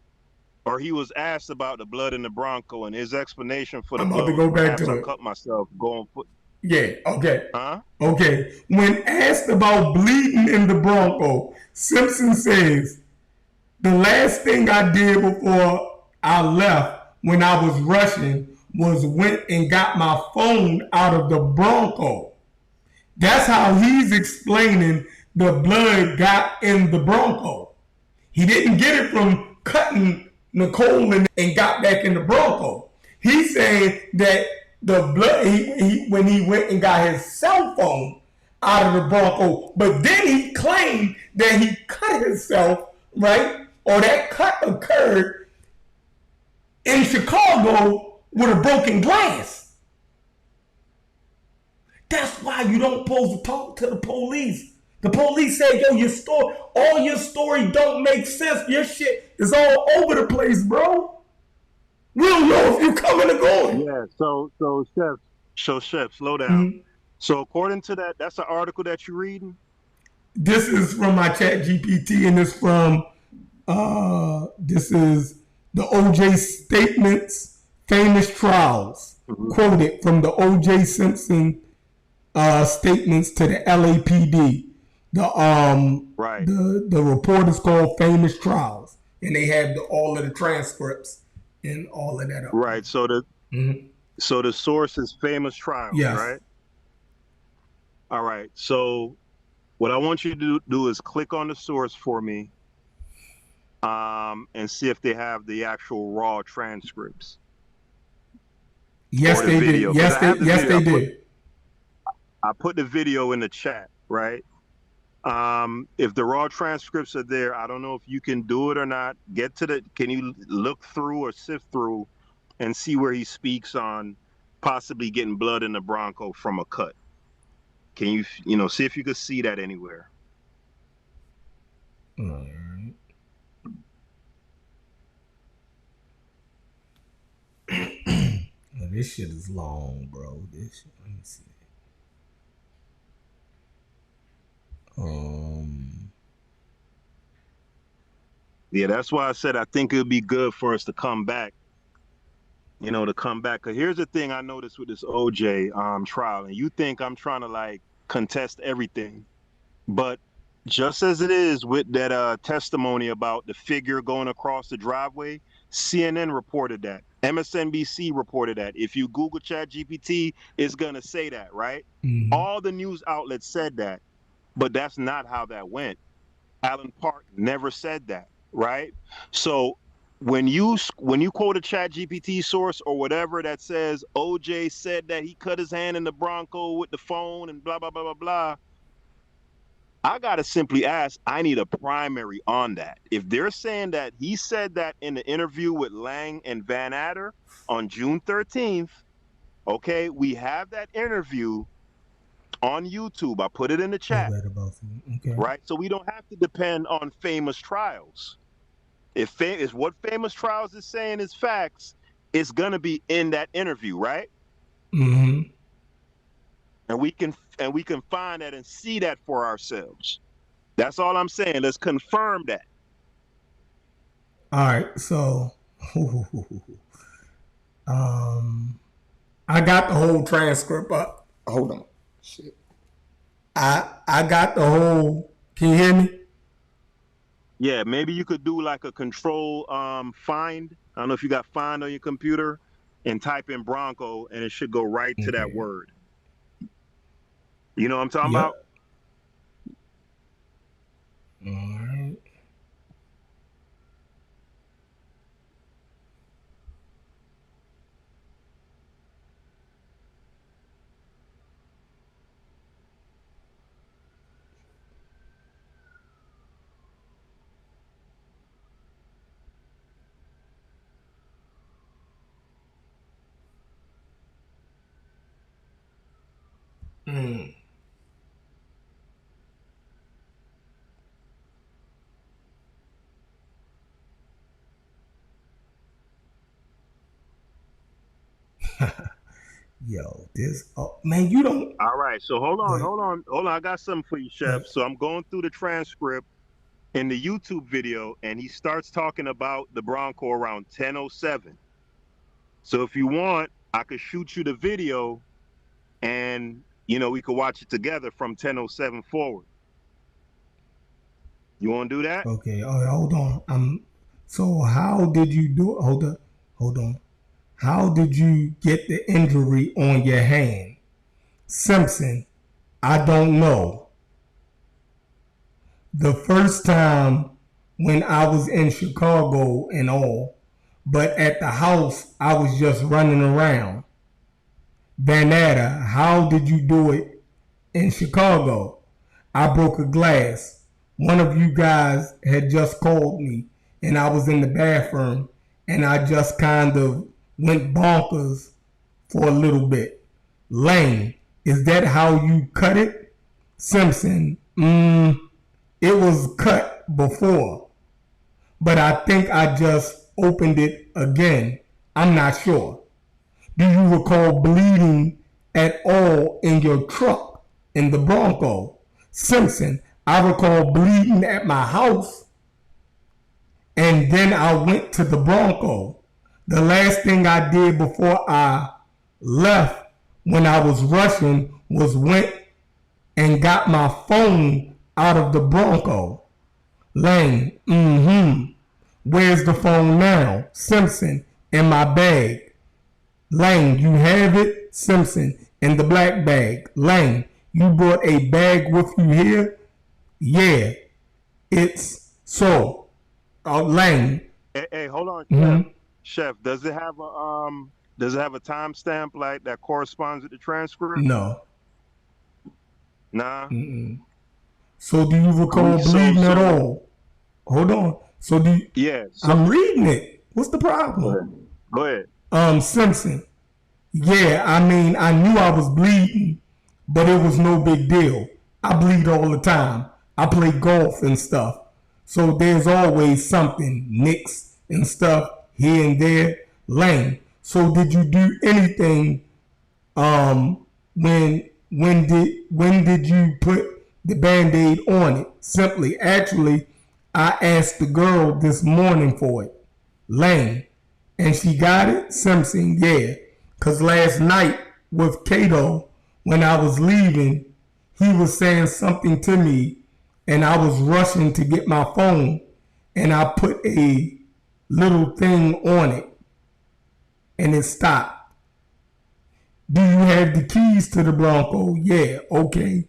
or he was asked about the blood in the Bronco, and his explanation for the blood, I'm about to go back to I it. cut myself going foot. Yeah, okay. Huh? Okay. When asked about bleeding in the Bronco, Simpson says, the last thing I did before I left when I was rushing was went and got my phone out of the Bronco. That's how he's explaining the blood got in the Bronco. He didn't get it from cutting Nicole and got back in the Bronco. He's saying that the blood, when he went and got his cell phone out of the Bronco, but then he claimed that he cut himself, right? Or that cut occurred in Chicago with a broken glass. That's why you don't supposed to talk to the police. The police say, yo, all your story don't make sense. Your shit is all over the place, bro. We don't know if you're coming or going. Yeah, so Chef, slow down. Mm-hmm. So according to that, that's an article that you're reading? This is from my chat GPT, and it's from this is the OJ statements, famous trials, quoted from the OJ Simpson statements to the LAPD. The report is called Famous Trials, and they have all of the transcripts and all of that. Right. So the source is Famous Trials, yes. Right? All right. So what I want you to do is click on the source for me, and see if they have the actual raw transcripts. Yes, they did. Yes, they did. I put the video in the chat, right? If the raw transcripts are there, I don't know if you can do it or not. Can you look through or sift through and see where he speaks on possibly getting blood in the Bronco from a cut? Can you see if you could see that anywhere? All right. This shit is long, bro. This shit, let me see. Yeah, that's why I said I think it would be good for us to come back. Cause here's the thing I noticed with this OJ trial, and you think I'm trying to like contest everything, but just as it is with that testimony about the figure going across the driveway, CNN reported that, MSNBC reported that. If you Google ChatGPT, it's gonna say that, right? Mm-hmm. All the news outlets said that, but that's not how that went. Alan Park never said that, right? So when you quote a ChatGPT source or whatever that says OJ said that he cut his hand in the Bronco with the phone and blah blah blah blah blah, I gotta simply ask, I need a primary on that. If they're saying that he said that in the interview with Lang and Van Adder on June 13th, okay, we have that interview on YouTube. I put it in the chat. Okay. Right? So we don't have to depend on Famous Trials. If what Famous Trials is saying is facts, it's gonna be in that interview, right? Mm-hmm. And we can find that and see that for ourselves. That's all I'm saying. Let's confirm that. All right, so I got the whole transcript up. Hold on. Shit. I got the whole. Can you hear me? Yeah, maybe you could do like a control find. I don't know if you got find on your computer and type in Bronco and it should go right to that word. You know what I'm talking about? All right. Yo, this man, you don't. All right, so hold on. I got something for you, Chef. So I'm going through the transcript in the YouTube video, and he starts talking about the Bronco around 10:07. So if you want, I could shoot you the video, and we could watch it together from 10:07 forward. You want to do that? Okay. All right, hold on. So how did you do it? Hold on. How did you get the injury on your hand? Simpson, I don't know. The first time when I was in Chicago and all, but at the house, I was just running around. Vanetta, how did you do it in Chicago? I broke a glass. One of you guys had just called me, and I was in the bathroom, and I just kind of went bonkers for a little bit. Lane, is that how you cut it? Simpson, it was cut before, but I think I just opened it again. I'm not sure. Do you recall bleeding at all in your truck in the Bronco? Simpson, I recall bleeding at my house, and then I went to the Bronco. The last thing I did before I left when I was rushing was went and got my phone out of the Bronco. Lane, where's the phone now? Simpson, in my bag. Lane, you have it? Simpson, in the black bag. Lane, you brought a bag with you here? Yeah, it's so. Lane. Hey, hold on, Chef. Does it have a timestamp like that corresponds with the transcript? No. Nah. So do you recall bleeding at all? Hold on. So do you? Yeah. I'm reading it. What's the problem? Go ahead. Simpson. Yeah, I mean, I knew I was bleeding, but it was no big deal. I bleed all the time. I play golf and stuff. So there's always something, nicks and stuff here and there. Lane. So did you do anything when did you put the Band-Aid on it? Simply, actually, I asked the girl this morning for it. Lane. And she got it? Simpson, yeah. Because last night with Cato, when I was leaving, he was saying something to me, and I was rushing to get my phone, and I put a little thing on it, and it stopped. Do you have the keys to the Bronco? Yeah, okay.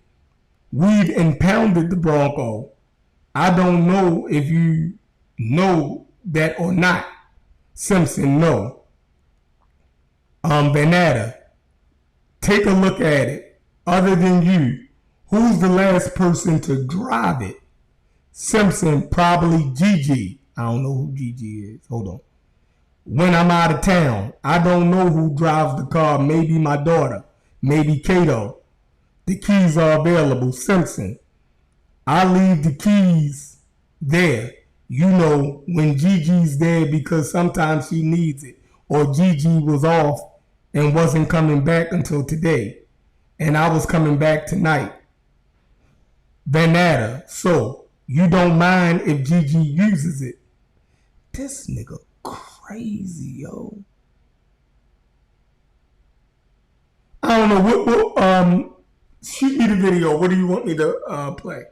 We've impounded the Bronco. I don't know if you know that or not. Simpson, no. Vanetta, take a look at it. Other than you, who's the last person to drive it? Simpson, probably Gigi. I don't know who Gigi is. Hold on. When I'm out of town, I don't know who drives the car. Maybe my daughter. Maybe Cato. The keys are available. Simpson, I leave the keys there. You know, when Gigi's there because sometimes she needs it. Or Gigi was off and wasn't coming back until today. And I was coming back tonight. Vanetta, so you don't mind if Gigi uses it? This nigga crazy, yo. I don't know. What shoot me the video. What do you want me to play?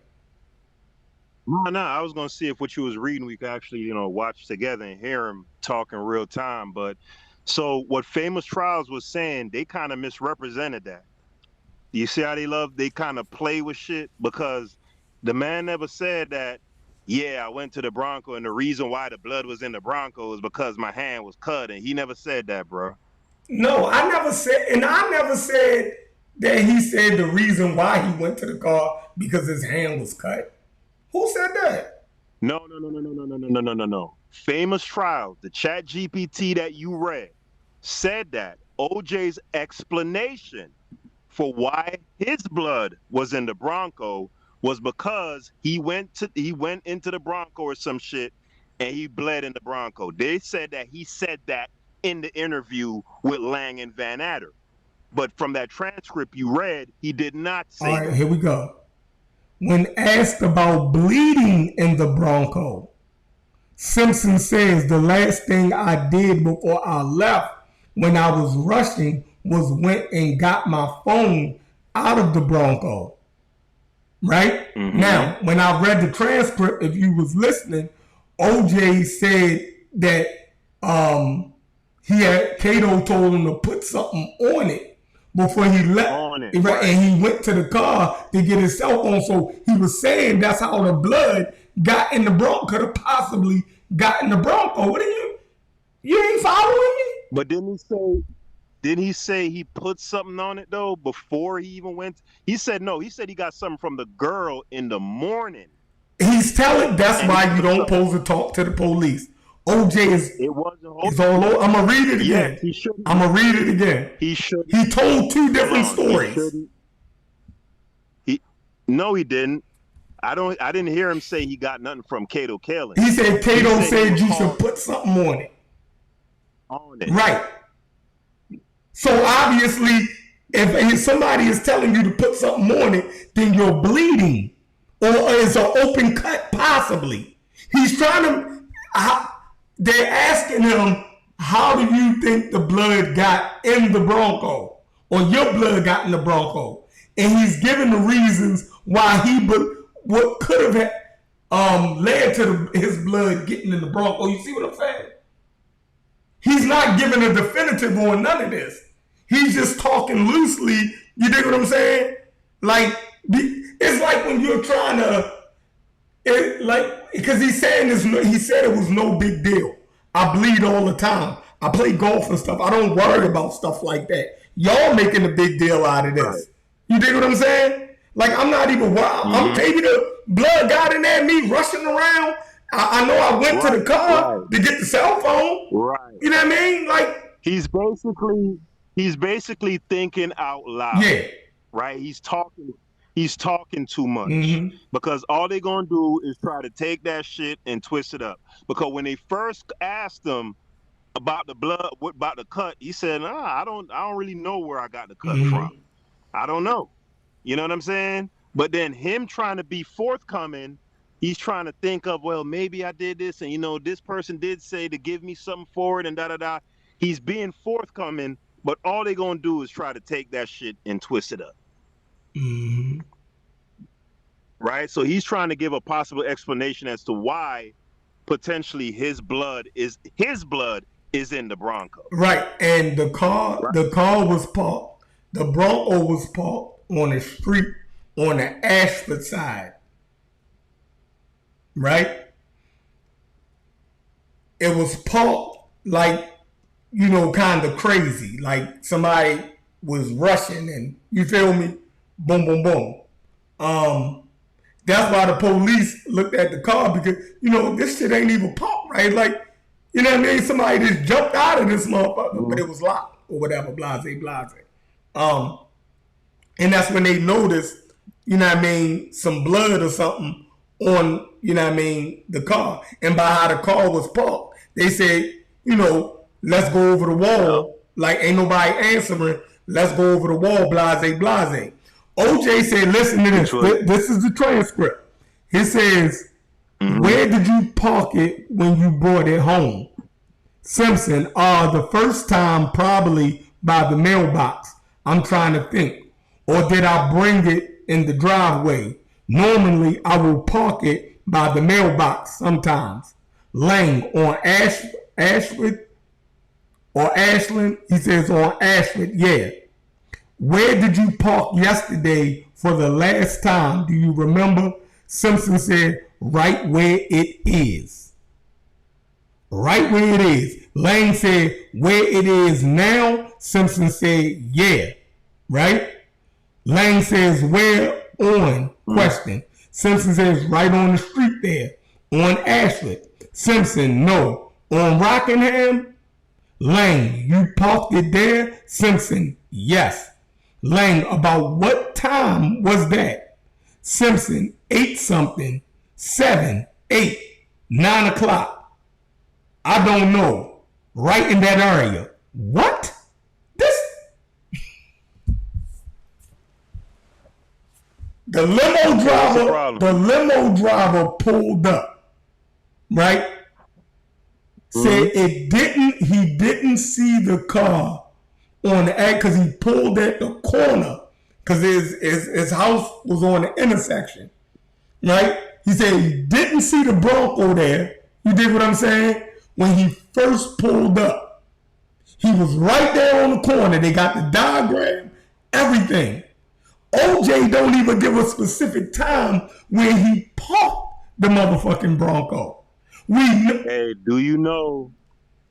No, I was gonna see if what you was reading we could actually, watch together and hear him talk in real time. But so what Famous Trials was saying, they kind of misrepresented that. You see how they kind of play with shit, because the man never said that. Yeah, I went to the Bronco, and the reason why the blood was in the Bronco is because my hand was cut, and he never said that, bro. No, I never said that he said the reason why he went to the car because his hand was cut. Who said that? No. Famous Trials, the chat GPT that you read, said that OJ's explanation for why his blood was in the Bronco was because he went into the Bronco or some shit and he bled in the Bronco. They said that he said that in the interview with Lang and Van Adder. But from that transcript you read, he did not say that. All right, here we go. When asked about bleeding in the Bronco, Simpson says the last thing I did before I left when I was rushing was went and got my phone out of the Bronco. Right? Mm-hmm. Now, when I read the transcript, if you was listening, OJ said that Cato told him to put something on it before he left, right? And he went to the car to get his cell phone. So he was saying that's how the blood got in the Bronco. Could have possibly got in the Bronco. What are you? You ain't following me? But didn't he say he put something on it though before he even went? He said no. He said he got something from the girl in the morning. He's telling. That's why you don't supposed to talk to the police. OJ is all over. I'm gonna read it again. I'm gonna read it again. He should. He told two different stories. No, he didn't. I didn't hear him say he got nothing from Kato Kaelin. He said Kato said you should put something on it. Right. So obviously, if somebody is telling you to put something on it, then you're bleeding, or it's an open cut, possibly. He's trying to. They're asking him, how do you think the blood got in the Bronco, or your blood got in the Bronco? And he's giving the reasons why what could have led to his blood getting in the Bronco. You see what I'm saying? He's not giving a definitive on none of this. He's just talking loosely. You dig what I'm saying? Like, it's like when you're trying to, because he's saying this. He said it was no big deal. I bleed all the time. I play golf and stuff. I don't worry about stuff like that. Y'all making a big deal out of this. You dig what I'm saying? Like, I'm not even wild. Maybe the blood got in there, me rushing around. I know I went to the car to get the cell phone. Right. You know what I mean? Like, he's basically thinking out loud. Yeah. Right? He's talking too much. Because all they're gonna do is try to take that shit and twist it up. Because when they first asked him about the blood, what about the cut, he said, I don't really know where I got the cut from. I don't know. You know what I'm saying? But then him trying to be forthcoming, he's trying to think of, well, maybe I did this, and this person did say to give me something for it, and da-da-da. He's being forthcoming, but all they're gonna do is try to take that shit and twist it up. Right? So he's trying to give a possible explanation as to why potentially his blood is in the Bronco. Right. And the car was parked. The Bronco was parked on the street on the Ashford side. Right? It was parked like, kind of crazy. Like somebody was rushing and, you feel me? Boom, boom, boom. That's why the police looked at the car because, this shit ain't even parked, right? Like, you know what I mean? Somebody just jumped out of this motherfucker, but it was locked or whatever, blase. And that's when they noticed, some blood or something on, the car. And by how the car was parked, they said, let's go over the wall. Like, ain't nobody answering. Let's go over the wall, blase. OJ said, listen to this. This is the transcript. It says, where did you park it when you brought it home? Simpson, the first time probably by the mailbox. I'm trying to think. Or did I bring it in the driveway? Normally, I will park it by the mailbox sometimes. Lang, on Ashford or Ashland? He says on Ashford, yeah. Where did you park yesterday for the last time? Do you remember? Simpson said, right where it is. Right where it is. Lang said, where it is now? Simpson said, yeah. Right? Lang says, where on? Question. Simpson says, right on the street there. On Ashford. Simpson, no. On Rockingham? Lang, you parked it there? Simpson, yes. Lang, about what time was that? Simpson, 8-something, 7, 8, 9 o'clock. I don't know. Right in that area. What? The limo driver pulled up, right? Said he didn't see the car on the egg because he pulled at the corner because his house was on the intersection, right? He said he didn't see the Bronco there. You dig what I'm saying? When he first pulled up, he was right there on the corner. They got the diagram, everything. OJ don't even give a specific time when he parked the motherfucking Bronco. Hey, do you know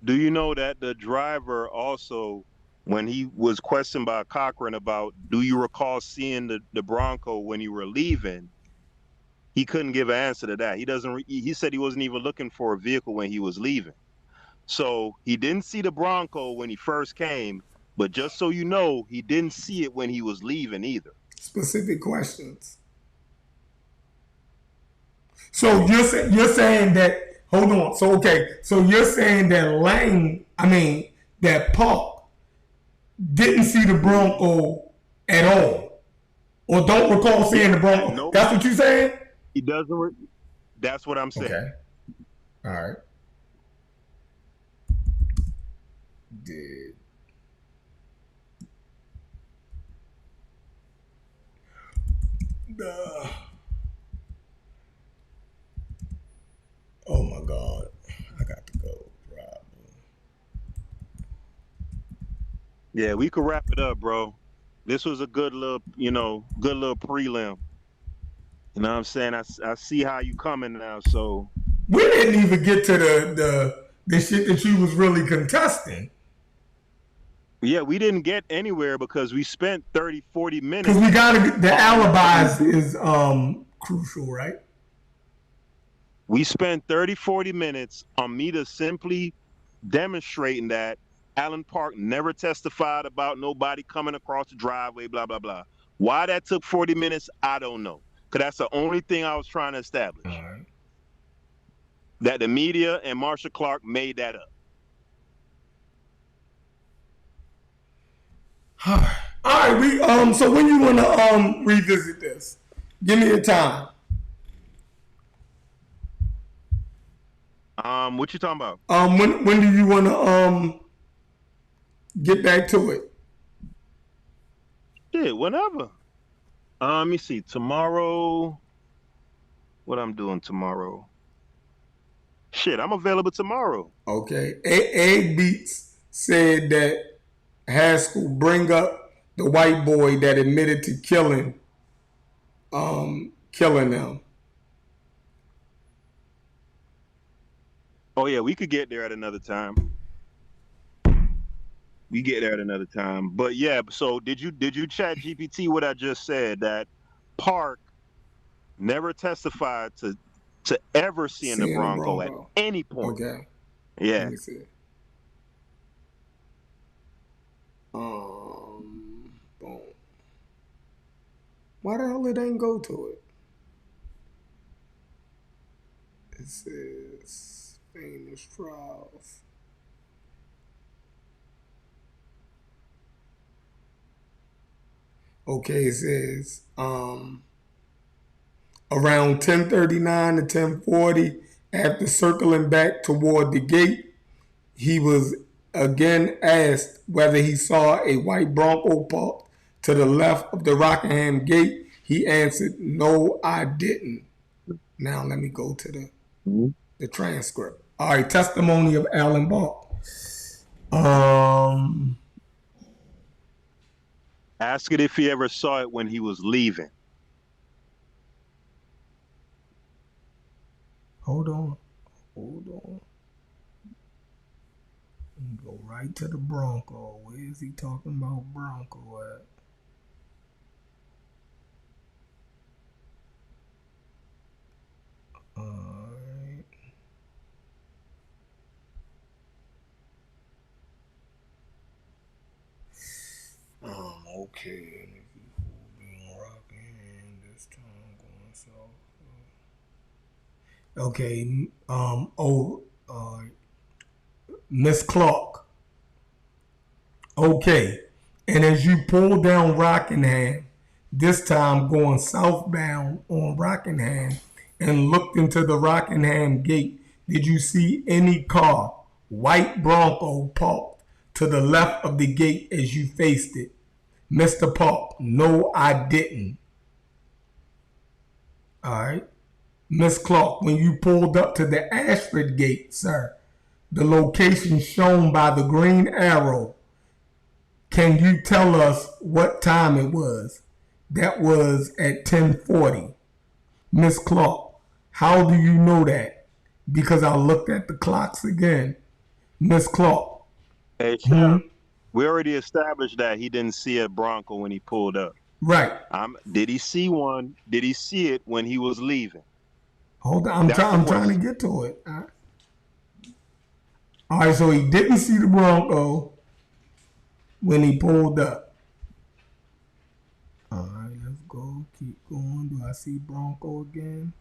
Do you know that the driver also, when he was questioned by Cochran about, do you recall seeing the Bronco when you were leaving? He couldn't give an answer to that. He doesn't. He said he wasn't even looking for a vehicle when he was leaving. So he didn't see the Bronco when he first came, but just so you know, he didn't see it when he was leaving either. Specific questions. So you're saying that, hold on. So okay, so you're saying that that Park didn't see the Bronco at all, or don't recall seeing the Bronco. Nope. That's what you're saying? He doesn't. That's what I'm saying. Okay. All right. Did oh my God, I got to go. Probably. Yeah, we could wrap it up, bro. This was a good little prelim. You know what I'm saying? I see how you coming now, so. We didn't even get to the shit that you was really contesting. Yeah, we didn't get anywhere because we spent 30, 40 minutes. Because we got the alibis is crucial, right? We spent 30, 40 minutes on me to simply demonstrating that Allen Park never testified about nobody coming across the driveway, blah, blah, blah. Why that took 40 minutes, I don't know. Because that's the only thing I was trying to establish. All right. That the media and Marshall Clark made that up. All right, so when you wanna revisit this? Give me a time. What you talking about? When do you wanna get back to it? Yeah, whenever. Let me see. Tomorrow, what I'm doing tomorrow? Shit, I'm available tomorrow. Okay. Egg Beats said that Haskell bring up the white boy that admitted to killing them. Oh yeah, we could get there at another time. We get there at another time. But yeah, so did you chat GPT what I just said, that Park never testified to ever seeing the Bronco at any point? Okay. Yeah. Let me see. Boom. Why the hell it ain't go to it? It says famous trials. Okay, it says around 10:39 to 10:40, after circling back toward the gate, he was again asked whether he saw a white Bronco parked to the left of the Rockingham gate. He answered, "No, I didn't." Now let me go to the transcript. All right, testimony of Alan Ball. Ask it if he ever saw it when he was leaving. Hold on. Go right to the Bronco. Where is he talking about Bronco at? Alright. Okay. Okay. Miss Clark. Okay. And as you pull down Rockingham, this time going southbound on Rockingham, and looked into the Rockingham gate, did you see any car, white Bronco, parked to the left of the gate as you faced it? Mr. Park, no, I didn't. All right. Miss Clark, when you pulled up to the Ashford gate, sir, the location shown by the green arrow, can you tell us what time it was? That was at 10:40. Miss Clark, how do you know that? Because I looked at the clocks again. Miss Clark. Hey, Sheriff, we already established that he didn't see a Bronco when he pulled up. Right. Did he see one? Did he see it when he was leaving? Hold on, I'm trying to get to it. All right, so he didn't see the Bronco when he pulled up. All right, let's go. Keep going. Do I see Bronco again?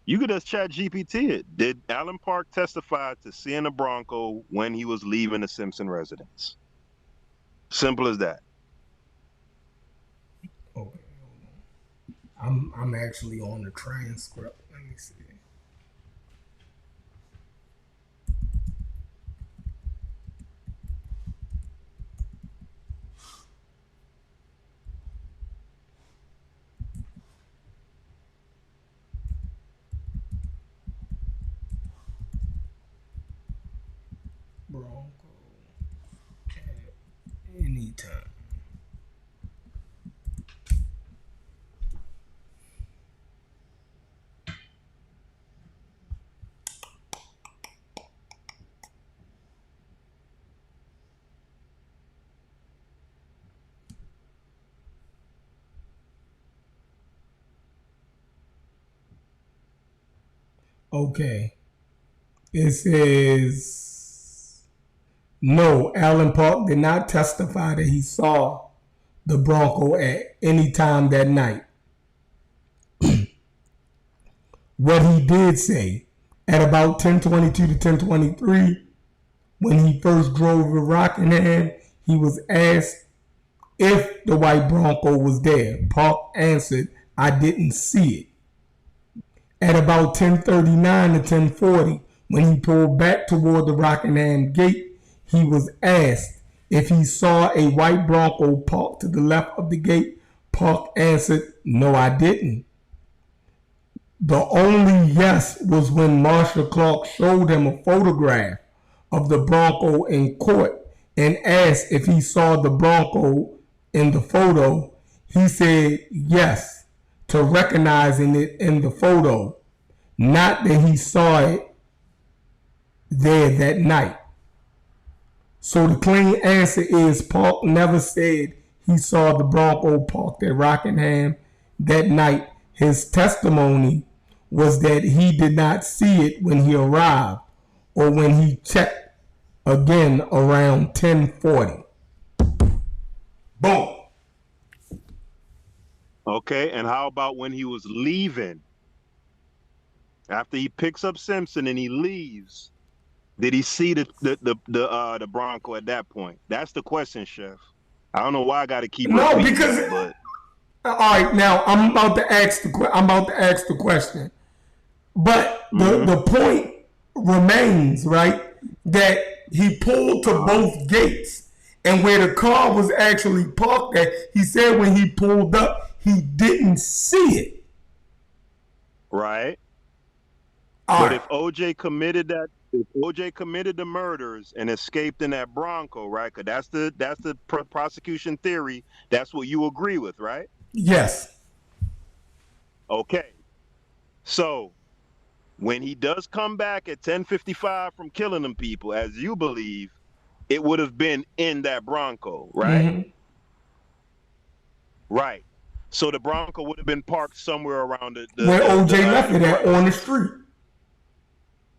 You could just chat GPT it. Did Alan Park testify to seeing a Bronco when he was leaving the Simpson residence? Simple as that. Okay, hold on. I'm actually on the transcript. Let me see. Bronco at any time. Okay. It says, no, Alan Park did not testify that he saw the Bronco at any time that night. What he did say, at about 10:22 to 10:23, when he first drove to Rockingham, he was asked if the white Bronco was there. Park answered, I didn't see it. At about 10:39 to 10:40, when he pulled back toward the Rockingham gate, he was asked if he saw a white Bronco parked to the left of the gate. Park answered, no, I didn't. The only yes was when Marshall Clark showed him a photograph of the Bronco in court and asked if he saw the Bronco in the photo. He said yes to recognizing it in the photo, not that he saw it there that night. So the clean answer is Park never said he saw the Bronco parked at Rockingham that night. His testimony was that he did not see it when he arrived or when he checked again around 10:40. Boom. Okay, and how about when he was leaving? After he picks up Simpson and he leaves, did he see the Bronco at that point? That's the question, Chef. I don't know why I got to keep No, repeating because that, but all right, now I'm about to ask the question. But the point remains, right, that he pulled to both gates, and where the car was actually parked at, he said when he pulled up, he didn't see it. right. All But right. if OJ committed the murders and escaped in that Bronco, right? Because that's the prosecution theory. That's what you agree with, right? Yes. Okay. So when he does come back at 10:55 from killing them people, as you believe, it would have been in that Bronco, right? Mm-hmm. Right. So the Bronco would have been parked somewhere around Where OJ left it at, on the street.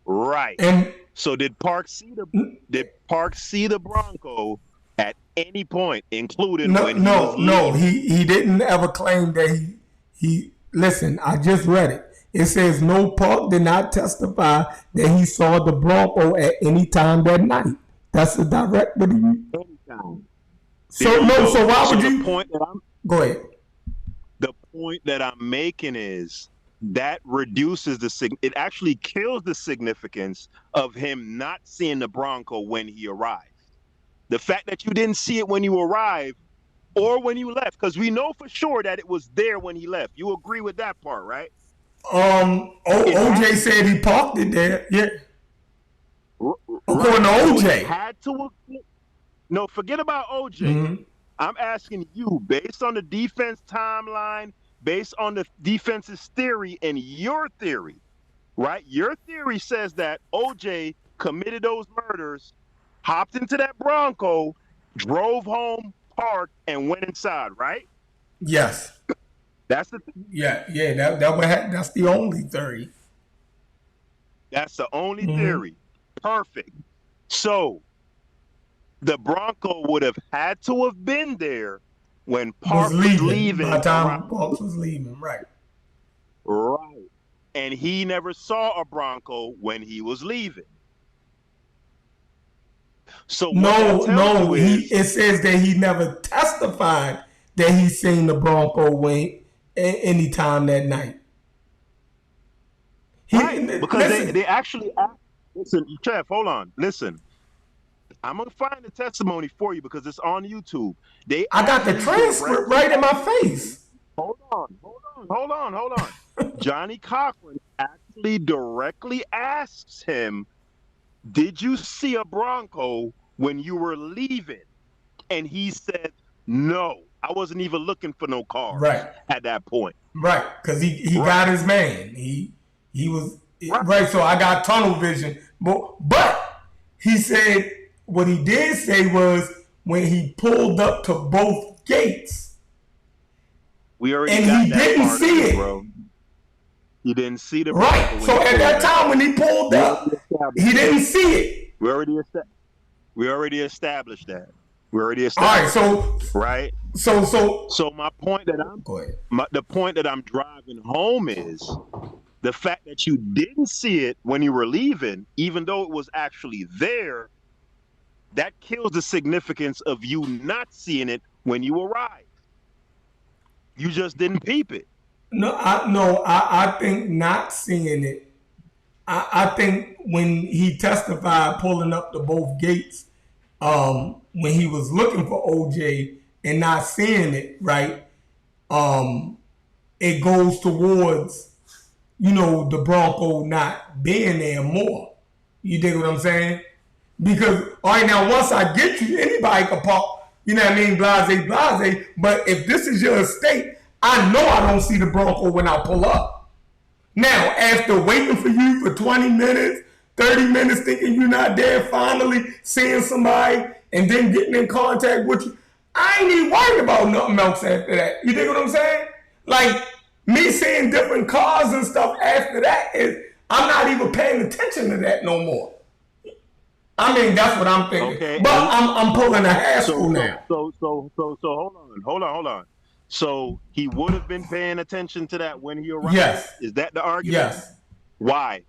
Right. And so did Park see the Bronco at any point, including when he was leaving? He didn't ever claim that he listen, I just read it. It says no, Park did not testify that he saw the Bronco at any time that night. That's the direct Anytime. So why would you go ahead? The point that I'm making is that reduces it actually kills the significance of him not seeing the Bronco when he arrived. The fact that you didn't see it when you arrived or when you left, because we know for sure that it was there when he left. You agree with that part, right? OJ said he parked it there. Yeah. According to OJ. No, forget about OJ. Mm-hmm. I'm asking you, based on the defense timeline, based on the defense's theory and your theory, right? Your theory says that OJ committed those murders, hopped into that Bronco, drove home, parked, and went inside, right? Yes. That's the that's the only theory. That's the only theory. Perfect. So the Bronco would have had to have been there when Park was leaving. By the time Parks was leaving, right. Right. And he never saw a Bronco when he was leaving. So it says that he never testified that he seen the Bronco anytime that night. Because they actually listen, Trev, hold on. Listen. I'm gonna find the testimony for you because it's on YouTube. I got the transcript right in my face. Hold on. Johnny Cochran actually directly asks him, "Did you see a Bronco when you were leaving?" And he said, "No, I wasn't even looking for no cars at that point." Right, because he got his man. He was right. So I got tunnel vision, but he said. What he did say was when he pulled up to both gates, we already and got he that didn't part see it, bro. You didn't see the right. So at that time when he pulled up, he didn't see it. We already established that. Right. So my point that the point that I'm driving home is the fact that you didn't see it when you were leaving, even though it was actually there. That kills the significance of you not seeing it when you arrived. You just didn't peep it. I think not seeing it. I think when he testified pulling up to both gates, when he was looking for OJ and not seeing it, right? It goes towards, the Bronco not being there more. You dig what I'm saying? Because, all right, now, once I get you, anybody can park, you know what I mean, blase. But if this is your estate, I know I don't see the Bronco when I pull up. Now, after waiting for you for 20 minutes, 30 minutes, thinking you're not there, finally seeing somebody, and then getting in contact with you, I ain't even worried about nothing else after that. You dig what I'm saying? Like, me seeing different cars and stuff after that, I'm not even paying attention to that no more. I mean, that's what I'm thinking. Okay. But I'm pulling a Haskell now. So hold on. So he would have been paying attention to that when he arrived? Yes. Is that the argument? Yes. Why?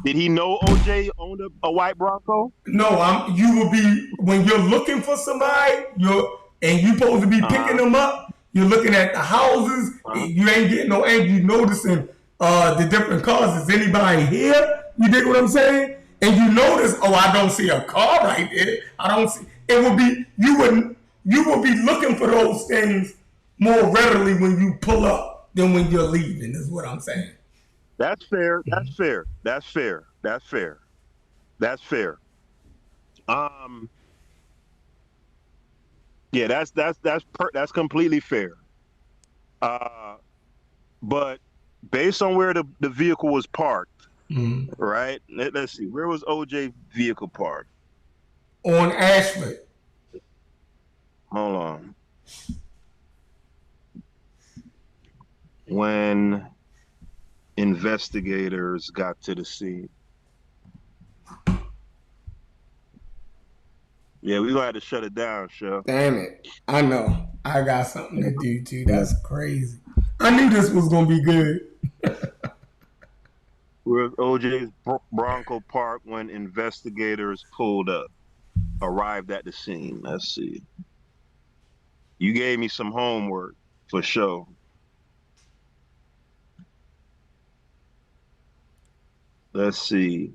Did he know OJ owned a white Bronco? No, you will be, when you're looking for somebody, you're supposed to be picking them up, you're looking at the houses, you ain't getting no anger, you noticing the different cars. Is anybody here? You dig what I'm saying? And you notice, I don't see a car right there. I don't see. It would be you will be looking for those things more readily when you pull up than when you're leaving. Is what I'm saying. That's fair. Yeah, that's completely fair. But based on where the vehicle was parked. Right. Let's see. Where was OJ vehicle parked? On Ashford. Hold on. When investigators got to the scene. Yeah, we gonna have to shut it down, Chef. Damn it. I know. I got something to do too. That's crazy. I knew this was gonna be good. Where's OJ's Bronco parked when investigators arrived at the scene? Let's see. You gave me some homework for sure. Let's see.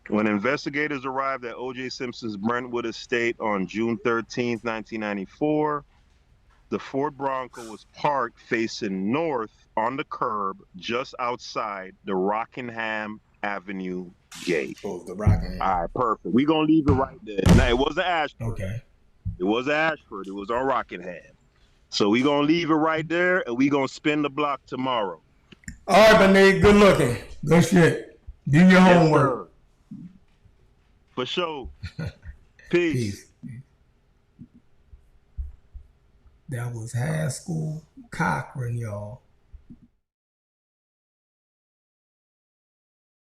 When investigators arrived at O.J. Simpson's Brentwood estate on June 13th, 1994, the Ford Bronco was parked facing north on the curb just outside the Rockingham Avenue gate. Oh, the Rockingham. All right, perfect. We're going to leave it right there. Now, it wasn't Ashford. Okay. It was Ashford. It was on Rockingham. So we gonna leave it right there, and we gonna spin the block tomorrow. All right, but Nate, good looking. Good shit. Do your homework. Yes, for sure. Peace. That was Haskell Cochran, y'all.